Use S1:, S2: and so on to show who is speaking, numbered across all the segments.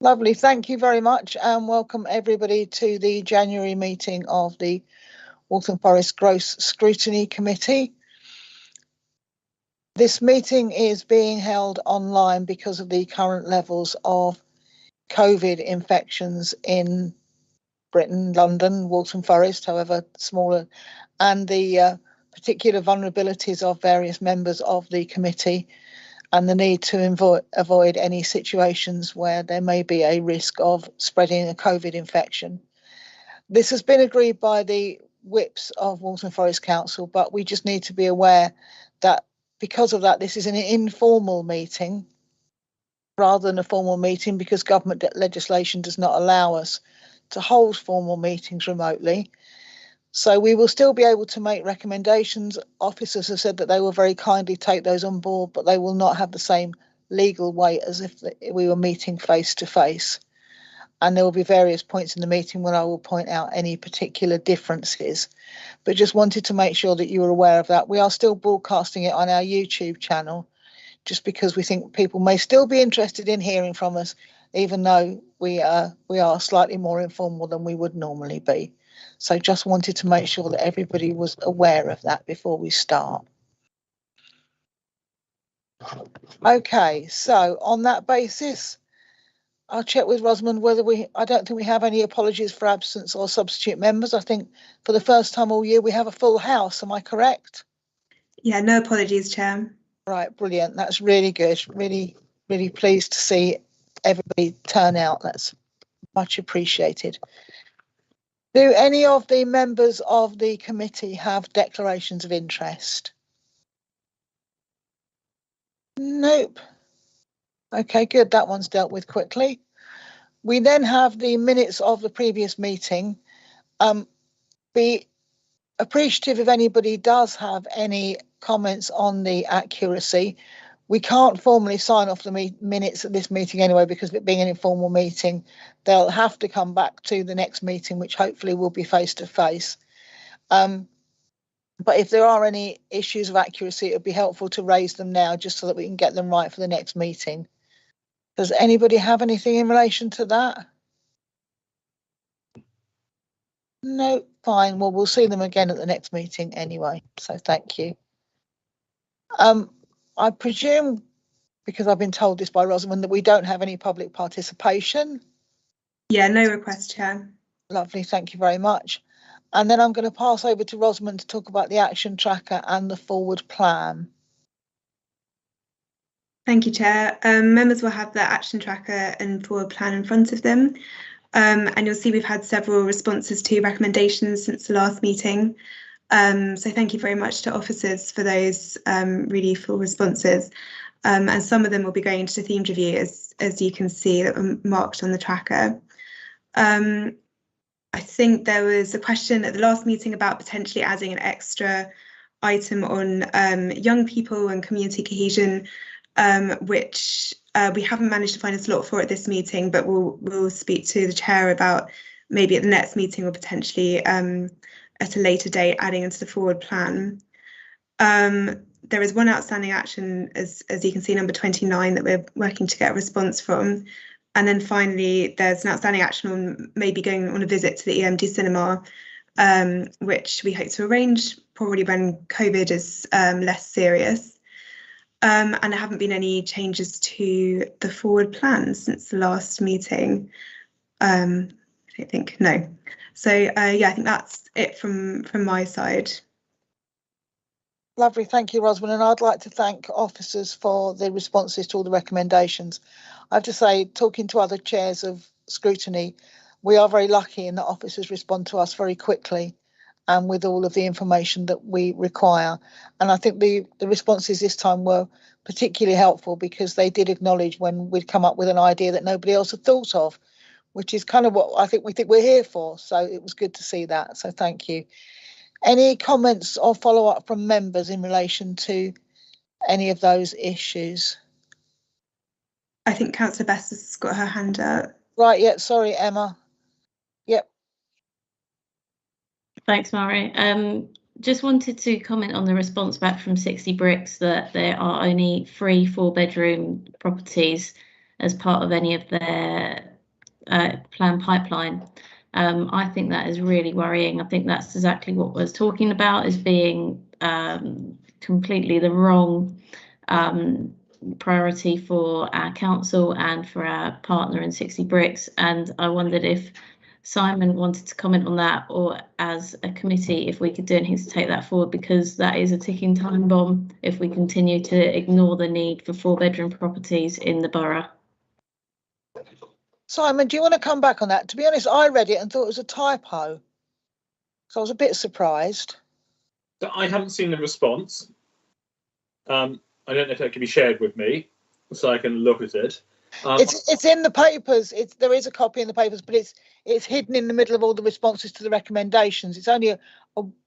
S1: Lovely, thank you very much, and welcome everybody to the January meeting of the Waltham Forest Growth Scrutiny Committee. This meeting is being held online because of the current levels of COVID infections in Britain, London, Waltham Forest, however smaller, and the particular vulnerabilities of various members of the committee, and the need to avoid any situations where there may be a risk of spreading a COVID infection. This has been agreed by the whips of Waltham Forest Council, but we just need to be aware that because of that, this is an informal meeting rather than a formal meeting, because government legislation does not allow us to hold formal meetings remotely. So we will still be able to make recommendations. Officers have said that they will very kindly take those on board, but they will not have the same legal weight as if we were meeting face to face. And there will be various points in the meeting when I will point out any particular differences. But just wanted to make sure that you were aware of that. We are still broadcasting it on our YouTube channel, just because we think people may still be interested in hearing from us, even though we are slightly more informal than we would normally be. So just wanted to make sure that everybody was aware of that before we start. Okay, so on that basis, I'll check with Rosamond whether I don't think we have any apologies for absence or substitute members. I think for the first time all year we have a full house, am I correct?
S2: Yeah, no apologies, Chair.
S1: Right, brilliant. That's really good. Really, really pleased to see everybody turn out. That's much appreciated. Do any of the members of the committee have declarations of interest? Nope. Okay, good. That one's dealt with quickly. We then have the minutes of the previous meeting. Be appreciative if anybody does have any comments on the accuracy. We can't formally sign off the minutes at this meeting anyway, because of it being an informal meeting. They'll have to come back to the next meeting, which hopefully will be face to face. But if there are any issues of accuracy, it would be helpful to raise them now, just so that we can get them right for the next meeting. Does anybody have anything in relation to that? No, fine. Well, we'll see them again at the next meeting anyway. So thank you. I presume, because I've been told this by Rosamond, that we don't have any public participation.
S2: Yeah, no request, Chair.
S1: Lovely, thank you very much. And then I'm going to pass over to Rosamond to talk about the action tracker and the forward plan.
S2: Thank you, Chair. Members will have the action tracker and forward plan in front of them. And you'll see we've had several responses to recommendations since the last meeting. So thank you very much to officers for those really full responses. And some of them will be going into the themed review, as you can see, that were marked on the tracker. I think there was a question at the last meeting about potentially adding an extra item on young people and community cohesion, which we haven't managed to find a slot for at this meeting, but we'll speak to the chair about maybe at the next meeting, or potentially at a later date adding into the forward plan. There is one outstanding action, as you can see, number 29, that we're working to get a response from. And then finally, there's an outstanding action on maybe going on a visit to the EMD cinema, which we hope to arrange probably when COVID is less serious. And there haven't been any changes to the forward plan since the last meeting. I don't think, no. So yeah, I think that's it from my side.
S1: Lovely, thank you, Rosamond. And I'd like to thank officers for the responses to all the recommendations. I have to say, talking to other chairs of scrutiny, we are very lucky in that officers respond to us very quickly and with all of the information that we require. And I think the responses this time were particularly helpful, because they did acknowledge when we'd come up with an idea that nobody else had thought of, which is kind of what I think we're here for. So it was good to see that. So thank you. Any comments or follow up from members in relation to any of those issues?
S2: I think Councillor Best has got her hand up.
S1: Right, yeah, sorry, Emma. Yep.
S3: Thanks, Mari. Just wanted to comment on the response back from 60 Bricks that there are only 3 4-bedroom properties as part of any of their plan pipeline. I think that is really worrying. I think that's exactly what we're talking about, as being completely the wrong priority for our council and for our partner in 60 Bricks. And I wondered if Simon wanted to comment on that, or as a committee, if we could do anything to take that forward, because that is a ticking time bomb if we continue to ignore the need for 4-bedroom properties in the borough.
S1: Simon, do you want to come back on that? To be honest, I read it and thought it was a typo, so I was a bit surprised.
S4: So I haven't seen the response. I don't know if that can be shared with me, so I can look at it.
S1: It's in the papers. There is a copy in the papers, but it's hidden in the middle of all the responses to the recommendations. It's only a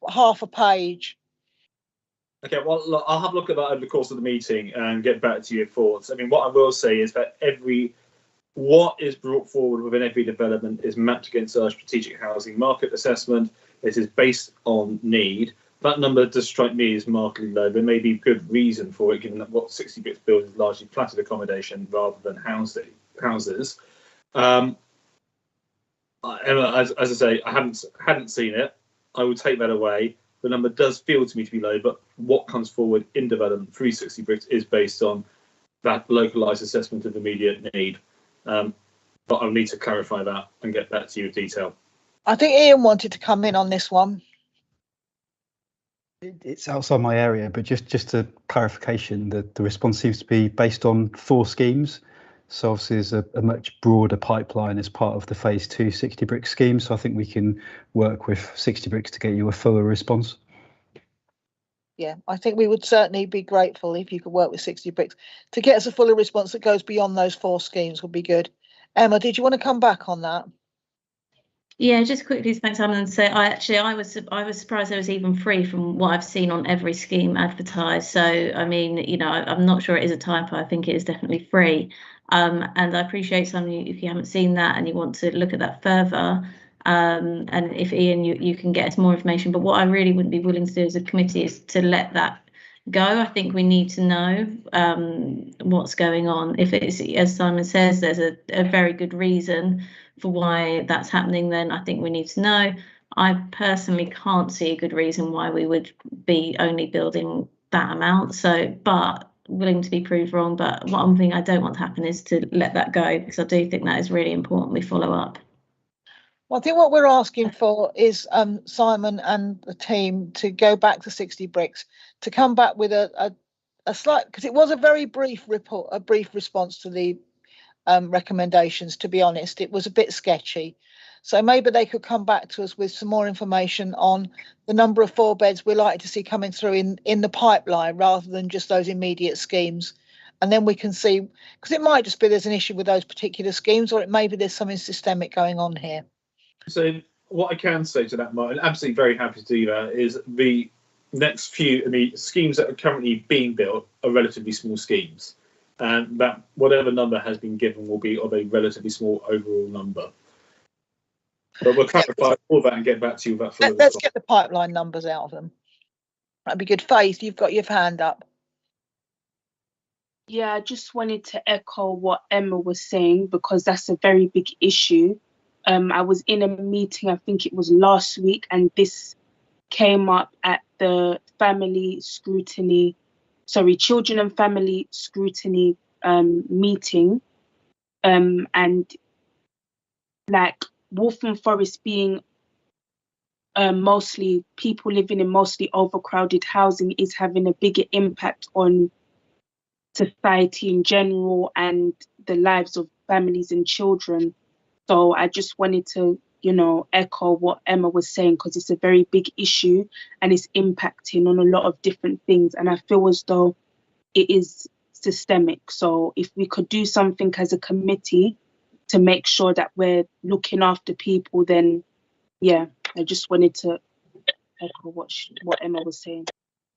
S1: half a page.
S4: Okay, well, look, I'll have a look at that over the course of the meeting and get back to your thoughts. I mean, what I will say is that what is brought forward within every development is mapped against our strategic housing market assessment. It is based on need. That number does strike me as markedly low. There may be good reason for it, given that what 60 Bricks builds is largely platted accommodation rather than houses. As I say, I hadn't seen it. I will take that away. The number does feel to me to be low, but what comes forward in development through 60 Bricks is based on that localised assessment of immediate need. But I'll need to clarify that and get back to you with detail.
S1: I think Ian wanted to come in on this one.
S5: It's outside my area, but just a clarification that the response seems to be based on 4 schemes. So obviously there's a much broader pipeline as part of the phase 2 60 Bricks scheme. So I think we can work with 60 Bricks to get you a fuller response.
S1: Yeah, I think we would certainly be grateful if you could work with 60 Bricks to get us a fuller response that goes beyond those 4 schemes. Would be good. Emma, did you want to come back on that?
S3: Yeah, just quickly, thanks, Alan. And say I was surprised there was even 3 from what I've seen on every scheme advertised. So I mean, you know, I'm not sure it is a typo. I think it is definitely 3. And I appreciate some of you, if you haven't seen that and you want to look at that further. And if Ian, you can get us more information. But what I really wouldn't be willing to do as a committee is to let that go. I think we need to know what's going on. If it's, as Simon says, there's a very good reason for why that's happening, then I think we need to know. I personally can't see a good reason why we would be only building that amount. So, but willing to be proved wrong. But one thing I don't want to happen is to let that go, because I do think that is really important we follow up.
S1: Well, I think what we're asking for is Simon and the team to go back to 60 Bricks, to come back with a slight, because it was a very brief report, a brief response to the recommendations. To be honest, it was a bit sketchy. So maybe they could come back to us with some more information on the number of 4 beds we're likely to see coming through in the pipeline, rather than just those immediate schemes. And then we can see, because it might just be there's an issue with those particular schemes, or it may be there's something systemic going on here.
S4: So what I can say to that, Martin, absolutely very happy to do that, is the next few schemes that are currently being built are relatively small schemes. And that whatever number has been given will be of a relatively small overall number. But we'll clarify all that and get back to you with that.
S1: Let's get the pipeline numbers out of them. That'd be good. Faith, you've got your hand up.
S6: Yeah, I just wanted to echo what Emma was saying, because that's a very big issue. I was in a meeting, I think it was last week, and this came up at the Children and Family Scrutiny meeting. And like Waltham Forest being mostly people living in mostly overcrowded housing is having a bigger impact on society in general and the lives of families and children. So I just wanted to, echo what Emma was saying, because it's a very big issue and it's impacting on a lot of different things. And I feel as though it is systemic. So if we could do something as a committee to make sure that we're looking after people, then yeah, I just wanted to echo what Emma was saying.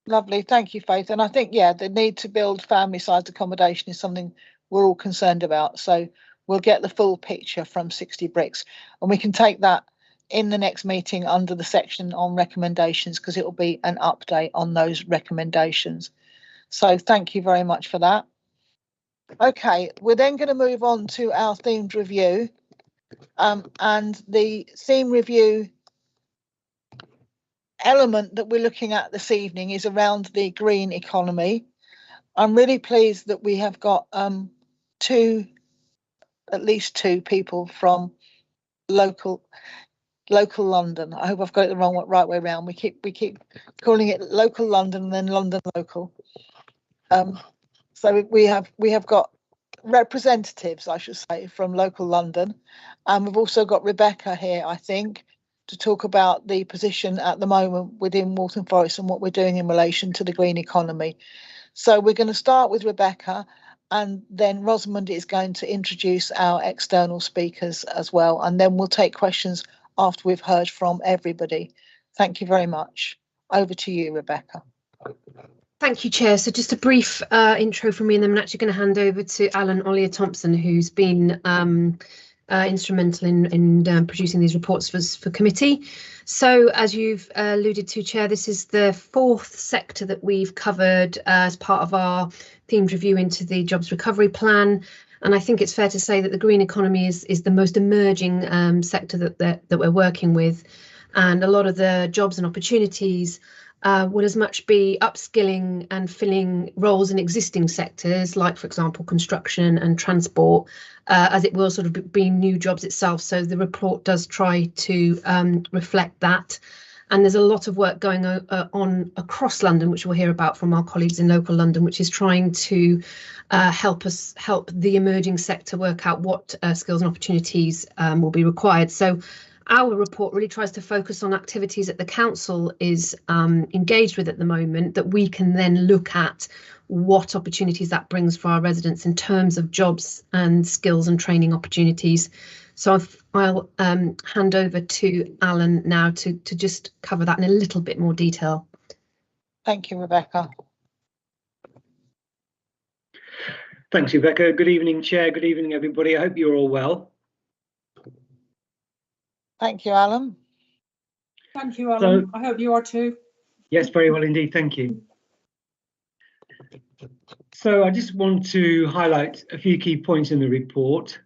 S1: Lovely, thank you, Faith. And I think, the need to build family-sized accommodation is something we're all concerned about. So we'll get the full picture from 60 Bricks, and we can take that in the next meeting under the section on recommendations, because it will be an update on those recommendations. So thank you very much for that. Okay, we're then going to move on to our themed review. And the theme review element that we're looking at this evening is around the green economy. I'm really pleased that we have got at least two people from local London. I hope I've got it the right way around. We keep calling it local London and then London local. So we have got representatives, I should say, from local London, and we've also got Rebecca here, I think, to talk about the position at the moment within Waltham Forest and what we're doing in relation to the green economy. So we're going to start with Rebecca, and then Rosamond is going to introduce our external speakers as well, and then we'll take questions after we've heard from everybody. Thank you very much. Over to you, Rebecca.
S7: Thank you, Chair. So just a brief intro from me, and then I'm actually going to hand over to Alan Ollier-Thompson, who's been instrumental in producing these reports for committee. So as you've alluded to, Chair, this is the fourth sector that we've covered as part of our themed review into the Jobs Recovery Plan. And I think it's fair to say that the green economy is the most emerging sector that we're working with. And a lot of the jobs and opportunities will as much be upskilling and filling roles in existing sectors, like, for example, construction and transport, as it will sort of be new jobs itself. So the report does try to reflect that. And there's a lot of work going on across London, which we'll hear about from our colleagues in local London, which is trying to help the emerging sector work out what skills and opportunities will be required. So our report really tries to focus on activities that the council is engaged with at the moment, that we can then look at what opportunities that brings for our residents in terms of jobs and skills and training opportunities. So I'll hand over to Alan now to just cover that in a little bit more detail.
S1: Thank you, Rebecca.
S8: Thanks, Rebecca. Good evening, Chair. Good evening, everybody. I hope you're all well.
S1: Thank you, Alan.
S9: Thank you, Alan. I hope you are too.
S8: Yes, very well indeed. Thank you. So I just want to highlight a few key points in the report.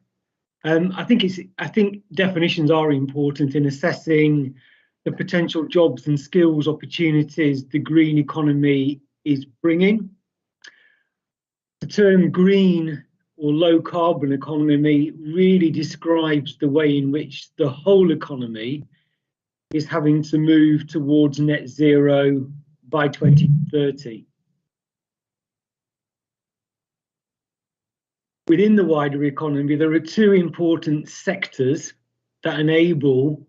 S8: I think definitions are important in assessing the potential jobs and skills opportunities the green economy is bringing. The term green or low carbon economy really describes the way in which the whole economy is having to move towards net zero by 2030. Within the wider economy, there are two important sectors that enable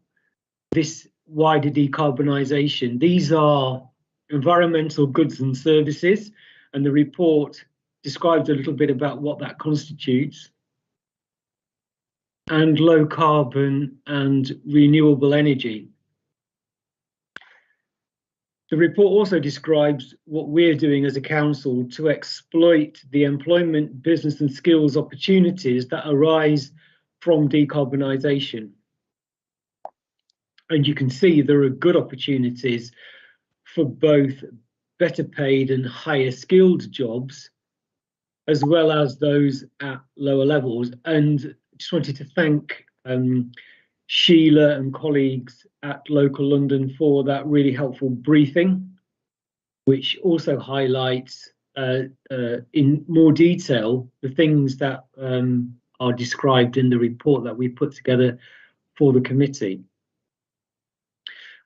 S8: this wider decarbonisation. These are environmental goods and services, and the report describes a little bit about what that constitutes, and low carbon and renewable energy. The report also describes what we're doing as a council to exploit the employment, business and skills opportunities that arise from decarbonisation. And you can see there are good opportunities for both better paid and higher skilled jobs, as well as those at lower levels. And just wanted to thank Sheila and colleagues at Local London for that really helpful briefing, which also highlights in more detail the things that are described in the report that we put together for the committee.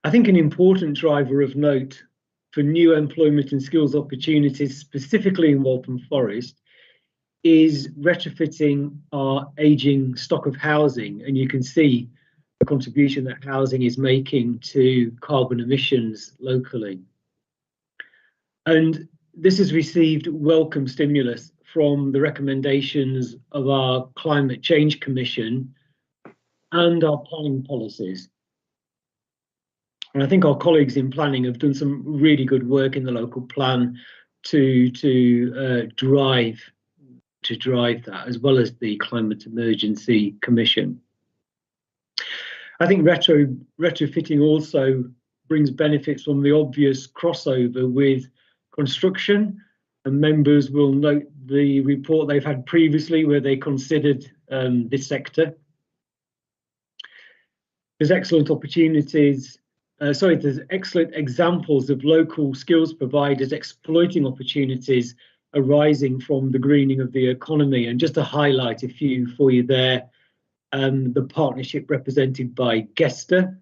S8: I think an important driver of note for new employment and skills opportunities, specifically in Waltham Forest, is retrofitting our ageing stock of housing. And you can see the contribution that housing is making to carbon emissions locally. And this has received welcome stimulus from the recommendations of our Climate Change Commission and our planning policies. And I think our colleagues in planning have done some really good work in the local plan to drive that, as well as the Climate Emergency Commission. I think retrofitting also brings benefits from the obvious crossover with construction, and members will note the report they've had previously where they considered this sector. There's excellent opportunities. There's excellent examples of local skills providers exploiting opportunities arising from the greening of the economy. And just to highlight a few for you there, the partnership represented by Gester,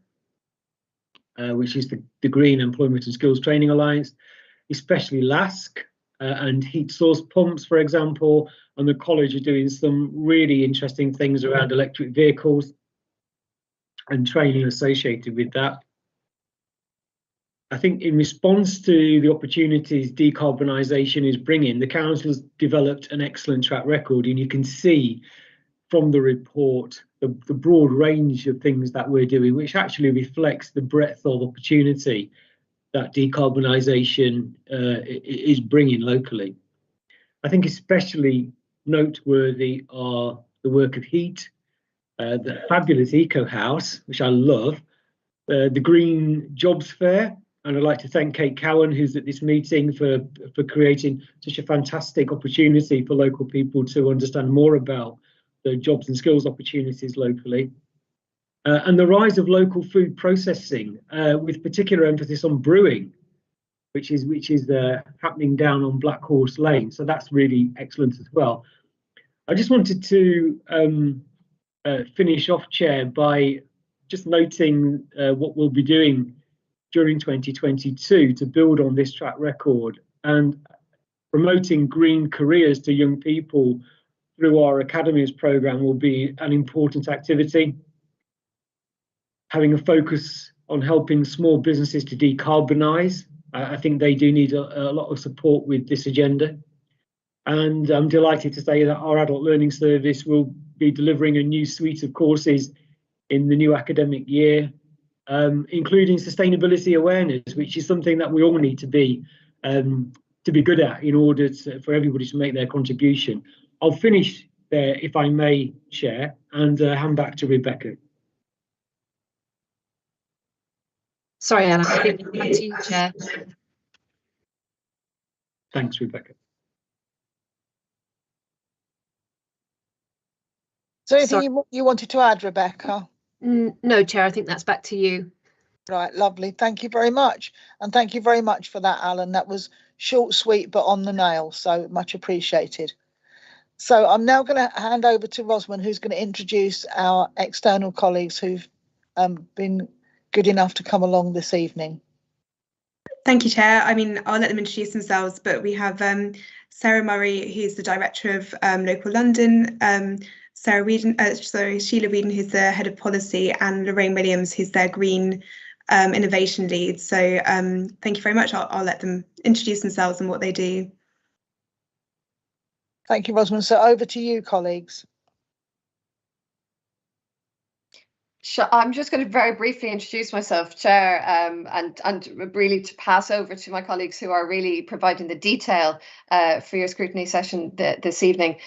S8: which is the Green Employment and Skills Training Alliance, especially LASK and heat source pumps, for example, and the college are doing some really interesting things around electric vehicles and training associated with that. I think in response to the opportunities decarbonisation is bringing, the council has developed an excellent track record, and you can see from the report the broad range of things that we're doing, which actually reflects the breadth of opportunity that decarbonisation is bringing locally. I think especially noteworthy are the work of Heat, the fabulous Eco House, which I love, the Green Jobs Fair, and I'd like to thank Kate Cowan, who's at this meeting, for creating such a fantastic opportunity for local people to understand more about the jobs and skills opportunities locally. And the rise of local food processing, with particular emphasis on brewing, which is happening down on Black Horse Lane. So that's really excellent as well. I just wanted to finish off, Chair, by just noting what we'll be doing during 2022 to build on this track record, and promoting green careers to young people through our academies programme will be an important activity. Having a focus on helping small businesses to decarbonise, I think they do need a lot of support with this agenda. And I'm delighted to say that our adult learning service will be delivering a new suite of courses in the new academic year, including sustainability awareness, which is something that we all need to be good at in order for everybody to make their contribution. I'll finish there, if I may, Chair, and hand back to Rebecca.
S7: Sorry, Alan, I think back to you, Chair.
S8: Thanks, Rebecca.
S1: So anything you wanted to add, Rebecca?
S7: No, Chair, I think that's back to you.
S1: Right, lovely. Thank you very much. And thank you very much for that, Alan. That was short, sweet, but on the nail. So much appreciated. So I'm now going to hand over to Rosamond, who's going to introduce our external colleagues who've been good enough to come along this evening.
S2: Thank you, Chair. I mean, I'll let them introduce themselves, but we have Sarah Murray, who's the Director of Local London, Sheila Whedon, who's the Head of Policy, and Lorraine Williams, who's their Green Innovation Lead. So thank you very much. I'll let them introduce themselves and what they do.
S1: Thank you, Rosamond. So over to you, colleagues.
S10: I'm just going to very briefly introduce myself, Chair, and really to pass over to my colleagues who are really providing the detail for your scrutiny session this evening.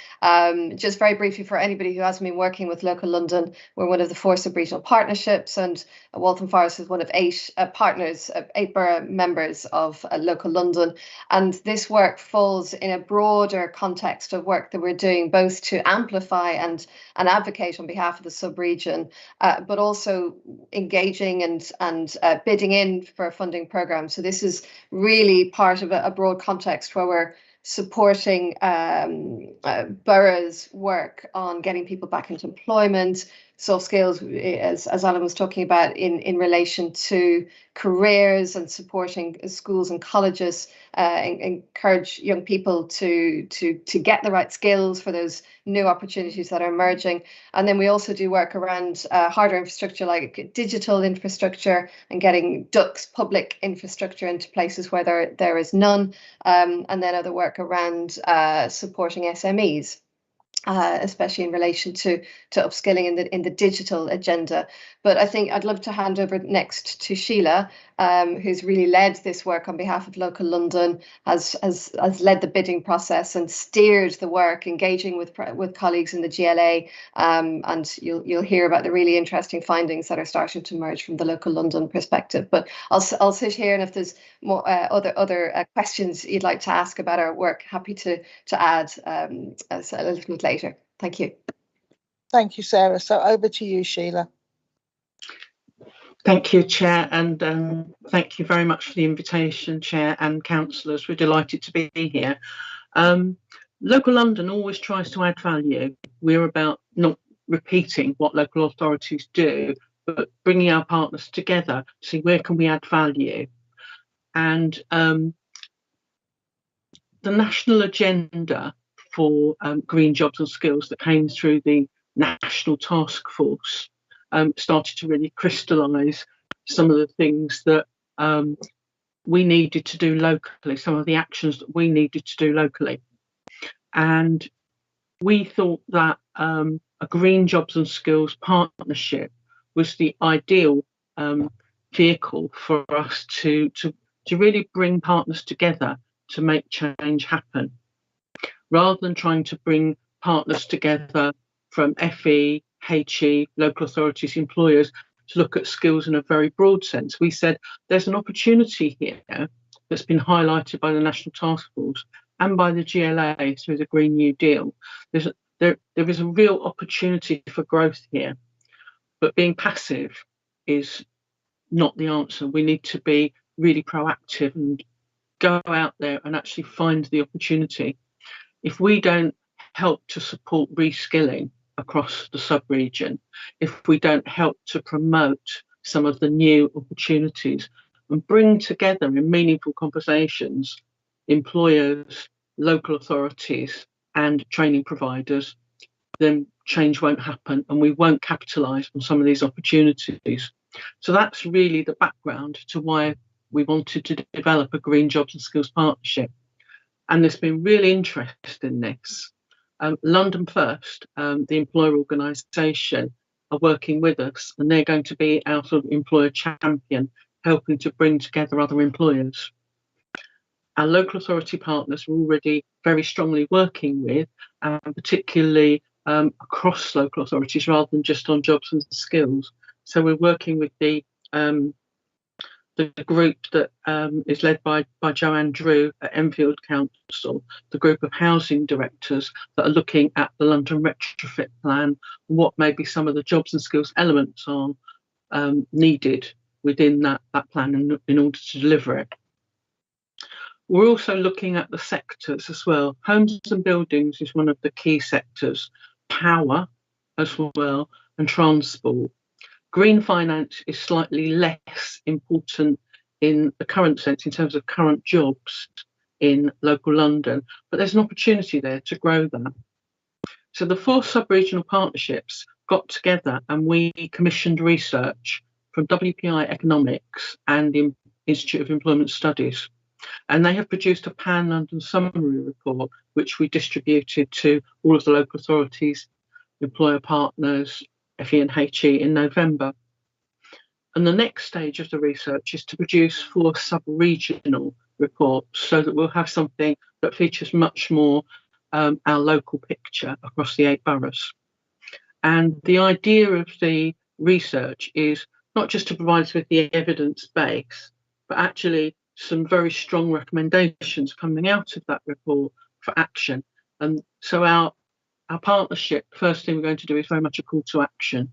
S10: Just very briefly, for anybody who hasn't been working with Local London, we're one of the 4 sub-regional partnerships, and Waltham Forest is one of 8 partners, 8 borough members of Local London. And this work falls in a broader context of work that we're doing both to amplify and advocate on behalf of the sub-region, but also engaging and bidding in for funding programs. So this is really part of a broad context where we're supporting boroughs' work on getting people back into employment, soft skills, as Alan was talking about, in relation to careers, and supporting schools and colleges, encourage young people to get the right skills for those new opportunities that are emerging. And then we also do work around harder infrastructure like digital infrastructure and getting ducts, public infrastructure, into places where there is none, and then other work around supporting SMEs. Especially in relation to upskilling in the digital agenda. But I think I'd love to hand over next to Sheila, who's really led this work on behalf of Local London, has led the bidding process and steered the work, engaging with colleagues in the GLA, and you'll hear about the really interesting findings that are starting to emerge from the Local London perspective. But I'll sit here, and if there's more other questions you'd like to ask about our work, happy to add a little bit later. Thank you.
S1: Thank you, Sarah. So over to you, Sheila.
S11: Thank you, Chair, and thank you very much for the invitation, Chair and councillors. We're delighted to be here. Local London always tries to add value. We're about not repeating what local authorities do, but bringing our partners together to see where can we add value. And the national agenda for green jobs and skills that came through the national task force started to really crystallise some of the things that we needed to do locally, some of the actions that we needed to do locally. And we thought that a green jobs and skills partnership was the ideal vehicle for us to really bring partners together to make change happen, rather than trying to bring partners together from FE, HE, local authorities, employers, to look at skills in a very broad sense. We said there's an opportunity here that's been highlighted by the National Task Force and by the GLA through the Green New Deal. There is a real opportunity for growth here, but being passive is not the answer. We need to be really proactive and go out there and actually find the opportunity. If we don't help to support reskilling across the sub-region, if we don't help to promote some of the new opportunities and bring together in meaningful conversations employers, local authorities and training providers, then change won't happen and we won't capitalise on some of these opportunities. So that's really the background to why we wanted to develop a Green Jobs and Skills Partnership. And there's been real interest in this. London First, the employer organisation, are working with us and they're going to be our sort of employer champion, helping to bring together other employers. Our local authority partners are already very strongly working with, particularly across local authorities rather than just on jobs and skills. So we're working with the group that is led by Joanne Drew at Enfield Council, the group of housing directors that are looking at the London retrofit plan, and what maybe some of the jobs and skills elements are needed within that plan in order to deliver it. We're also looking at the sectors as well. Homes and buildings is one of the key sectors, power as well, and transport. Green finance is slightly less important in the current sense in terms of current jobs in local London, but there's an opportunity there to grow that. So the 4 sub-regional partnerships got together and we commissioned research from WPI Economics and the Institute of Employment Studies. And they have produced a Pan-London summary report, which we distributed to all of the local authorities, employer partners, FE and HE in November. And the next stage of the research is to produce 4 sub-regional reports so that we'll have something that features much more our local picture across the 8 boroughs. And the idea of the research is not just to provide us with the evidence base, but actually some very strong recommendations coming out of that report for action. And so our partnership, first thing we're going to do is very much a call to action.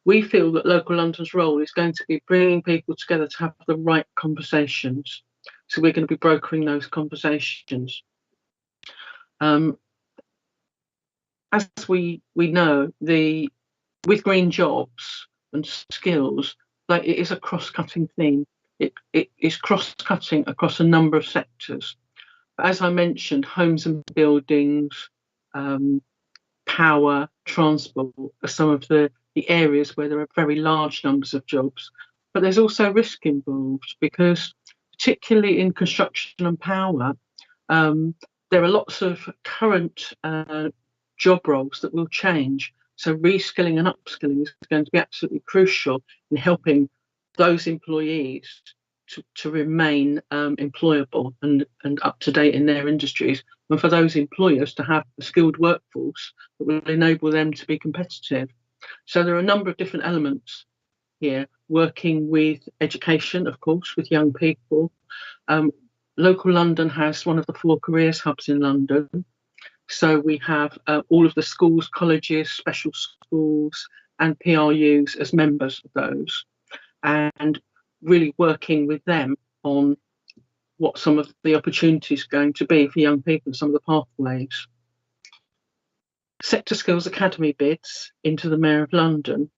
S11: We feel that local London's role is going to be bringing people together to have the right conversations. So we're going to be brokering those conversations. As we know, with green jobs and skills, like it is a cross-cutting theme. It is cross-cutting across a number of sectors. But as I mentioned, homes and buildings, power, transport are some of the areas where there are very large numbers of jobs. But there's also risk involved because particularly in construction and power, there are lots of current job roles that will change. So reskilling and upskilling is going to be absolutely crucial in helping those employees to remain employable and up to date in their industries, and for those employers to have a skilled workforce that will enable them to be competitive. So there are a number of different elements here, working with education, of course, with young people. Local London has one of the 4 careers hubs in London. So we have all of the schools, colleges, special schools and PRUs as members of those. and really working with them on what some of the opportunities are going to be for young people, some of the pathways. Sector Skills Academy bids into the Mayor of London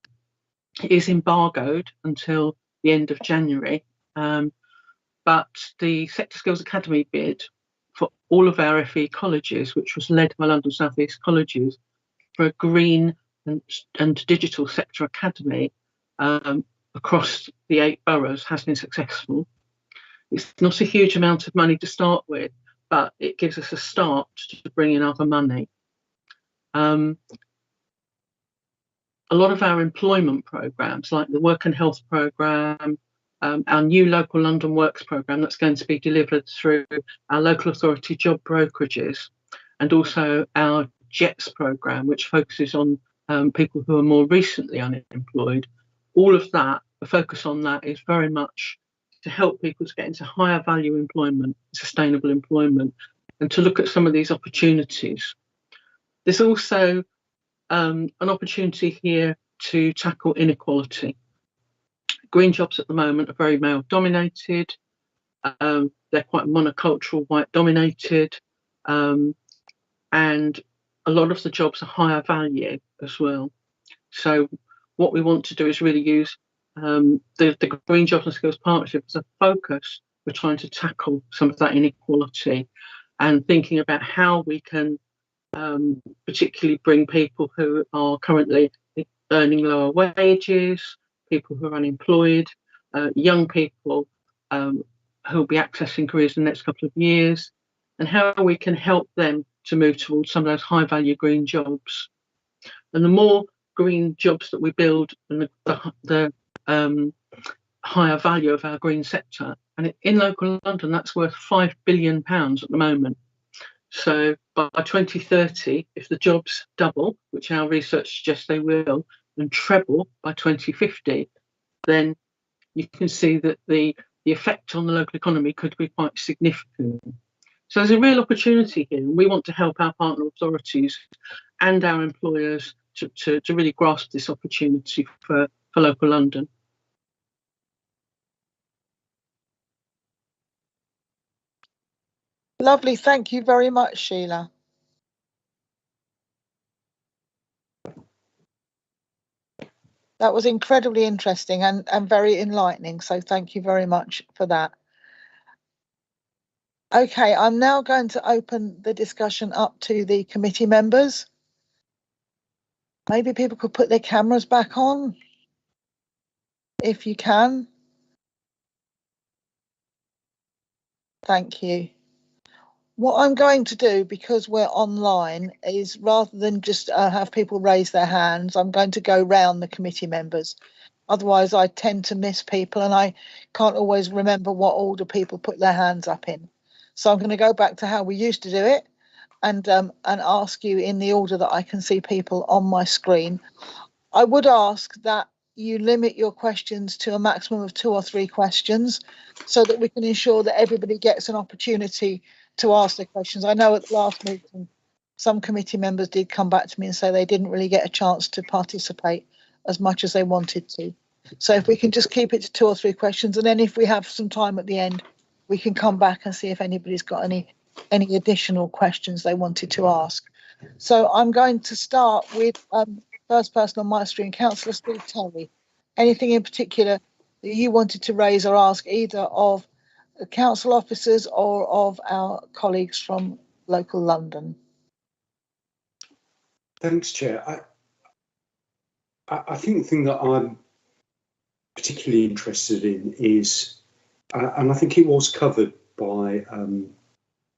S11: is embargoed until the end of January, but the Sector Skills Academy bid for all of our FE colleges, which was led by London South East colleges, for a green and digital sector academy across the 8 boroughs has been successful. It's not a huge amount of money to start with, but it gives us a start to bring in other money. A lot of our employment programmes, like the Work and Health programme, our new Local London Works programme that's going to be delivered through our local authority job brokerages, and also our JETS programme, which focuses on people who are more recently unemployed. All of that, the focus on that is very much to help people to get into higher value employment, sustainable employment, and to look at some of these opportunities. There's also an opportunity here to tackle inequality. Green jobs at the moment are very male dominated. They're quite monocultural, white dominated, and a lot of the jobs are higher value as well. So what we want to do is really use the Green Jobs and Skills Partnership as a focus. We're trying to tackle some of that inequality and thinking about how we can particularly bring people who are currently earning lower wages, people who are unemployed, young people who will be accessing careers in the next couple of years, and how we can help them to move towards some of those high value green jobs. And the more green jobs that we build, and the higher value of our green sector, and in local London that's worth £5 billion at the moment. So by 2030, if the jobs double, which our research suggests they will, and treble by 2050, then you can see that the effect on the local economy could be quite significant. So there's a real opportunity here, and we want to help our partner authorities and our employers to really grasp this opportunity for local London.
S1: Lovely, thank you very much, Sheila. That was incredibly interesting and very enlightening, so thank you very much for that. Okay, I'm now going to open the discussion up to the committee members. Maybe people could put their cameras back on, if you can. Thank you. What I'm going to do, because we're online, is rather than just have people raise their hands, I'm going to go round the committee members. Otherwise, I tend to miss people and I can't always remember what order people put their hands up in. So I'm going to go back to how we used to do it and ask you in the order that I can see people on my screen. I would ask that you limit your questions to a maximum of 2 or 3 questions so that we can ensure that everybody gets an opportunity to ask their questions. I know at the last meeting, some committee members did come back to me and say they didn't really get a chance to participate as much as they wanted to. So if we can just keep it to 2 or 3 questions, and then if we have some time at the end, we can come back and see if anybody's got any additional questions they wanted to ask. So I'm going to start with first person on my screen, Councillor Steve Terry. Anything in particular that you wanted to raise or ask either of the council officers or of our colleagues from local London?
S12: Thanks, Chair. I think the thing that I'm particularly interested in is, and I think it was covered by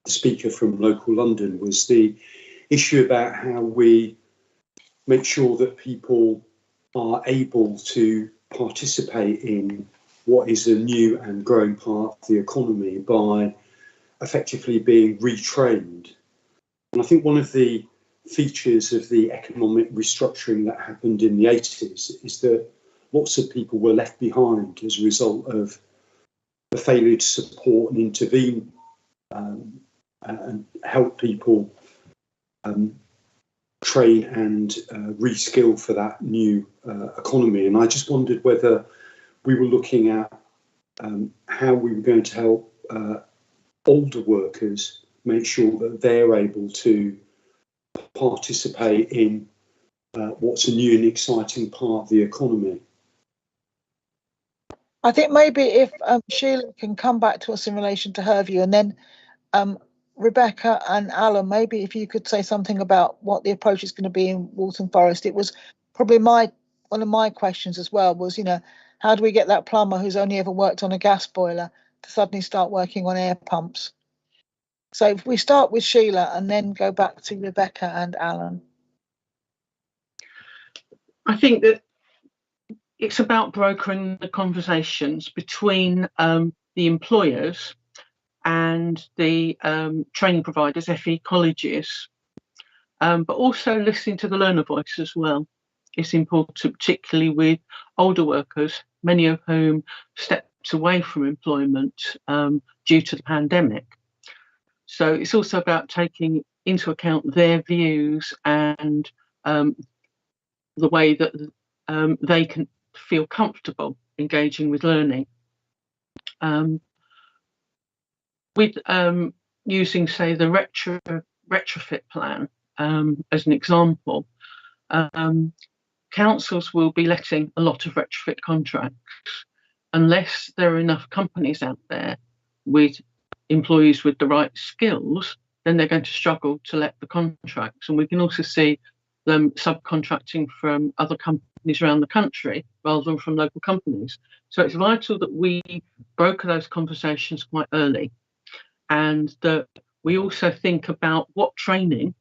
S12: the speaker from local London, was the issue about how we make sure that people are able to participate in what is a new and growing part of the economy by effectively being retrained. And I think one of the features of the economic restructuring that happened in the 80s is that lots of people were left behind as a result of the failure to support and intervene and help people train and reskill for that new economy. And I just wondered whether we were looking at how we were going to help older workers make sure that they're able to participate in what's a new and exciting part of the economy.
S1: I think maybe if Sheila can come back to us in relation to her view, and then Rebecca and Alan, maybe if you could say something about what the approach is going to be in Waltham Forest. It was probably one of my questions as well was, how do we get that plumber who's only ever worked on a gas boiler to suddenly start working on air pumps? So if we start with Sheila and then go back to Rebecca and Alan.
S11: I think that it's about brokering the conversations between the employers and the training providers, FE colleges, but also listening to the learner voice as well. It's important, particularly with older workers, many of whom stepped away from employment due to the pandemic. So it's also about taking into account their views and the way that they can feel comfortable engaging with learning. With using, say, the retrofit plan as an example, councils will be letting a lot of retrofit contracts unless there are enough companies out there with employees with the right skills. Then they're going to struggle to let the contracts, and we can also see them subcontracting from other companies around the country rather than from local companies. So it's vital that we broker those conversations quite early, and that we also think about what training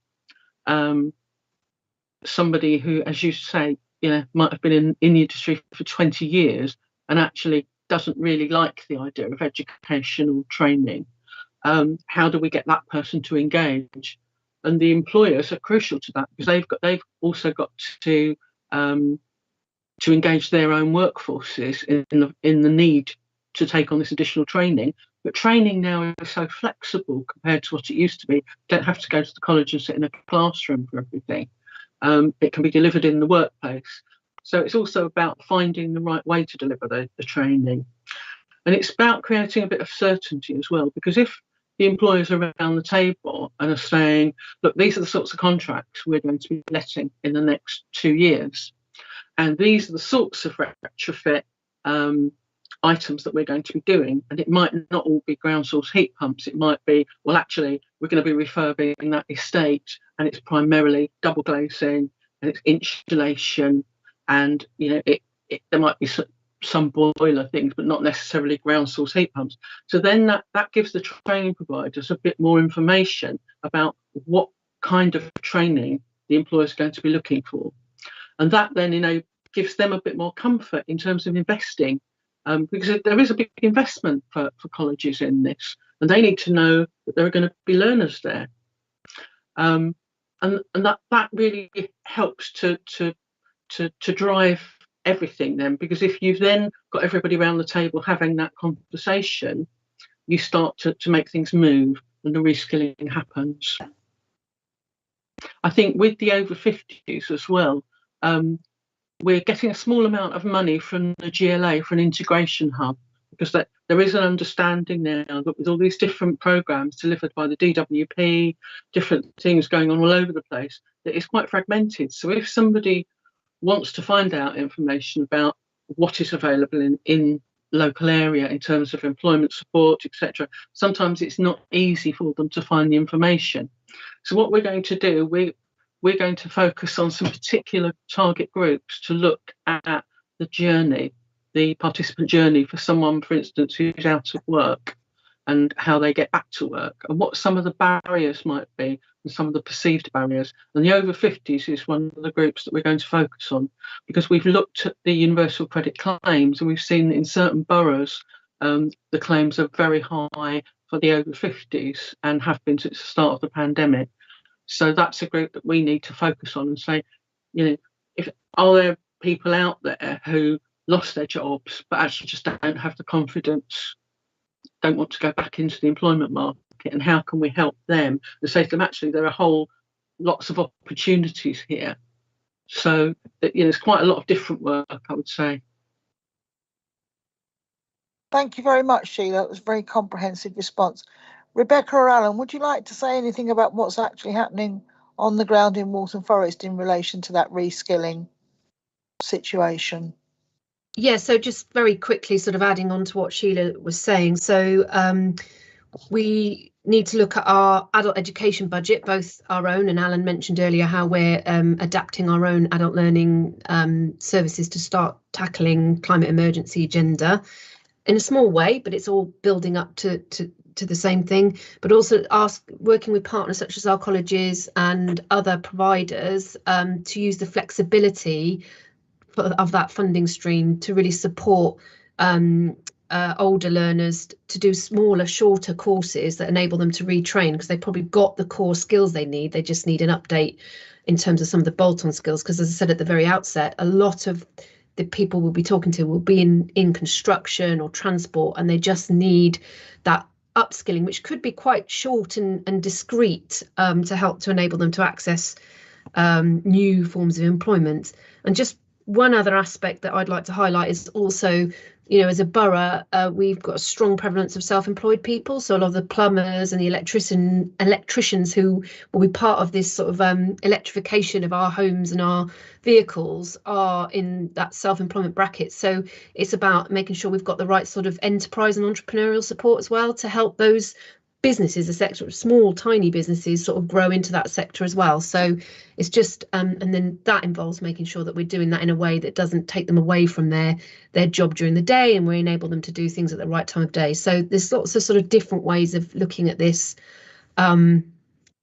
S11: somebody who, as you say, might have been in the industry for 20 years and actually doesn't really like the idea of educational training. How do we get that person to engage? And the employers are crucial to that, because they've also got to engage their own workforces in the need to take on this additional training. But training now is so flexible compared to what it used to be. You don't have to go to the college and sit in a classroom for everything. It can be delivered in the workplace. So it's also about finding the right way to deliver the training. And it's about creating a bit of certainty as well, because if the employers are around the table and are saying, look, these are the sorts of contracts we're going to be letting in the next 2 years, and these are the sorts of retrofit items that we're going to be doing, and it might not all be ground source heat pumps. It might be, well, actually, we're going to be refurbing that estate, and it's primarily double glazing, and it's insulation, and there might be some boiler things, but not necessarily ground source heat pumps. So then that gives the training providers a bit more information about what kind of training the employer is going to be looking for, and that then gives them a bit more comfort in terms of investing. Because there is a big investment for colleges in this, and they need to know that there are going to be learners there, and that really helps to drive everything then. Because if you've then got everybody around the table having that conversation, you start to make things move, and the reskilling happens. I think with the over 50s as well, we're getting a small amount of money from the GLA for an integration hub, because there is an understanding now that with all these different programmes delivered by the DWP, different things going on all over the place, that it's quite fragmented. So if somebody wants to find out information about what is available in local area in terms of employment support, etc., sometimes it's not easy for them to find the information. So what we're going to do, we're going to focus on some particular target groups to look at the journey, the participant journey for someone, for instance, who's out of work, and how they get back to work, and what some of the barriers might be, and some of the perceived barriers. And the over 50s is one of the groups that we're going to focus on, because we've looked at the universal credit claims, and we've seen that in certain boroughs, the claims are very high for the over 50s and have been since the start of the pandemic. So that's a group that we need to focus on and say, are there people out there who lost their jobs but actually just don't have the confidence, don't want to go back into the employment market, and how can we help them and say to them, actually, there are lots of opportunities here. So there's quite a lot of different work, I would say.
S1: Thank you very much, Sheila. It was a very comprehensive response. Rebecca or Alan, would you like to say anything about what's actually happening on the ground in Waltham Forest in relation to that reskilling situation?
S7: Yeah, so just very quickly, sort of adding on to what Sheila was saying. So we need to look at our adult education budget, both our own, and Alan mentioned earlier how we're adapting our own adult learning services to start tackling climate emergency agenda in a small way, but it's all building up to the same thing. But also working with partners such as our colleges and other providers to use the flexibility of that funding stream to really support older learners to do smaller, shorter courses that enable them to retrain, because they've probably got the core skills they need. They just need an update in terms of some of the bolt-on skills, because as I said at the very outset, a lot of the people we'll be talking to will be in construction or transport, and they just need that upskilling, which could be quite short and discreet to help to enable them to access new forms of employment. And just one other aspect that I'd like to highlight is also, you know, as a borough, we've got a strong prevalence of self-employed people. So a lot of the plumbers and the electricians who will be part of this sort of electrification of our homes and our vehicles are in that self-employment bracket. So it's about making sure we've got the right sort of enterprise and entrepreneurial support as well to help those businesses, the sector of small, tiny businesses, sort of grow into that sector as well. So it's just, and then that involves making sure that we're doing that in a way that doesn't take them away from their job during the day, and we enable them to do things at the right time of day. So there's lots of sort of different ways of looking at this. And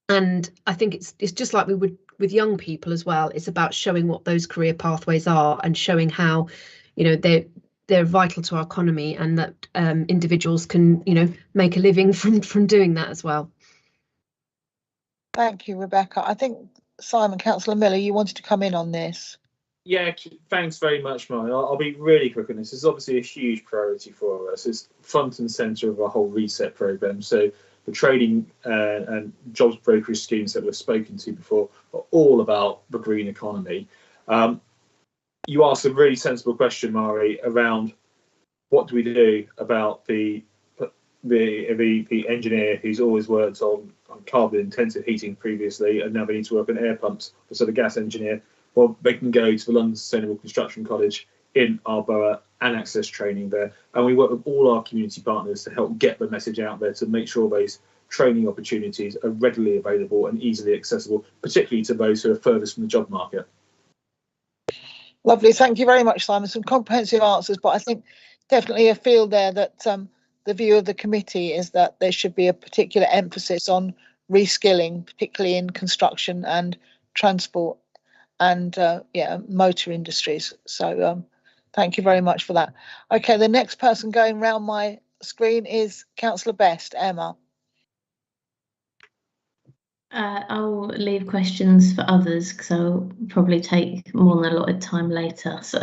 S7: I think it's just like we would with young people as well. It's about showing what those career pathways are and showing how, you know, they're vital to our economy, and that individuals can, you know, make a living from doing that as well.
S1: Thank you, Rebecca. I think, Simon, Councillor Miller, you wanted to come in on this.
S4: Yeah, thanks very much, Mike. I'll be really quick on this. It's obviously a huge priority for us. It's front and centre of our whole reset programme. So the trading and jobs brokerage schemes that we've spoken to before are all about the green economy. You asked a really sensible question, Mari, around what do we do about the engineer who's always worked on carbon intensive heating previously, and now they need to work on air pumps. So the gas engineer, well, they can go to the London Sustainable Construction College in our borough and access training there. And we work with all our community partners to help get the message out there to make sure those training opportunities are readily available and easily accessible, particularly to those who are furthest from the job market.
S1: Lovely. Thank you very much, Simon. Some comprehensive answers, but I think definitely a feel there that the view of the committee is that there should be a particular emphasis on reskilling, particularly in construction and transport and motor industries. So thank you very much for that. Okay, the next person going round my screen is Councillor Best. Emma.
S3: I'll leave questions for others because I'll probably take more than allotted time later. So,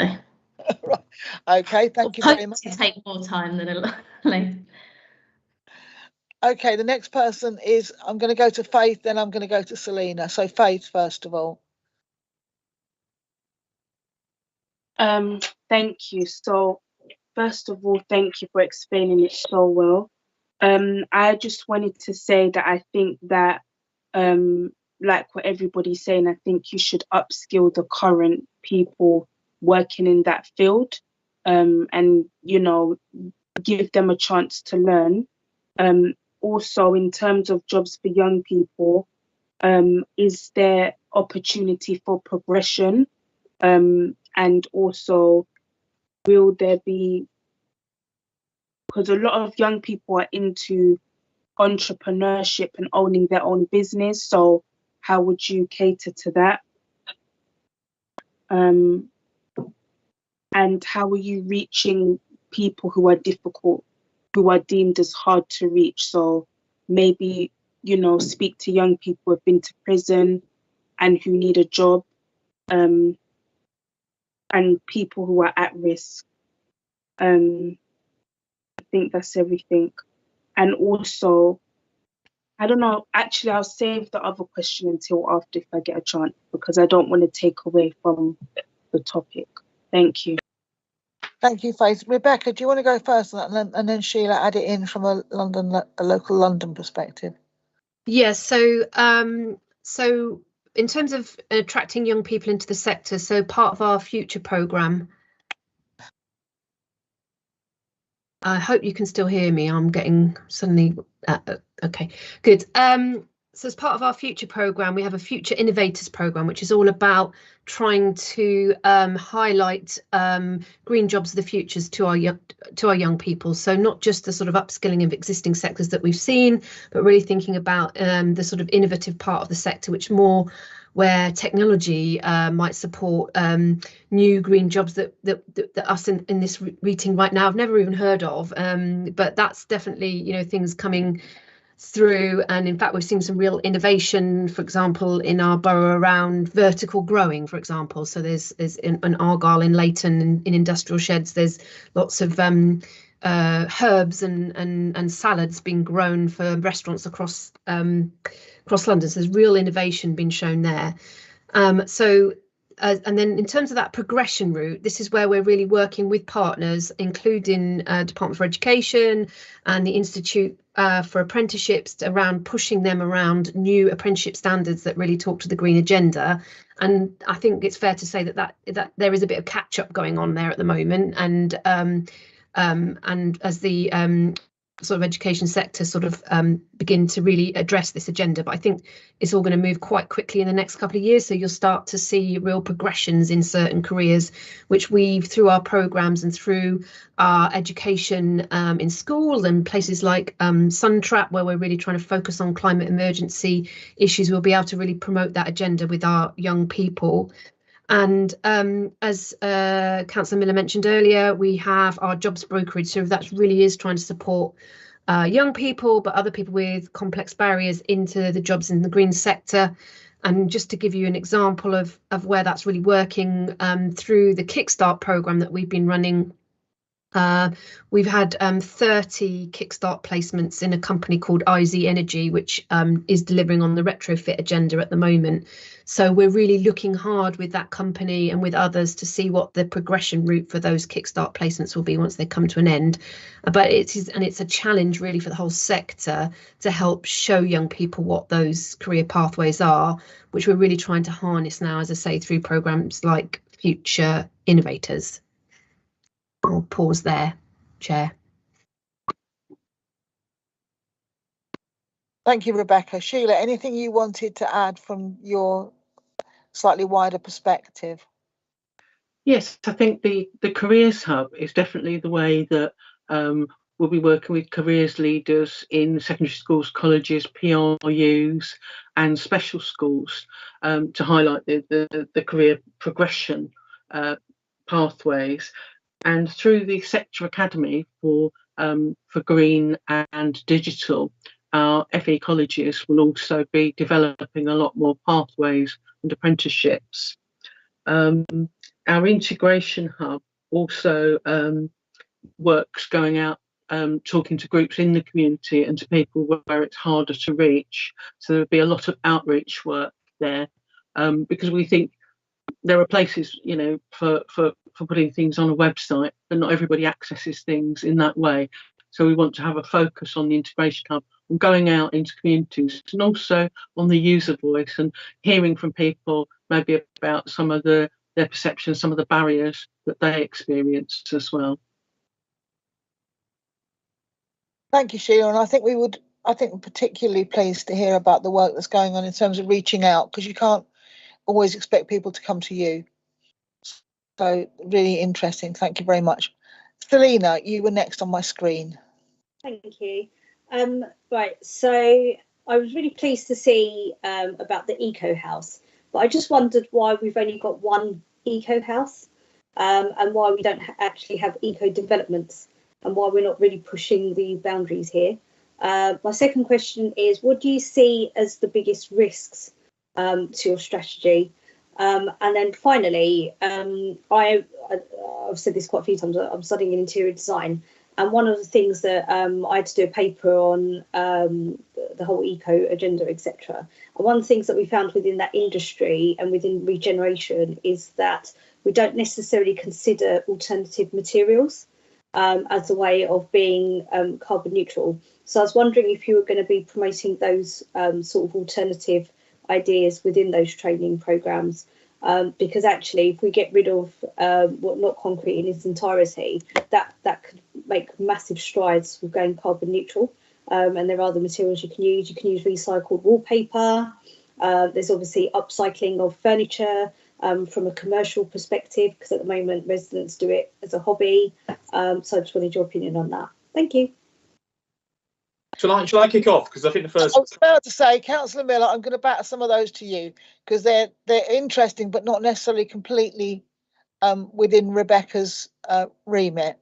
S1: okay, thank you very much.
S3: Take more time than later.
S1: Okay, the next person is, I'm going to go to Faith, then I'm going to go to Selena. So Faith, first of all.
S6: Thank you. So first of all, thank you for explaining it so well. I just wanted to say that I think that like what everybody's saying, I think you should upskill the current people working in that field, and, you know, give them a chance to learn. Also, in terms of jobs for young people, is there opportunity for progression? And also, will there be, because a lot of young people are into entrepreneurship and owning their own business, so how would you cater to that? And how are you reaching people who are difficult, who are deemed as hard to reach? So maybe, you know, speak to young people who have been to prison and who need a job, and people who are at risk. I think that's everything. And also, I don't know, actually, I'll save the other question until after if I get a chance, because I don't want to take away from the topic. Thank you.
S1: Thank you, Faith. Rebecca, do you want to go first on that, and then Sheila add it in from a local London perspective?
S7: Yes. So in terms of attracting young people into the sector, so part of our future programme. I hope you can still hear me. I'm getting suddenly okay, good. So as part of our future programme, we have a Future Innovators programme, which is all about trying to highlight green jobs of the futures to our young people. So not just the sort of upskilling of existing sectors that we've seen, but really thinking about the sort of innovative part of the sector, which more where technology might support new green jobs that us in this meeting right now have never even heard of. But that's definitely, you know, things coming through, and in fact we've seen some real innovation, for example, in our borough around vertical growing, for example. So there's in Argyle, in Leighton, in industrial sheds, there's lots of herbs and salads being grown for restaurants across London. So there's real innovation being shown there. And then in terms of that progression route, this is where we're really working with partners, including Department for Education and the Institute for Apprenticeships, around pushing them around new apprenticeship standards that really talk to the green agenda. And I think it's fair to say that there is a bit of catch up going on there at the moment. And as the sort of education sector sort of begin to really address this agenda, but I think it's all going to move quite quickly in the next couple of years. So you'll start to see real progressions in certain careers, which we've, through our programmes and through our education in school and places like Suntrap, where we're really trying to focus on climate emergency issues, we'll be able to really promote that agenda with our young people. And as Councillor Miller mentioned earlier, we have our jobs brokerage. So that really is trying to support young people, but other people with complex barriers into the jobs in the green sector. And just to give you an example of where that's really working, through the Kickstart programme that we've been running, we've had 30 Kickstart placements in a company called IZ Energy, which is delivering on the retrofit agenda at the moment. So we're really looking hard with that company and with others to see what the progression route for those Kickstart placements will be once they come to an end. But it's a challenge really for the whole sector to help show young people what those career pathways are, which we're really trying to harness now, as I say, through programmes like Future Innovators. I'll pause there, Chair.
S1: Thank you, Rebecca. Sheila, anything you wanted to add from your slightly wider perspective?
S11: Yes, I think the Careers Hub is definitely the way that we'll be working with careers leaders in secondary schools, colleges, PRUs and special schools to highlight the career progression pathways. And through the Sector Academy for green and digital, our FE colleges will also be developing a lot more pathways and apprenticeships. Our integration hub also works going out, talking to groups in the community and to people where it's harder to reach. So there'll be a lot of outreach work there, because we think there are places, you know, for putting things on a website, but not everybody accesses things in that way. So we want to have a focus on the integration hub, on going out into communities, and also on the user voice and hearing from people maybe about some of their perceptions, some of the barriers that they experienced as well.
S1: Thank you, Sheila. And I think we're particularly pleased to hear about the work that's going on in terms of reaching out, because you can't always expect people to come to you. So really interesting. Thank you very much. Selena, you were next on my screen.
S13: Thank you. Right, so I was really pleased to see about the eco house, but I just wondered why we've only got one eco house, and why we don't actually have eco developments, and why we're not really pushing the boundaries here. My second question is, what do you see as the biggest risks to your strategy? And then finally, I've said this quite a few times, I'm studying in interior design, and one of the things that I had to do a paper on the whole eco agenda, etc. And one of the things that we found within that industry and within regeneration is that we don't necessarily consider alternative materials as a way of being carbon neutral. So I was wondering if you were going to be promoting those sort of alternative ideas within those training programs, because actually if we get rid of not concrete in its entirety, that could make massive strides with going carbon neutral. And there are other materials you can use. You can use recycled wallpaper. There's obviously upcycling of furniture from a commercial perspective, because at the moment residents do it as a hobby. So I just wanted your opinion on that. Thank you.
S4: Shall I kick off? Because I think the first.
S1: I was about to say, Councillor Miller, I'm going to batter some of those to you because they're interesting, but not necessarily completely within Rebecca's remit.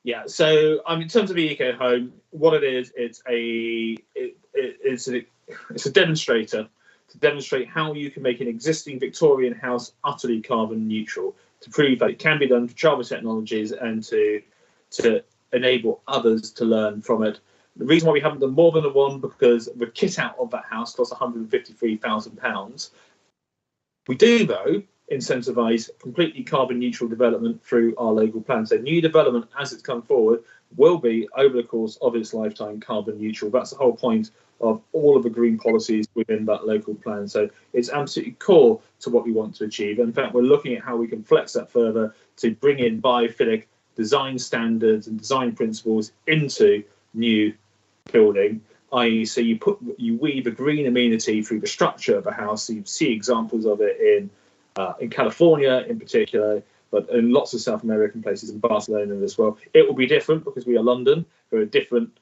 S4: Yeah. So in terms of the eco home, what it is, it's a demonstrator to demonstrate how you can make an existing Victorian house utterly carbon neutral, to prove that it can be done for Java technologies and to enable others to learn from it. The reason why we haven't done more than the one, because the kit out of that house costs £153,000. We do, though, incentivise completely carbon neutral development through our local plan. So new development, as it's come forward, will be, over the course of its lifetime, carbon neutral. That's the whole point of all of the green policies within that local plan. So it's absolutely core to what we want to achieve. In fact, we're looking at how we can flex that further to bring in biophilic design standards and design principles into new building, i.e. so you weave a green amenity through the structure of a house. So you see examples of it in California in particular, but in lots of South American places, in Barcelona as well. It will be different because we are London. There are different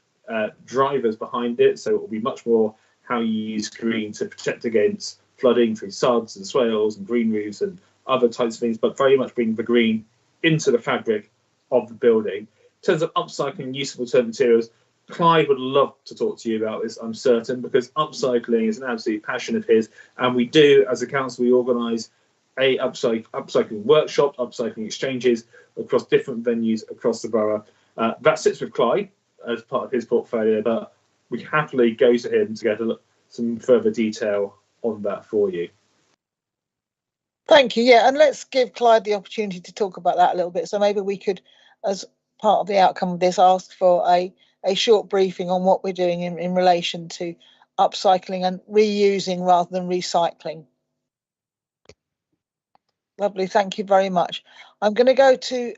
S4: drivers behind it, so it will be much more how you use green to protect against flooding through suds and swales and green roofs and other types of things, but very much bring the green into the fabric of the building. In terms of upcycling use of alternative materials, Clive would love to talk to you about this, I'm certain, because upcycling is an absolute passion of his, and we do, as a council, we organise a upcycling workshop, upcycling exchanges across different venues across the borough. That sits with Clive as part of his portfolio, but we happily go to him to get some further detail on that for you.
S1: Thank you. Yeah, and let's give Clive the opportunity to talk about that a little bit. So maybe we could, as part of the outcome of this, ask for a short briefing on what we're doing in relation to upcycling and reusing rather than recycling. Lovely, thank you very much. I'm going to go to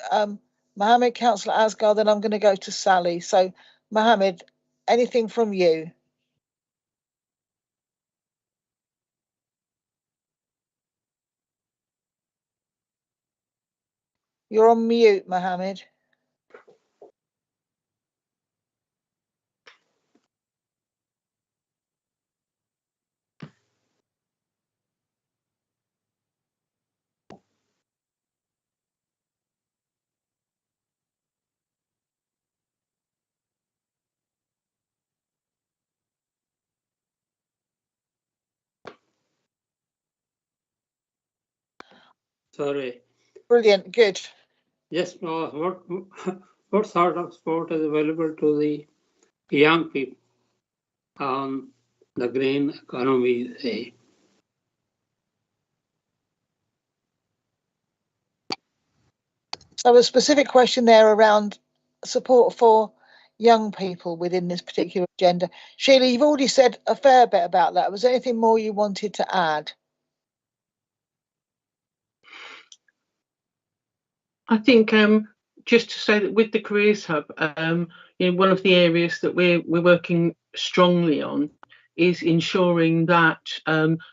S1: Mohammed, Councillor Asgar, then I'm going to go to Sally. So, Mohammed, anything from you? You're on mute, Mohammed.
S14: Sorry.
S1: Brilliant, good.
S14: Yes, what sort of support is available to the young people on the green economy?
S1: So a specific question there around support for young people within this particular agenda. Sheila, you've already said a fair bit about that. Was there anything more you wanted to add?
S11: I think just to say that with the Careers Hub, one of the areas that we're working strongly on is ensuring that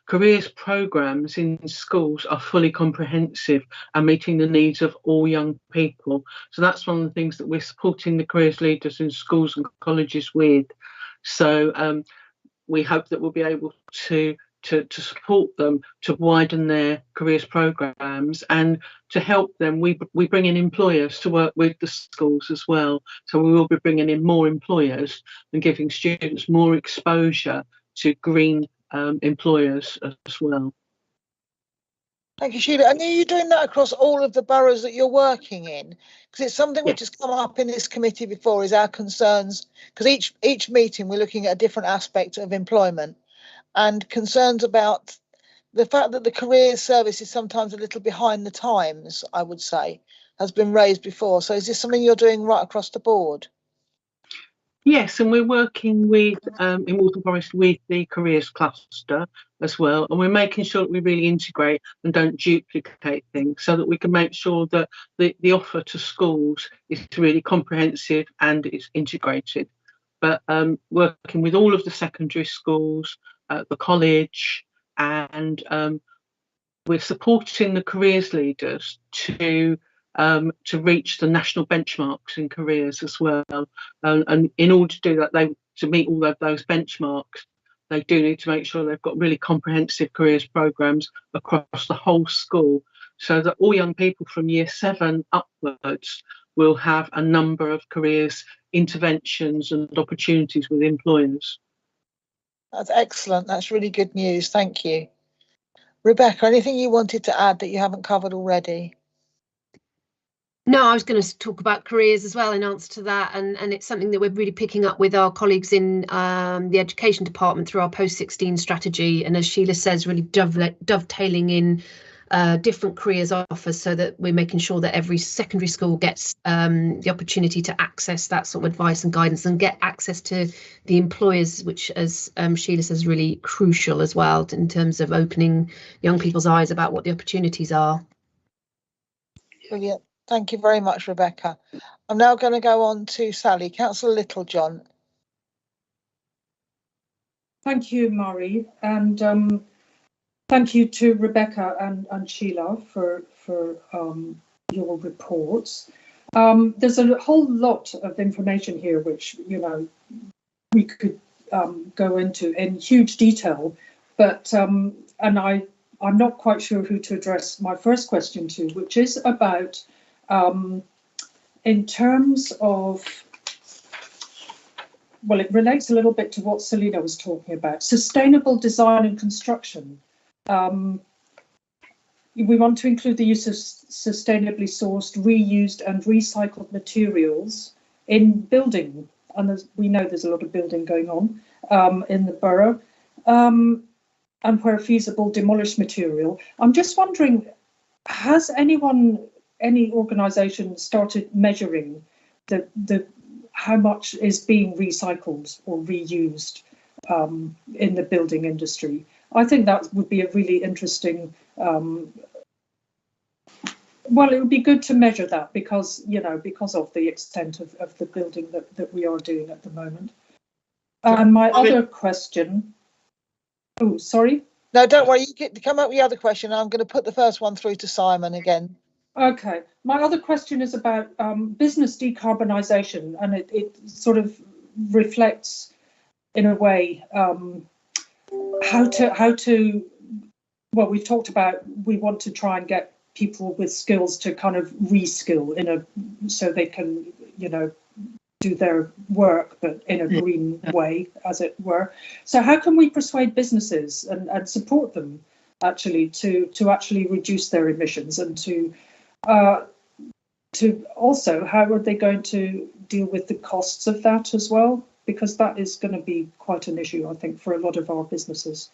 S11: careers programmes in schools are fully comprehensive and meeting the needs of all young people. So that's one of the things that we're supporting the careers leaders in schools and colleges with. So we hope that we'll be able to support them to widen their careers programmes, and to help them we bring in employers to work with the schools as well. So we will be bringing in more employers and giving students more exposure to green employers as well.
S1: Thank you, Sheila. And are you doing that across all of the boroughs that you're working in? Because it's something which has come up in this committee before, is our concerns, because each meeting we're looking at a different aspect of employment, and concerns about the fact that the careers service is sometimes a little behind the times, I would say, has been raised before. So is this something you're doing right across the board?
S11: Yes, and we're working with in Waltham Forest with the careers cluster as well, and we're making sure that we really integrate and don't duplicate things, so that we can make sure that the offer to schools is really comprehensive and it's integrated. But working with all of the secondary schools, the college, and we're supporting the careers leaders to reach the national benchmarks in careers as well. And in order to do that, to meet all of those benchmarks, they do need to make sure they've got really comprehensive careers programs across the whole school, so that all young people from year 7 upwards will have a number of careers interventions and opportunities with employers.
S1: That's excellent. That's really good news. Thank you. Rebecca, anything you wanted to add that you haven't covered already?
S7: No, I was going to talk about careers as well in answer to that, and it's something that we're really picking up with our colleagues in the education department through our post-16 strategy, and as Sheila says, really dovetailing in different careers offers, so that we're making sure that every secondary school gets the opportunity to access that sort of advice and guidance and get access to the employers, which, as Sheila says, is really crucial as well in terms of opening young people's eyes about what the opportunities are.
S1: Brilliant. Thank you very much, Rebecca. I'm now going to go on to Sally. Councillor Littlejohn.
S9: Thank you, Marie, and thank you to Rebecca and Sheila for your reports. There's a whole lot of information here, which we could go into in huge detail, but and I'm not quite sure who to address my first question to, which is about in terms of, well, it relates a little bit to what Selina was talking about, sustainable design and construction. We want to include the use of sustainably sourced, reused and recycled materials in building. And we know there's a lot of building going on in the borough. And where feasible, demolish material. I'm just wondering, has any organisation started measuring how much is being recycled or reused in the building industry? I think that would be a really interesting. Well, it would be good to measure that because of the extent of the building that we are doing at the moment. And my other question. Oh, sorry.
S1: No, don't worry. You get to come up with the other question. I'm going to put the first one through to Simon again. Okay. My other question is about business decarbonisation, and it sort of reflects, in a way, how to. Well, we've talked about we want to try and get people with skills to kind of reskill so they can, do their work, but in a green way, as it were. So how can we persuade businesses and support them actually to actually reduce their emissions, and to also, how are they going to deal with the costs of that as well? Because that is going to be quite an issue, I think, for a lot of our businesses.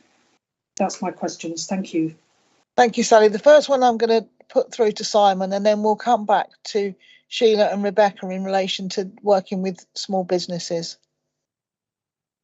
S1: That's my questions. Thank you. Thank you, Sally. The first one I'm going to put through to Simon, and then we'll come back to Sheila and Rebecca in relation to working with small businesses.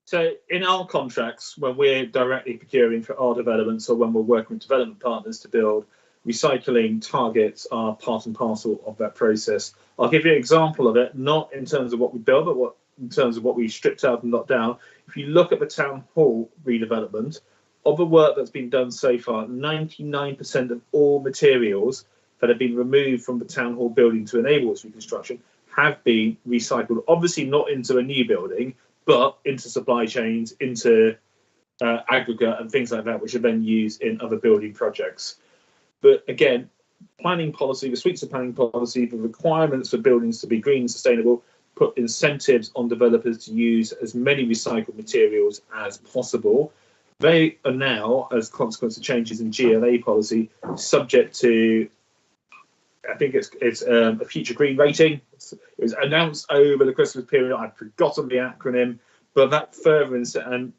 S4: So in our contracts, when we're directly procuring for our developments, or when we're working with development partners to build, recycling targets are part and parcel of that process. I'll give you an example of it, not in terms of what we build, but in terms of what we stripped out and knocked down. If you look at the town hall redevelopment, of the work that's been done so far, 99% of all materials that have been removed from the town hall building to enable its reconstruction have been recycled. Obviously not into a new building, but into supply chains, into aggregate and things like that, which are then used in other building projects. But again, planning policy, the suites of planning policy, the requirements for buildings to be green and sustainable, put incentives on developers to use as many recycled materials as possible. They are now, as a consequence of changes in GLA policy, subject to, I think it's a future green rating. It was announced over the Christmas period. I've forgotten the acronym, but that further and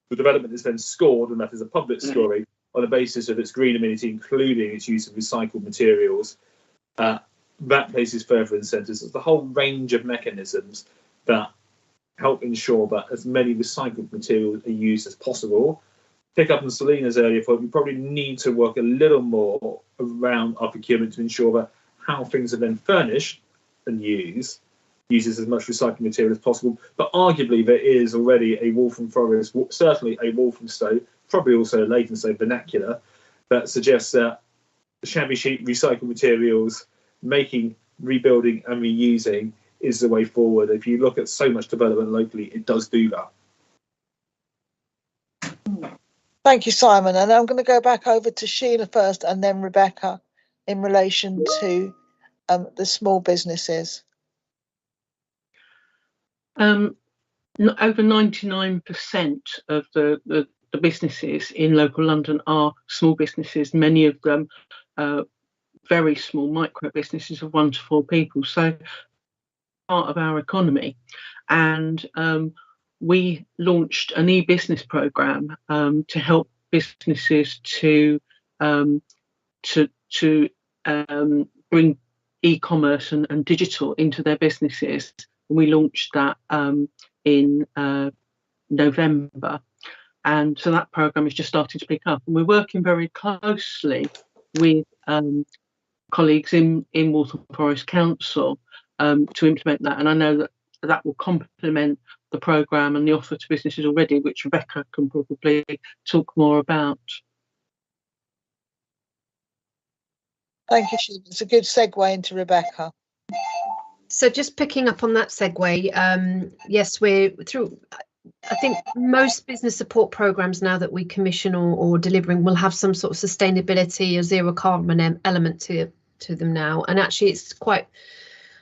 S4: the development is then scored, and that is a public scoring on the basis of its green amenity, including its use of recycled materials. That places further incentives. There's the whole range of mechanisms that help ensure that as many recycled materials are used as possible. Pick up on Selina's earlier point, we probably need to work a little more around our procurement to ensure that how things are then furnished and uses as much recycled material as possible. But arguably there is already a Waltham Forest, certainly a Walthamstow, probably also a Leytonstone vernacular that suggests that shabby chic recycled materials, making, rebuilding and reusing is the way forward. If you look at so much development locally, it does do that.
S1: Thank you, Simon. And I'm going to go back over to Sheila first and then Rebecca in relation to the small businesses.
S11: Over 99% of the businesses in local London are small businesses, many of them very small micro businesses of 1 to 4 people. So part of our economy. And we launched an e-business program to help businesses to bring e-commerce and digital into their businesses. And we launched that in November. And so that program is just starting to pick up. And we're working very closely with colleagues in Waltham Forest Council to implement that. And I know that will complement the programme and the offer to businesses already, which Rebecca can probably talk more about.
S1: Thank you, Sheila. It's a good segue into Rebecca.
S7: So just picking up on that segue, yes, we're through. I think most business support programs now that we commission or delivering will have some sort of sustainability or zero carbon element to them now. And actually, it's quite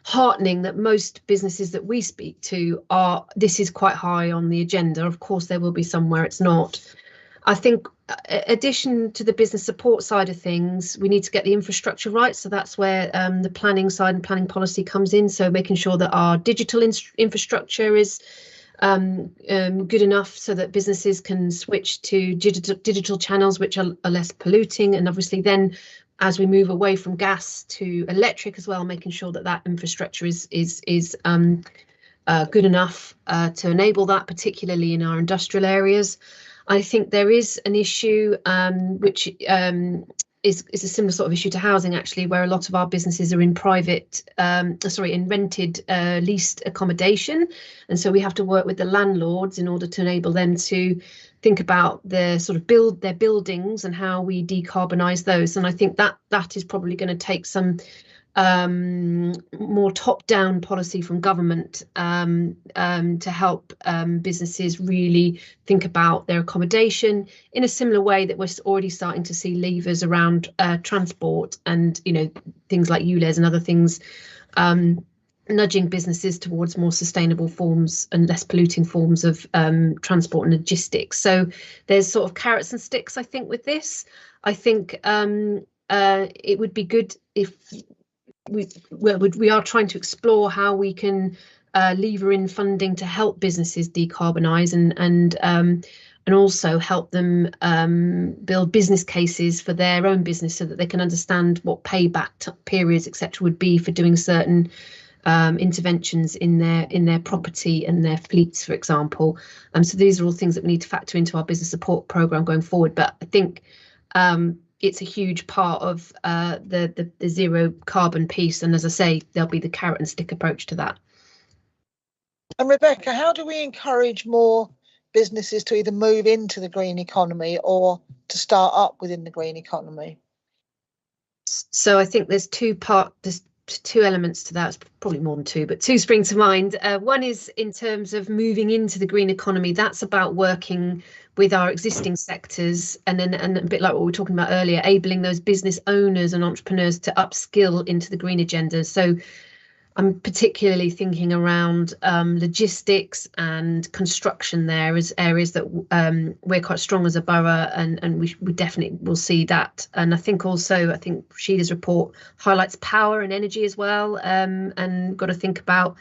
S7: heartening that most businesses that we speak to this is quite high on the agenda. Of course, there will be some where it's not. I think addition to the business support side of things, we need to get the infrastructure right. So that's where the planning side and planning policy comes in. So making sure that our digital infrastructure is good enough so that businesses can switch to digital channels which are less polluting, and obviously then as we move away from gas to electric as well, making sure that that infrastructure is good enough to enable that, particularly in our industrial areas. I think there is an issue which is a similar sort of issue to housing, actually, where a lot of our businesses are in in rented leased accommodation. And so we have to work with the landlords in order to enable them to think about their sort of their buildings and how we decarbonise those. And I think that is probably going to take some more top-down policy from government to help businesses really think about their accommodation in a similar way that we're already starting to see levers around transport and, you know, things like ULEZ and other things nudging businesses towards more sustainable forms and less polluting forms of transport and logistics. So there's sort of carrots and sticks, I think, with this. I think it would be good if we are trying to explore how we can lever in funding to help businesses decarbonise and also help them build business cases for their own business so that they can understand what payback periods, etc., would be for doing certain interventions in their property and their fleets, for example. So these are all things that we need to factor into our business support programme going forward. But I think it's a huge part of the zero carbon piece. And as I say, there'll be the carrot and stick approach to that.
S1: And Rebecca, how do we encourage more businesses to either move into the green economy or to start up within the green economy?
S7: So I think there's two elements to that. It's probably more than two, but two spring to mind. One is in terms of moving into the green economy. That's about working with our existing sectors and a bit like what we were talking about earlier, enabling those business owners and entrepreneurs to upskill into the green agenda. So I'm particularly thinking around logistics and construction there as areas that we're quite strong as a borough, and we definitely will see that. And I think Sheila's report highlights power and energy as well, and got to think about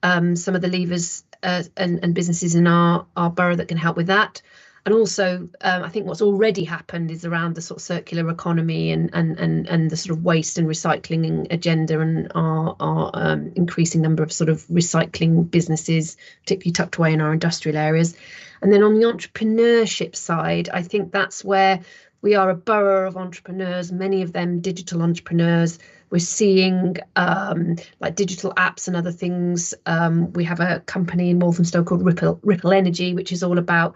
S7: some of the levers and businesses in our borough that can help with that. And also, I think what's already happened is around the sort of circular economy and the sort of waste and recycling agenda, and our increasing number of sort of recycling businesses, particularly tucked away in our industrial areas. And then on the entrepreneurship side, I think that's where we are a borough of entrepreneurs, many of them digital entrepreneurs. We're seeing like digital apps and other things. We have a company in Walthamstow called Ripple Energy, which is all about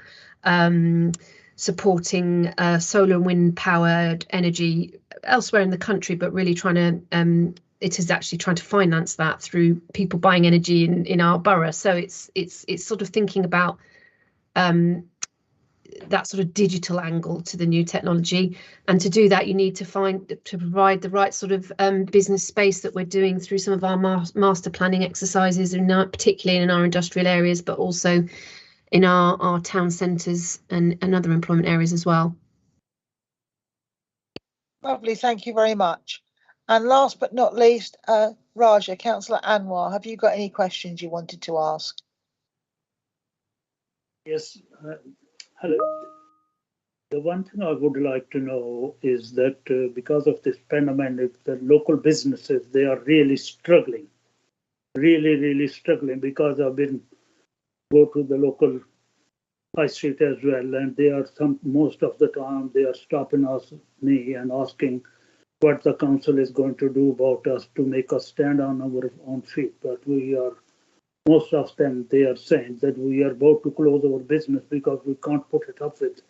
S7: supporting solar and wind powered energy elsewhere in the country, but really trying to it is actually trying to finance that through people buying energy in our borough. So it's sort of thinking about that sort of digital angle to the new technology, and to do that you need to provide the right sort of business space that we're doing through some of our master planning exercises, particularly in our industrial areas, but also in our town centres and other employment areas as well.
S1: Lovely, thank you very much. And last but not least, Raja, Councillor Anwar, have you got any questions you wanted to ask?
S14: Yes, hello. The one thing I would like to know is that because of this pandemic, the local businesses, they are really struggling, really struggling, because I've been go to the local high street as well, and they are most of the time they are stopping me and asking what the council is going to do about us to make us stand on our own feet. But most of them, they are saying that we are about to close our business because we can't put it up with.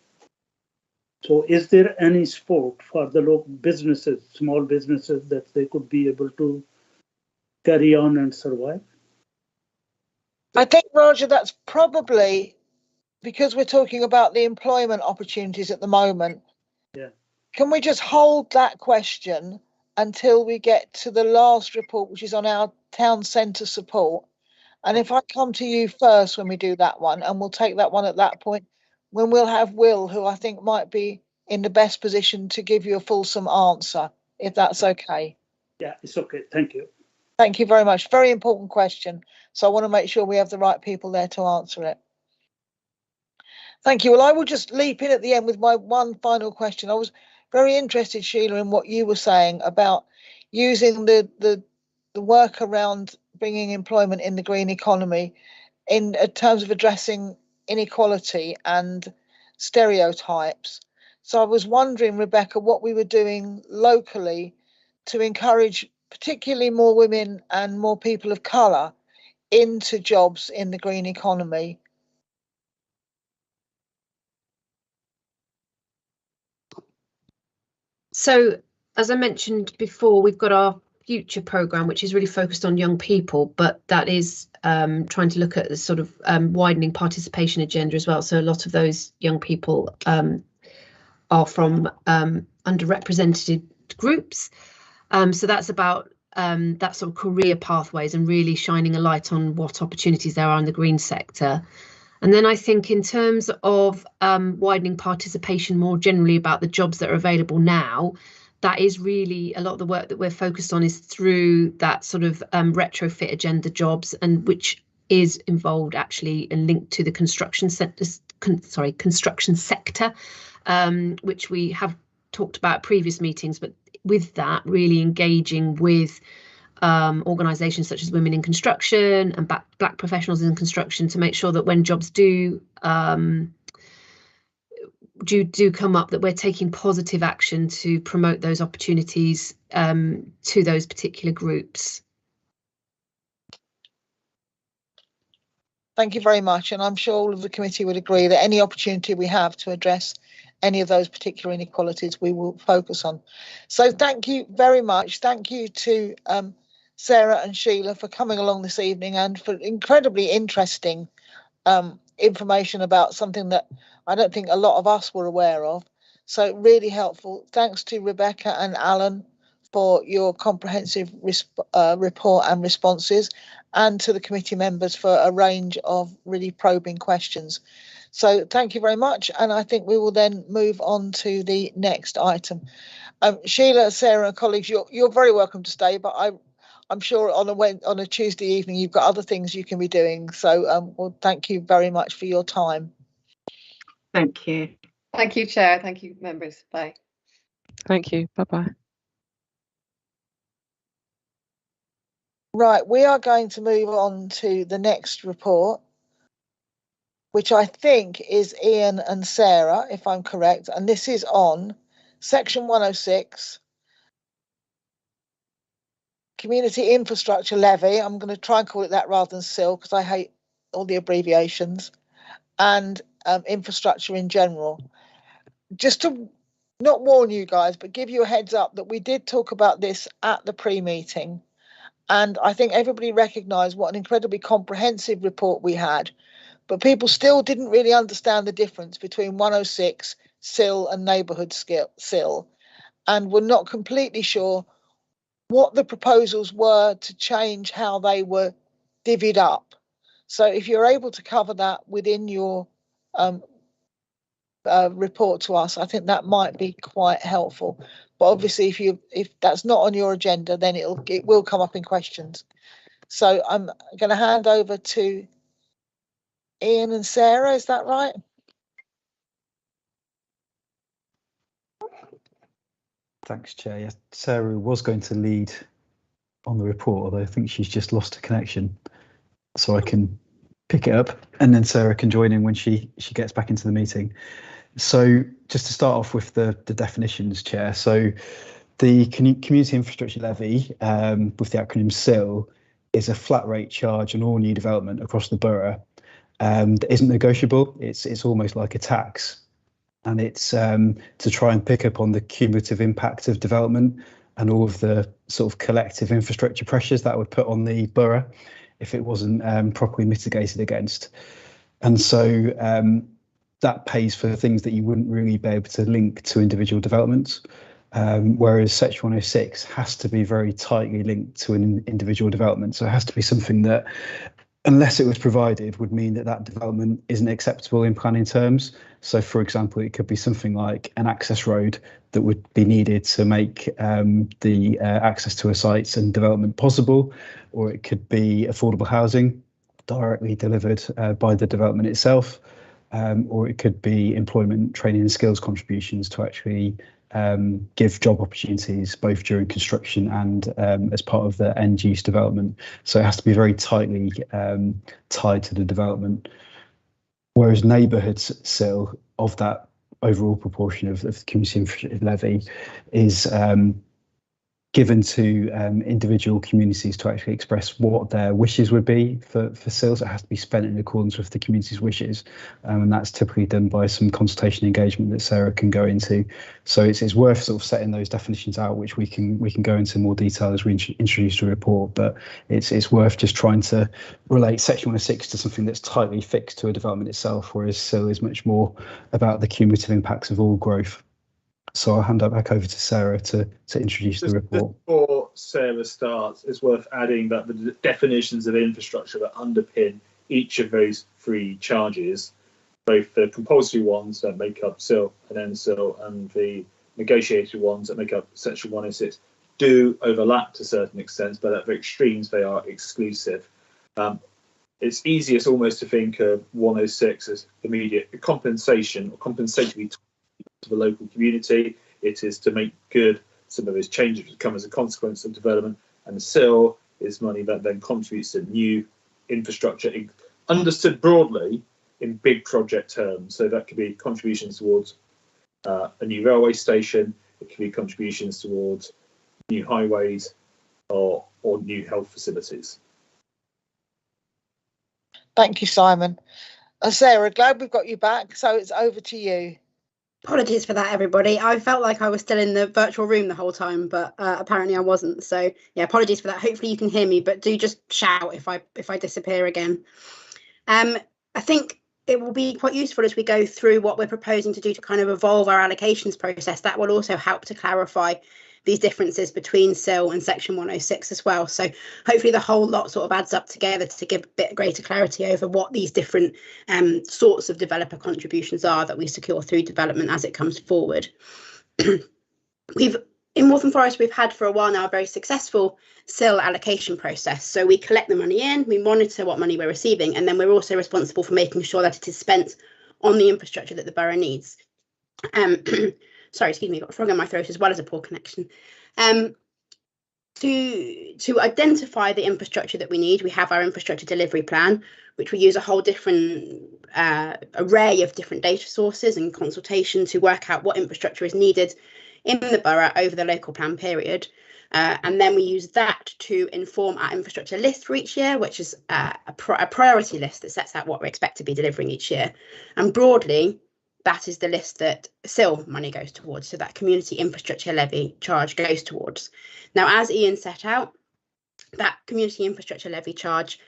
S14: So is there any support for the local businesses, small businesses, that they could be able to carry on and survive?
S1: I think, Roger, that's probably because we're talking about the employment opportunities at the moment.
S14: Yeah.
S1: Can we just hold that question until we get to the last report, which is on our town centre support? And if I come to you first when we do that one, and we'll take that one at that point, when we'll have Will, who I think might be in the best position to give you a fulsome answer, if that's okay.
S14: Yeah, it's okay. Thank you.
S1: Thank you very much. Very important question. So I want to make sure we have the right people there to answer it. Thank you. Well, I will just leap in at the end with my one final question. I was very interested, Sheila, in what you were saying about using the work around bringing employment in the green economy in terms of addressing inequality and stereotypes. So I was wondering, Rebecca, what we were doing locally to encourage particularly more women and more people of colour into jobs in the green economy.
S7: So, as I mentioned before, we've got our Future programme, which is really focused on young people, but that is trying to look at the sort of widening participation agenda as well. So a lot of those young people are from underrepresented groups. So that's about that sort of career pathways and really shining a light on what opportunities there are in the green sector. And then I think in terms of widening participation more generally about the jobs that are available now, that is really a lot of the work that we're focused on is through that sort of retrofit agenda jobs, and which is involved actually and linked to the construction sector, which we have talked about at previous meetings. But with that, really engaging with organisations such as Women in Construction and Black professionals in construction to make sure that when jobs do come up, that we're taking positive action to promote those opportunities to those particular groups.
S1: Thank you very much, and I'm sure all of the committee would agree that any opportunity we have to address any of those particular inequalities we will focus on. So thank you very much. Thank you to Sarah and Sheila for coming along this evening and for incredibly interesting information about something that I don't think a lot of us were aware of. So really helpful. Thanks to Rebecca and Alan for your comprehensive report and responses, and to the committee members for a range of really probing questions. So thank you very much, and I think we will then move on to the next item. Sheila, Sarah, colleagues, you're very welcome to stay, but I'm sure on a Tuesday evening you've got other things you can be doing. So well, thank you very much for your time.
S11: Thank you.
S10: Thank you, Chair. Thank you, members. Bye.
S15: Thank you. Bye-bye.
S1: Right, we are going to move on to the next report, which I think is Ian and Sarah, if I'm correct, and this is on Section 106, Community Infrastructure Levy. I'm going to try and call it that rather than SIL because I hate all the abbreviations, and infrastructure in general. Just to not warn you guys, but give you a heads up that we did talk about this at the pre-meeting. And I think everybody recognised what an incredibly comprehensive report we had, but people still didn't really understand the difference between 106, SIL and neighbourhood SIL, and were not completely sure what the proposals were to change how they were divvied up. So if you're able to cover that within your report to us, I think that might be quite helpful. But obviously, if that's not on your agenda, then it will come up in questions. So I'm going to hand over to Ian and Sarah. Is that right?
S5: Thanks, Chair. Yes, Sarah was going to lead on the report, although I think she's just lost a connection. So I can pick it up and then Sarah can join in when she gets back into the meeting. So just to start off with the definitions, Chair. So the Community Infrastructure Levy, with the acronym SIL, is a flat rate charge on all new development across the borough that isn't negotiable. It's almost like a tax, and it's to try and pick up on the cumulative impact of development and all of the sort of collective infrastructure pressures that would put on the borough if it wasn't properly mitigated against. And so that pays for things that you wouldn't really be able to link to individual developments, whereas Section 106 has to be very tightly linked to an individual development. So it has to be something that, unless it was provided, would mean that development isn't acceptable in planning terms. So, for example, it could be something like an access road that would be needed to make the access to a site and development possible, or it could be affordable housing directly delivered by the development itself, or it could be employment, training and skills contributions to actually give job opportunities both during construction and as part of the end use development. So it has to be very tightly tied to the development. Whereas neighbourhoods SIL, of that overall proportion of the community infrastructure levy, is given to individual communities to actually express what their wishes would be for SILs. It has to be spent in accordance with the community's wishes, and that's typically done by some consultation engagement that Sarah can go into. So it's worth sort of setting those definitions out, which we can go into more detail as we introduce the report. But it's worth just trying to relate Section 106 to something that's tightly fixed to a development itself, whereas SIL is much more about the cumulative impacts of all growth. So I'll hand it back over to Sarah to introduce the report.
S4: Before Sarah starts, it's worth adding that the definitions of infrastructure that underpin each of those three charges, both the compulsory ones that make up SIL and NSIL and the negotiated ones that make up Section 106, do overlap to certain extents, but at the extremes they are exclusive. It's easiest almost to think of 106 as immediate compensation or compensatory to the local community. It is to make good some of those changes that come as a consequence of development, and the SIL is money that then contributes to new infrastructure, understood broadly in big project terms. So that could be contributions towards a new railway station, it could be contributions towards new highways or new health facilities.
S1: Thank you, Simon. Sarah, glad we've got you back. So it's over to you.
S16: Apologies for that, everybody. I felt like I was still in the virtual room the whole time, but apparently I wasn't. So yeah, apologies for that. Hopefully you can hear me, but do just shout if I disappear again. I think it will be quite useful as we go through what we're proposing to do to kind of evolve our allocations process. That will also help to clarify these differences between SIL and Section 106 as well. So hopefully the whole lot sort of adds up together to give a bit greater clarity over what these different sorts of developer contributions are that we secure through development as it comes forward. In Waltham Forest, we've had for a while now a very successful SIL allocation process. So we collect the money in, we monitor what money we're receiving, and then we're also responsible for making sure that it is spent on the infrastructure that the borough needs. Sorry, excuse me, got a frog in my throat as well as a poor connection. To identify the infrastructure that we need, we have our infrastructure delivery plan, which we use a whole different array of different data sources and consultation to work out what infrastructure is needed in the borough over the local plan period. And then we use that to inform our infrastructure list for each year, which is a priority list that sets out what we expect to be delivering each year. And broadly, that is the list that CIL money goes towards, so that community infrastructure levy charge goes towards. Now, as Ian set out, that community infrastructure levy charge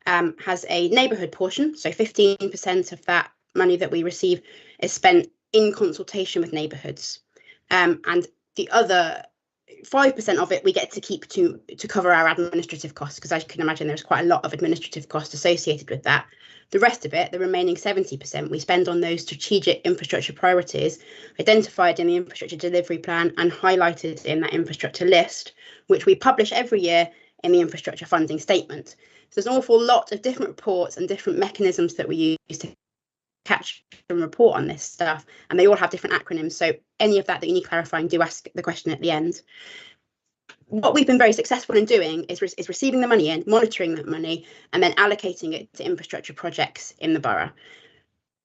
S16: has a neighbourhood portion, so 15% of that money that we receive is spent in consultation with neighbourhoods, and the other 5% of it we get to keep to cover our administrative costs, because as you can imagine, there's quite a lot of administrative costs associated with that. The rest of it, the remaining 70%, we spend on those strategic infrastructure priorities identified in the infrastructure delivery plan and highlighted in that infrastructure list, which we publish every year in the infrastructure funding statement. So there's an awful lot of different reports and different mechanisms that we use to catch and report on this stuff, and they all have different acronyms, so any of that you need clarifying, do ask the question at the end. What we've been very successful in doing is receiving the money in, monitoring that money, and then allocating it to infrastructure projects in the borough.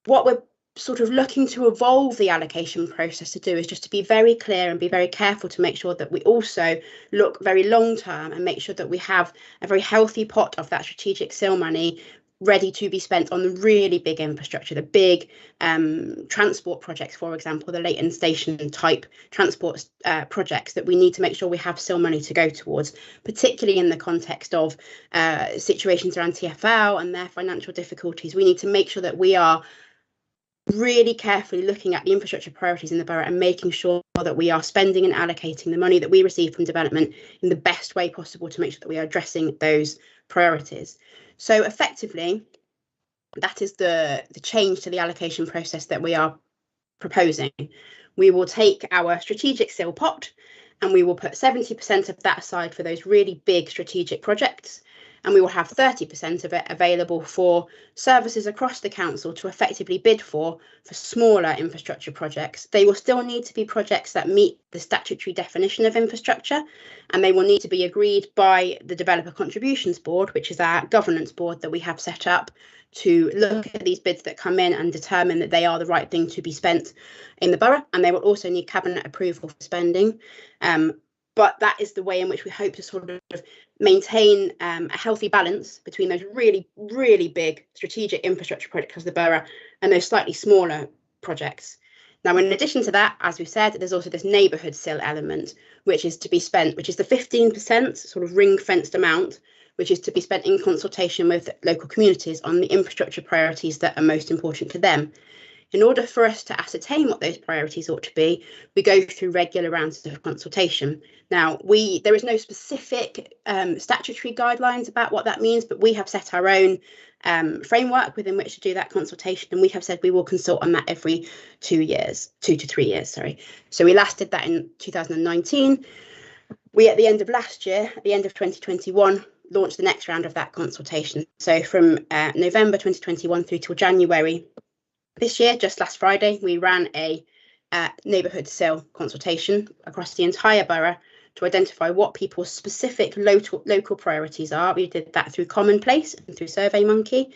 S16: What we're sort of looking to evolve the allocation process to do is just to be very clear and be very careful to make sure that we also look very long term and make sure that we have a very healthy pot of that strategic CIL money ready to be spent on the really big infrastructure, the big transport projects, for example, the Leighton Station type transport projects that we need to make sure we have CIL money to go towards, particularly in the context of situations around TfL and their financial difficulties. We need to make sure that we are really carefully looking at the infrastructure priorities in the borough and making sure that we are spending and allocating the money that we receive from development in the best way possible to make sure that we are addressing those priorities. So effectively, that is the change to the allocation process that we are proposing. We will take our strategic CIL pot and we will put 70% of that aside for those really big strategic projects, and we will have 30% of it available for services across the council to effectively bid for smaller infrastructure projects. They will still need to be projects that meet the statutory definition of infrastructure, and they will need to be agreed by the Developer Contributions Board, which is our governance board that we have set up to look at these bids that come in and determine that they are the right thing to be spent in the borough, and they will also need cabinet approval for spending. But that is the way in which we hope to sort of maintain a healthy balance between those really, really big strategic infrastructure projects of the borough and those slightly smaller projects. Now, in addition to that, as we said, there's also this neighbourhood CIL element, which is to be spent, which is the 15% sort of ring-fenced amount, which is to be spent in consultation with local communities on the infrastructure priorities that are most important to them. In order for us to ascertain what those priorities ought to be, we go through regular rounds of consultation. Now, there is no specific statutory guidelines about what that means, but we have set our own framework within which to do that consultation, and we have said we will consult on that every 2 to 3 years, sorry. So we last did that in 2019. We, at the end of last year, at the end of 2021, launched the next round of that consultation. So from November 2021 through till January this year, just last Friday, we ran a neighbourhood CIL consultation across the entire borough to identify what people's specific local priorities are. We did that through Commonplace and through SurveyMonkey.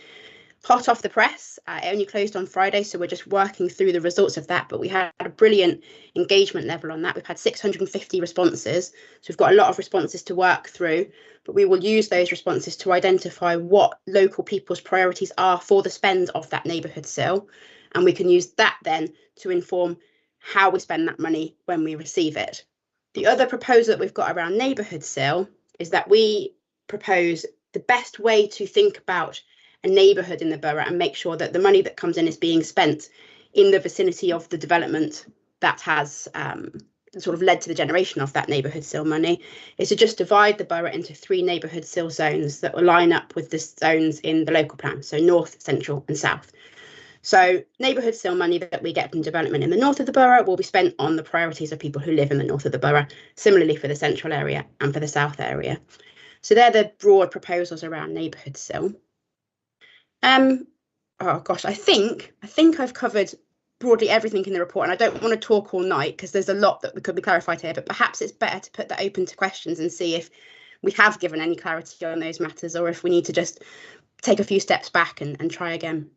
S16: Hot off the press, it only closed on Friday, so we're just working through the results of that, but we had a brilliant engagement level on that. We've had 650 responses, so we've got a lot of responses to work through, but we will use those responses to identify what local people's priorities are for the spend of that neighbourhood CIL, and we can use that then to inform how we spend that money when we receive it. The other proposal that we've got around neighbourhood CIL is that we propose the best way to think about a neighbourhood in the borough and make sure that the money that comes in is being spent in the vicinity of the development that has sort of led to the generation of that neighbourhood CIL money, is to just divide the borough into 3 neighbourhood CIL zones that will line up with the zones in the local plan, so north, central and south. So neighbourhood CIL money that we get from development in the north of the borough will be spent on the priorities of people who live in the north of the borough, similarly for the central area and for the south area. So they're the broad proposals around neighbourhood CIL. oh gosh, I think I've covered broadly everything in the report, and I don't want to talk all night because there's a lot that could be clarified here, but perhaps it's better to put that open to questions and see if we have given any clarity on those matters, or if we need to just take a few steps back and try again.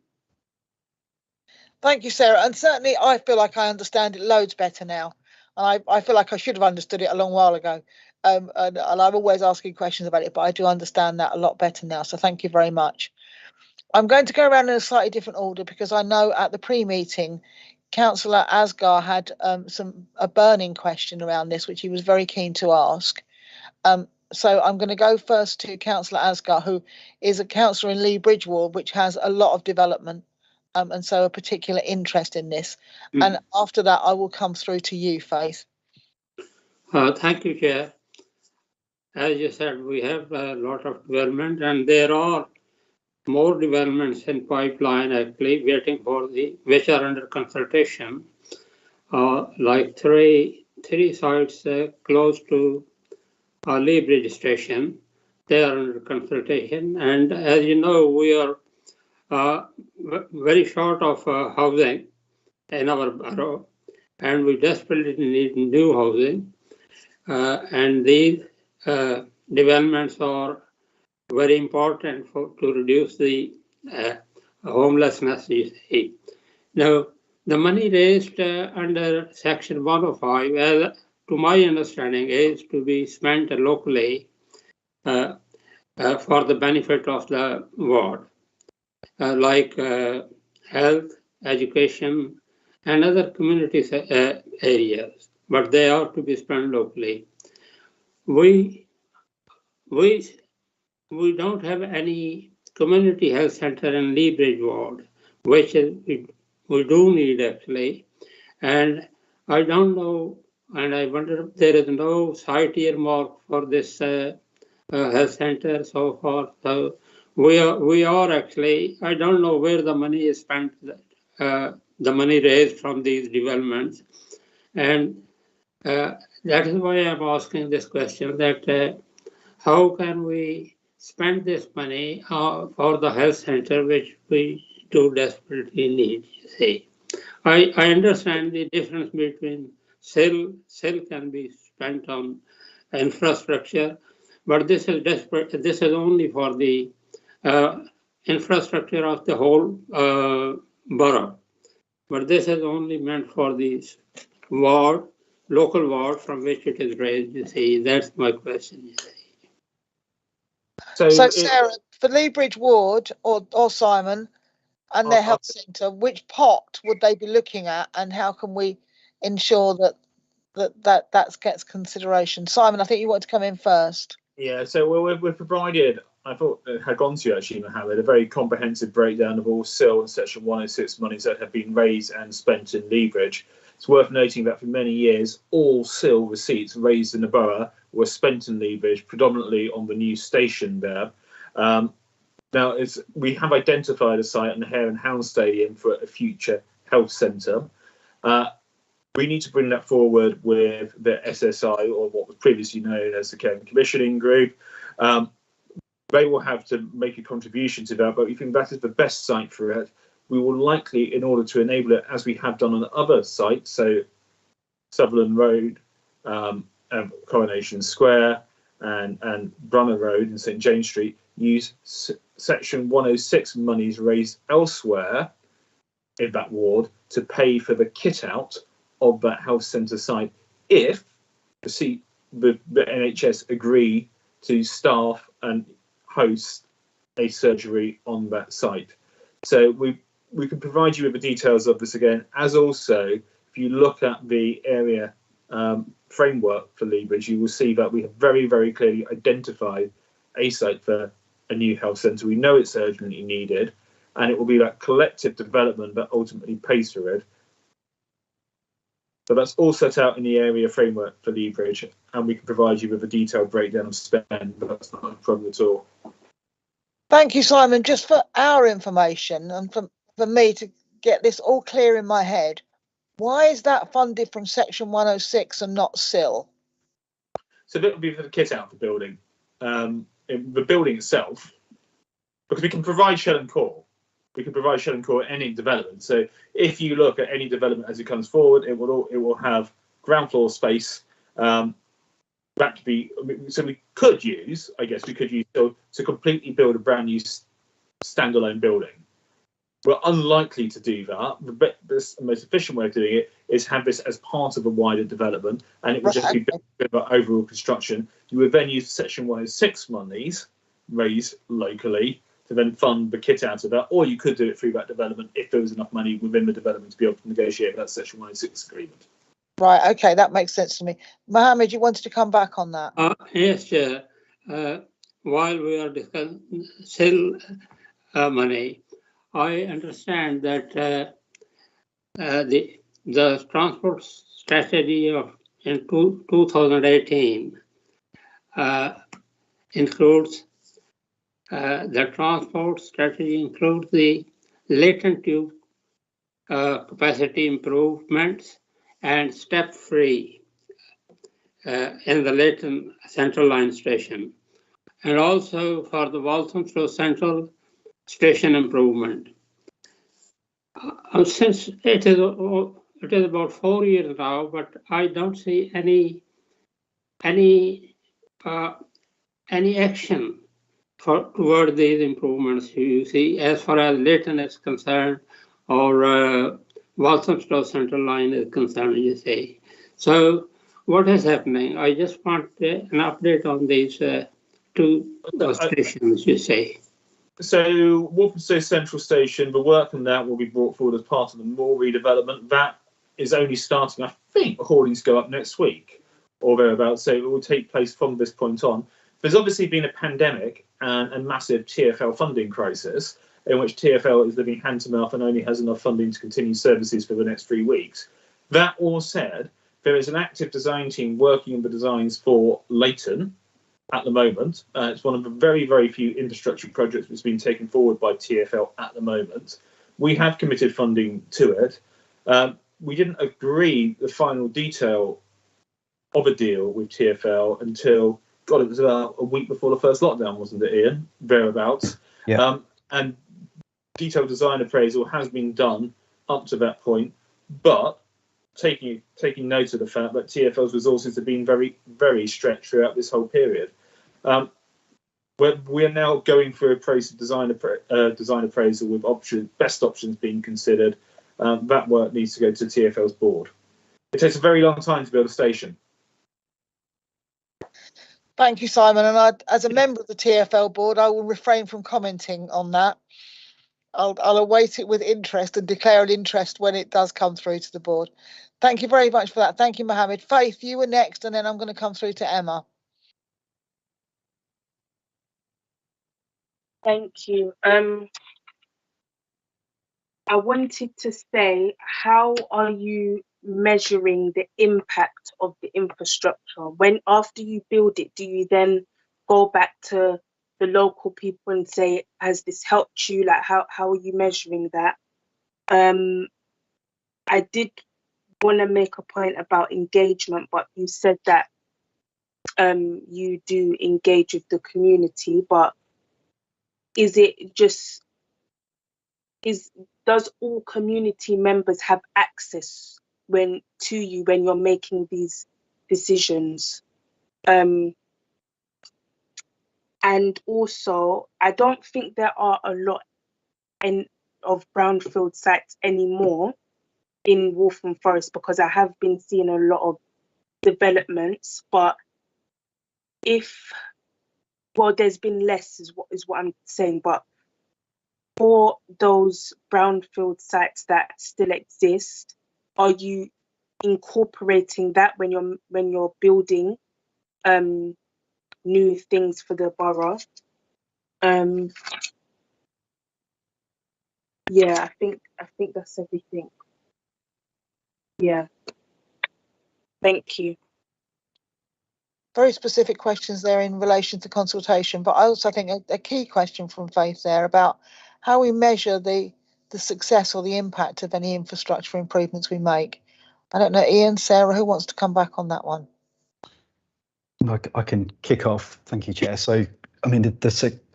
S1: Thank you, Sarah. And certainly I feel like I understand it loads better now. And I feel like I should have understood it a long while ago. And I'm always asking questions about it, but I do understand that a lot better now. So thank you very much. I'm going to go around in a slightly different order because I know at the pre-meeting, Councillor Asgar had a burning question around this, which he was very keen to ask. So I'm going to go first to Councillor Asgar, who is a councillor in Lee Bridge Ward, which has a lot of development and so a particular interest in this. And after that, I will come through to you, Faith.
S17: Thank you, Chair. As you said, we have a lot of development, and there are more developments in pipeline actually waiting for which are under consultation. Like three sites close to Lee Bridge Station, they are under consultation. And as you know, we are very short of housing in our borough, and we desperately need new housing. And these developments are very important to reduce the homelessness, you see. Now, the money raised under Section 105, as to my understanding, is to be spent locally for the benefit of the ward, like health, education, and other community areas, but they are to be spent locally. We don't have any community health center in Lee Bridge Ward, which we do need actually. And I don't know, and I wonder if there is no site earmark for this health center so far. So we are actually, I don't know where the money is spent, the money raised from these developments. And that is why I'm asking this question, that how can we spend this money for the health center, which we do desperately need, you see. I understand the difference between SIL can be spent on infrastructure, but this is desperate. This is only for the infrastructure of the whole borough. But this is only meant for the ward, local ward from which it is raised, you see. That's my question, you see.
S1: So Sarah, for Lee Bridge Ward or Simon and their health centre, which pot would they be looking at, and how can we ensure that gets consideration? Simon, I think you want to come in first.
S4: Yeah, so we've provided, I thought it had gone to you actually, Mohammed, a very comprehensive breakdown of all SIL and Section 106 monies that have been raised and spent in Lee Bridge. It's worth noting that for many years, all SIL receipts raised in the borough were spent in Lee Bridge, predominantly on the new station there. Now, we have identified a site in the Hare and Hound Stadium for a future health centre. We need to bring that forward with the SSI, or what was previously known as the Care and Commissioning Group. They will have to make a contribution to that, but we think that is the best site for it. We will likely, in order to enable it, as we have done on other sites, so Sutherland Road, Coronation Square, and Brunner Road and St James Street, use Section 106 monies raised elsewhere in that ward to pay for the kit out of that health centre site if the NHS agree to staff and host a surgery on that site. So we can provide you with the details of this again, as also if you look at the area framework for Lee Bridge, you will see that we have very, very clearly identified a site for a new health centre. We know it's urgently needed, and it will be that collective development that ultimately pays for it. But that's all set out in the area framework for Lee Bridge, and we can provide you with a detailed breakdown of spend, but that's not a problem at all.
S1: Thank you, Simon. Just for our information and for me to get this all clear in my head, why is that funded from Section 106 and not SIL?
S4: So that would be for the kit out of the building. The building itself, because we can provide shell and core, we can provide shed and core at any development. So if you look at any development as it comes forward, it will have ground floor space. That could be, so we could use to completely build a brand new standalone building. We're unlikely to do that. The most efficient way of doing it is have this as part of a wider development, and it would just be a bit of overall construction. You would then use Section 106 monies raised locally to then fund the kit out of that, or you could do it through that development if there was enough money within the development to be able to negotiate that Section 106 agreement.
S1: Right, okay, that makes sense to me. Mohammed, you wanted to come back on that?
S17: Yes, Chair. While we are discussing still money, I understand that the transport strategy in 2018 includes the transport strategy includes the latent tube capacity improvements and step-free in the Leighton Central Line station, and also for the Waltham to Central station improvement. Since it is about 4 years now, but I don't see any action toward these improvements. You see, as far as Leighton is concerned, or Waltham Central Line is concerned, you say. So what is happening? I just want an update on these two stations, you say.
S4: So Walthamstow Central Station, the work on that will be brought forward as part of the Moor redevelopment. That is only starting, I think, the hoardings go up next week or thereabouts, so it will take place from this point on. There's obviously been a pandemic and a massive TfL funding crisis, in which TfL is living hand to mouth and only has enough funding to continue services for the next 3 weeks. That all said, there is an active design team working on the designs for Leighton at the moment. It's one of the very, very few infrastructure projects that's been taken forward by TfL at the moment. We have committed funding to it. We didn't agree the final detail of a deal with TfL until, God, it was about a week before the first lockdown, wasn't it, Ian? Thereabouts.
S5: Yeah.
S4: And detailed design appraisal has been done up to that point, but taking note of the fact that TfL's resources have been very, very stretched throughout this whole period. We're now going through a process of design appraisal with best options being considered. That work needs to go to TfL's board. It takes a very long time to build a station.
S1: Thank you, Simon. And as a member of the TfL board, I will refrain from commenting on that. I'll await it with interest and declare an interest when it does come through to the board. Thank you very much for that. Thank you, Mohammed. Faith, you were next, and then I'm going to come through to Emma.
S6: Thank you. I wanted to say, how are you measuring the impact of the infrastructure? When after you build it, do you then go back to the local people and say, has this helped you? Like, how are you measuring that? I did want to make a point about engagement, but you said that you do engage with the community, but does all community members have access to you when you're making these decisions? And also, I don't think there are a lot of brownfield sites anymore in Waltham Forest, because I have been seeing a lot of developments, but there's been less is what I'm saying, but for those brownfield sites that still exist, are you incorporating that when you're building new things for the borough? Yeah, I think that's everything. Yeah. Thank you.
S1: Very specific questions there in relation to consultation, but I also think a key question from Faith there about how we measure the success or the impact of any infrastructure improvements we make. I don't know, Ian, Sarah, who wants to come back on that one?
S5: I can kick off. Thank you, Chair. So, I mean, the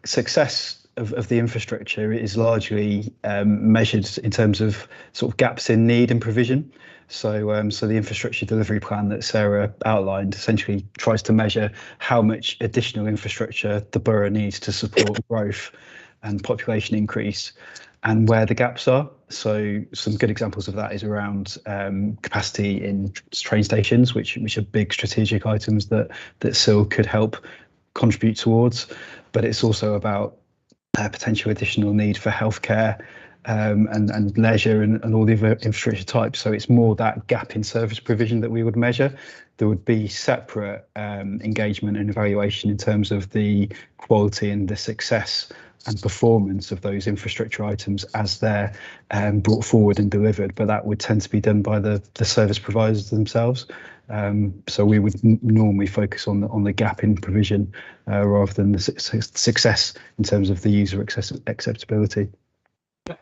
S5: success of the infrastructure is largely measured in terms of sort of gaps in need and provision. So, so the infrastructure delivery plan that Sarah outlined essentially tries to measure how much additional infrastructure the borough needs to support growth and population increase, and where the gaps are. So some good examples of that is around capacity in train stations, which are big strategic items that SIL could help contribute towards. But it's also about potential additional need for healthcare and leisure and all the other infrastructure types. So it's more that gap in service provision that we would measure. There would be separate engagement and evaluation in terms of the quality and the success and performance of those infrastructure items as they're brought forward and delivered, but that would tend to be done by the service providers themselves. So we would normally focus on the gap in provision rather than the success in terms of the user acceptability.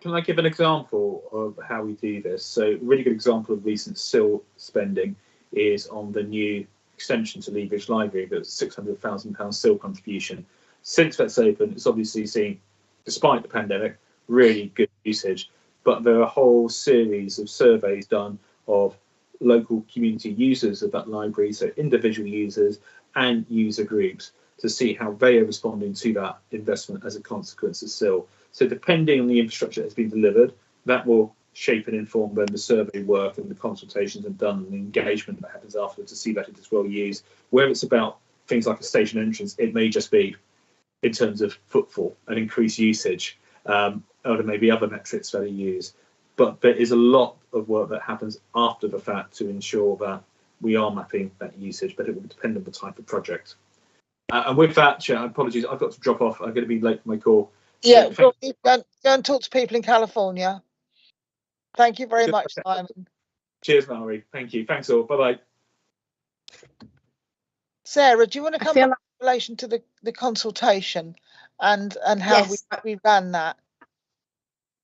S4: Can I give an example of how we do this? So a really good example of recent SIL spending is on the new extension to Levy Library. That's £600,000 SIL contribution. Since that's open, it's obviously seen, despite the pandemic, really good usage. But there are a whole series of surveys done of local community users of that library, so individual users and user groups, to see how they are responding to that investment as a consequence of SIL. So depending on the infrastructure that's been delivered, that will shape and inform then the survey work and the consultations and done and the engagement that happens after to see that it is well used. Where it's about things like a station entrance, it may just be in terms of footfall and increased usage, or there may be other metrics that are used. But there is a lot of work that happens after the fact to ensure that we are mapping that usage, but it will depend on the type of project. And with that, Chair, apologies, I've got to drop off. I'm going to be late for my call.
S1: Yeah, go and talk to people in California. Thank you very much, Simon.
S4: Cheers, Mallory. Thank you. Thanks all. Bye-bye.
S1: Sarah, do you want to come back in relation to the consultation and how we ran that?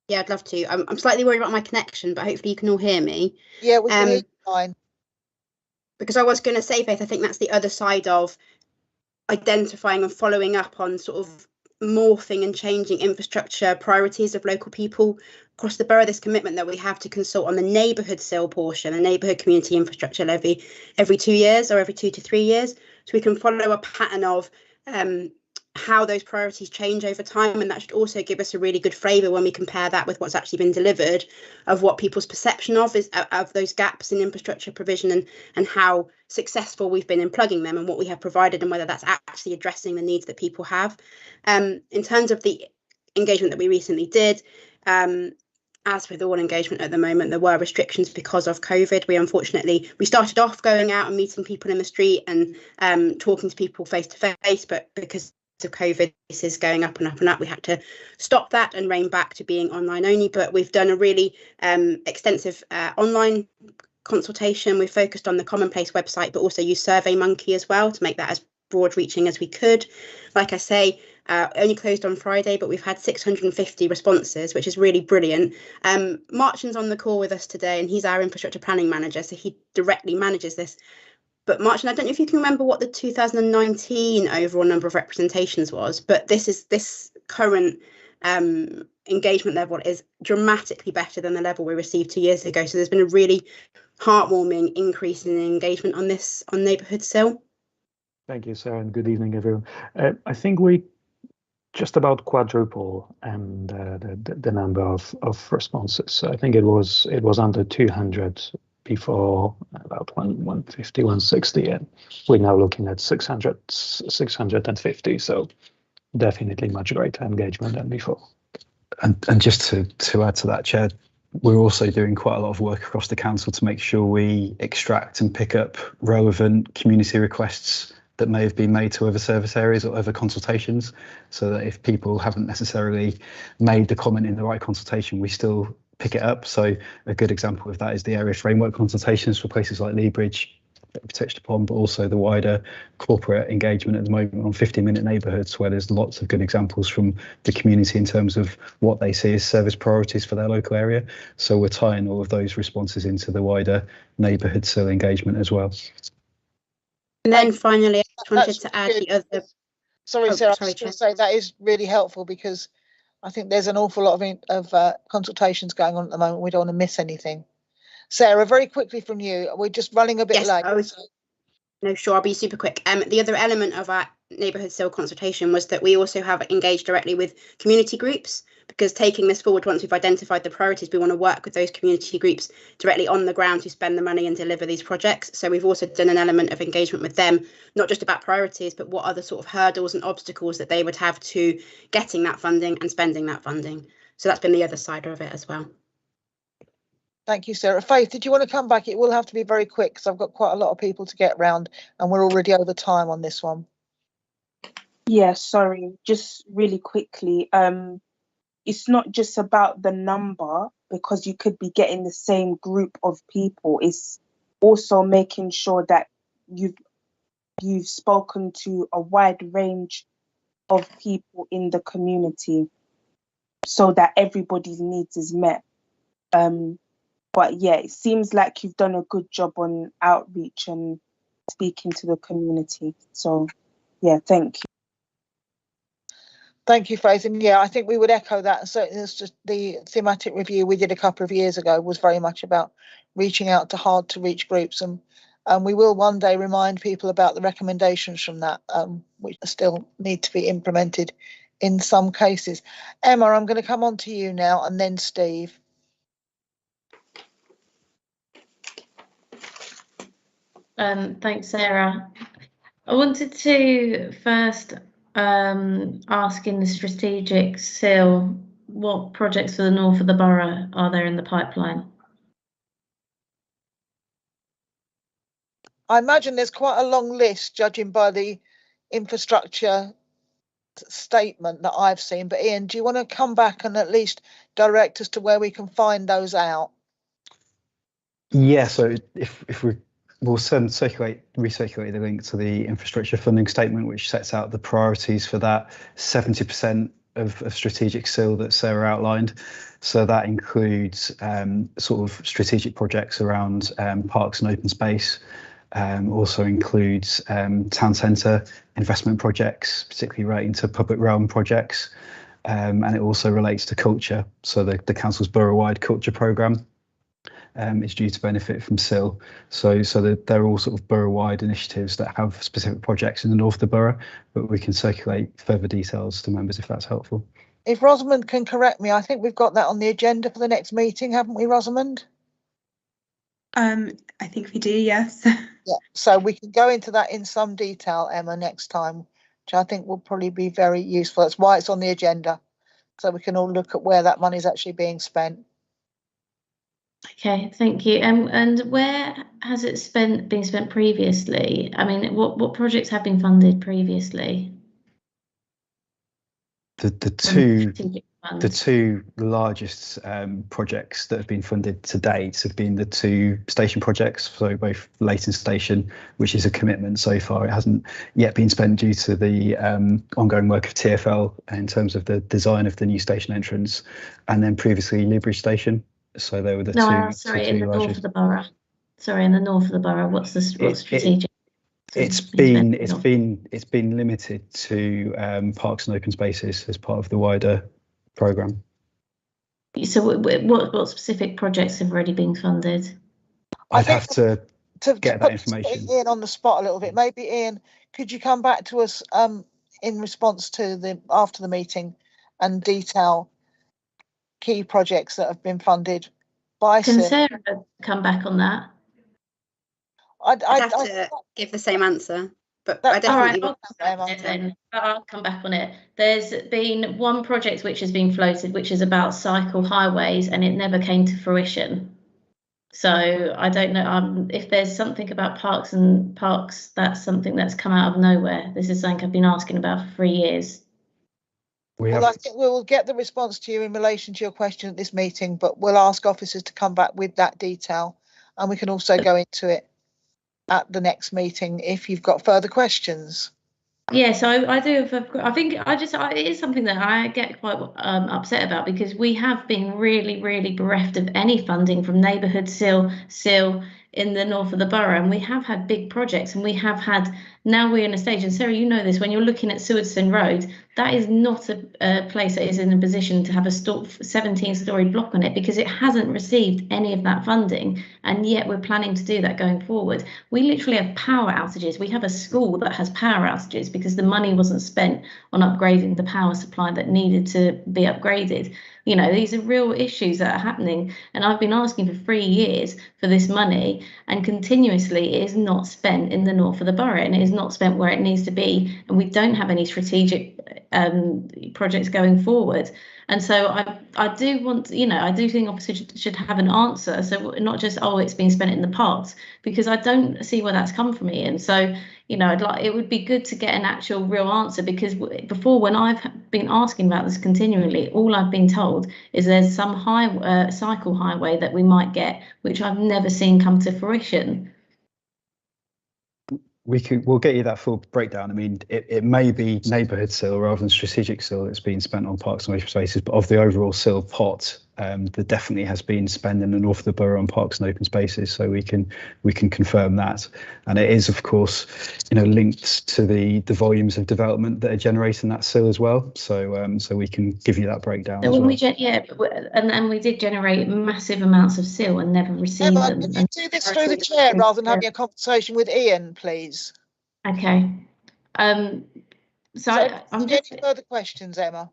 S16: Yeah, I'd love to. I'm slightly worried about my connection, but hopefully you can all hear me.
S1: Yeah, we can hear you fine.
S16: Because I was going to say, Faith, I think that's the other side of identifying and following up on sort of morphing and changing infrastructure priorities of local people across the borough. This commitment that we have to consult on the neighbourhood SIL portion, the neighbourhood community infrastructure levy, every 2 years or every 2 to 3 years, so we can follow a pattern of how those priorities change over time, and that should also give us a really good flavour when we compare that with what's actually been delivered, of what people's perception of is of those gaps in infrastructure provision and how successful we've been in plugging them and what we have provided, and whether that's actually addressing the needs that people have. In terms of the engagement that we recently did, as with all engagement at the moment, there were restrictions because of COVID. We started off going out and meeting people in the street and talking to people face to face, but because of COVID cases going up and up and up, we had to stop that and rein back to being online only. But we've done a really extensive online consultation. We've focused on the Commonplace website, but also used SurveyMonkey as well to make that as broad reaching as we could. Like I say, only closed on Friday, but we've had 650 responses, which is really brilliant. Marchan's on the call with us today, and he's our infrastructure planning manager, so he directly manages this. But Marchan, I don't know if you can remember what the 2019 overall number of representations was, but this current engagement level is dramatically better than the level we received 2 years ago. So there's been a really heartwarming increase in engagement on this on neighbourhood SIL.
S18: Thank you, Sarah, and good evening, everyone. I think we just about quadruple and the number of responses. So I think it was under 200 before, about 150, 160, and we're now looking at 650. So definitely much greater engagement than before.
S5: And just to add to that, Chair, we're also doing quite a lot of work across the council to make sure we extract and pick up relevant community requests that may have been made to other service areas or other consultations, so that if people haven't necessarily made the comment in the right consultation, we still pick it up. So a good example of that is the area framework consultations for places like Lea Bridge that we've touched upon, but also the wider corporate engagement at the moment on 50-minute neighbourhoods, where there's lots of good examples from the community in terms of what they see as service priorities for their local area. So we're tying all of those responses into the wider neighbourhood SIL engagement as well.
S16: And then finally, I just wanted to add the other.
S1: Sorry, Sarah, I was going to say that is really helpful, because I think there's an awful lot of consultations going on at the moment. We don't want to miss anything. Sarah, very quickly from you. We're just running a bit
S16: Yes,
S1: late.
S16: No, sure, I'll be super quick. The other element of our neighbourhood SIL consultation was that we also have engaged directly with community groups, because taking this forward, once we've identified the priorities, we want to work with those community groups directly on the ground to spend the money and deliver these projects. So we've also done an element of engagement with them, not just about priorities, but what other sort of hurdles and obstacles that they would have to getting that funding and spending that funding. So that's been the other side of it as well.
S1: Thank you, Sarah. Faith, did you want to come back? It will have to be very quick because I've got quite a lot of people to get round and we're already over time on this one.
S6: Yeah, sorry, just really quickly. It's not just about the number, because you could be getting the same group of people. It's also making sure that you've spoken to a wide range of people in the community so that everybody's needs is met. But yeah, it seems like you've done a good job on outreach and speaking to the community. So yeah, thank you.
S1: Thank you, Faith. And yeah, I think we would echo that. And certainly it's just the thematic review we did a couple of years ago was very much about reaching out to hard to reach groups. And we will one day remind people about the recommendations from that, which still need to be implemented in some cases. Emma, I'm going to come on to you now and then Steve.
S3: Thanks, Sarah. I wanted to first ask in the strategic SIL, what projects for the north of the borough are there in the pipeline?
S1: I imagine there's quite a long list, judging by the infrastructure statement that I've seen. But Ian, do you want to come back and at least direct us to where we can find those out?
S5: Yeah, so we'll recirculate the link to the infrastructure funding statement, which sets out the priorities for that 70% of strategic SIL that Sarah outlined. So that includes sort of strategic projects around parks and open space. Also includes town centre investment projects, particularly relating to public realm projects. And it also relates to culture. So the council's borough-wide culture programme is due to benefit from SIL. So they're all sort of borough-wide initiatives that have specific projects in the north of the borough, but we can circulate further details to members if that's helpful.
S1: If Rosamond can correct me, I think we've got that on the agenda for the next meeting, haven't we, Rosamond?
S2: I think we do, yes.
S1: Yeah, so we can go into that in some detail, Emma, next time, which I think will probably be very useful. That's why it's on the agenda, so we can all look at where that money is actually being spent.
S3: Okay, thank you. And where has it been spent previously? I mean, what projects have been funded previously?
S5: The two largest projects that have been funded to date have been the two station projects, so both Leighton Station, which is a commitment so far. It hasn't yet been spent due to the ongoing work of TfL in terms of the design of the new station entrance, and then previously Newbridge Station. So they were the two.
S3: Sorry, in the north of the borough. Sorry, in the north of the borough. What's strategic?
S5: It's been limited to parks and open spaces as part of the wider programme.
S3: So what specific projects have already been funded?
S5: I'd have to get that information.
S1: Ian on the spot a little bit. Maybe Ian, could you come back to us in response to after the meeting and detail key projects that have been funded by
S3: Can
S1: SIL?
S3: Sarah come back on that?
S16: I'd have to give the same answer, but I definitely will.
S3: I'll come back on it. There's been one project which has been floated, which is about cycle highways, and it never came to fruition. So I don't know if there's something about parks, that's something that's come out of nowhere. This is something I've been asking about for 3 years.
S1: I think we will get the response to you in relation to your question at this meeting, but we'll ask officers to come back with that detail, and we can also go into it at the next meeting if you've got further questions.
S3: Yes, I do. I think it is something that I get quite upset about, because we have been really, really bereft of any funding from neighbourhood SIL in the north of the borough, and we have had big projects, and we have had, now we're in a stage, and Sarah, you know this, when you're looking at Sewardson Road, that is not a place that is in a position to have a 17-storey block on it, because it hasn't received any of that funding, and yet we're planning to do that going forward. We literally have power outages. We have a school that has power outages because the money wasn't spent on upgrading the power supply that needed to be upgraded. You know, these are real issues that are happening, and I've been asking for 3 years for this money, and continuously it is not spent in the north of the borough, and it is not spent where it needs to be, and we don't have any strategic projects going forward. And so I do want, you know, I do think opposition should have an answer. So not just, oh, it's been spent in the past, because I don't see where that's come from, Ian. So, you know, it would be good to get an actual real answer, because before, when I've been asking about this continually, all I've been told is there's some cycle highway that we might get, which I've never seen come to fruition.
S5: We'll get you that full breakdown. I mean, it may be neighbourhood SIL rather than strategic SIL that's been spent on parks and open spaces, but of the overall SIL pot, there definitely has been spend in the north of the borough on parks and open spaces. So we can confirm that, and it is, of course, you know, linked to the volumes of development that are generating that SIL as well. So we can give you that breakdown.
S3: So
S5: as
S3: when
S5: well.
S3: and we did generate massive amounts of SIL and never received
S1: Emma,
S3: them.
S1: can you do this through the chair rather than having a conversation with Ian, please?
S3: Okay. So I'm just
S1: any further questions, Emma?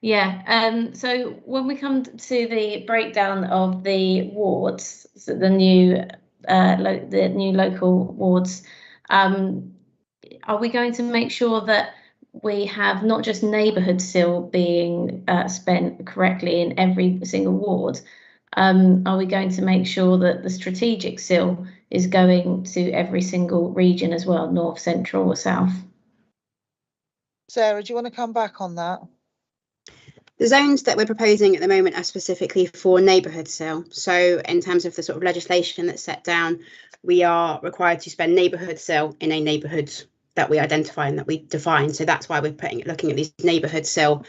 S3: Yeah. So when we come to the breakdown of the wards, so the new local wards, are we going to make sure that we have not just neighbourhood SIL being spent correctly in every single ward? Are we going to make sure that the strategic SIL is going to every single region as well, north, central or south?
S1: Sarah, do you want to come back on that?
S16: The zones that we're proposing at the moment are specifically for neighbourhood SIL. So in terms of the sort of legislation that's set down, we are required to spend neighbourhood SIL in a neighbourhood that we identify and that we define. So that's why we're looking at these neighbourhood SIL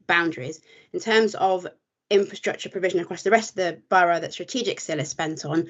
S16: boundaries. In terms of infrastructure provision across the rest of the borough that strategic SIL is spent on,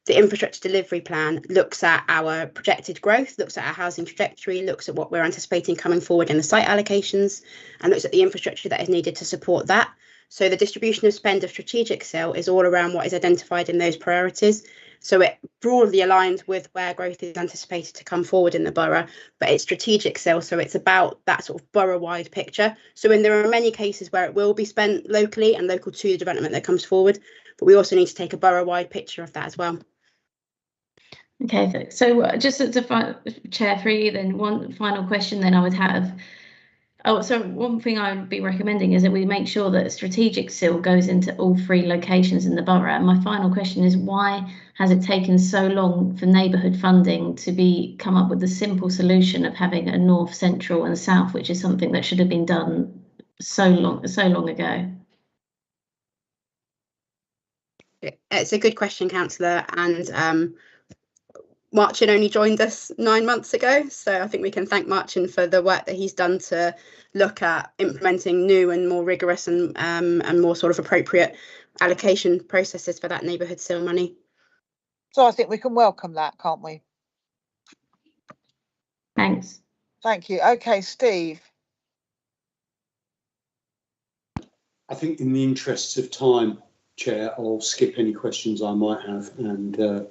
S16: the infrastructure delivery plan looks at our projected growth, looks at our housing trajectory, looks at what we're anticipating coming forward in the site allocations, and looks at the infrastructure that is needed to support that. So the distribution of spend of strategic SIL is all around what is identified in those priorities. So it broadly aligns with where growth is anticipated to come forward in the borough, but it's strategic SIL, so it's about that sort of borough-wide picture. So there are many cases where it will be spent locally and local to the development that comes forward, but we also need to take a borough-wide picture of that as well.
S3: Okay, so just to chair for you, then one final question then I would have. Oh, so one thing I would be recommending is that we make sure that strategic SIL goes into all 3 locations in the borough. And my final question is, why has it taken so long for neighbourhood funding to come up with the simple solution of having a north, central and south, which is something that should have been done so long ago?
S16: It's a good question, Councillor, and Marcin only joined us 9 months ago, so I think we can thank Marcin for the work that he's done to look at implementing new and more rigorous and more sort of appropriate allocation processes for that neighbourhood SIL money.
S1: So I think we can welcome that, can't we?
S3: Thanks.
S1: Thank you. Okay, Steve.
S12: I think in the interests of time, Chair, I'll skip any questions I might have, and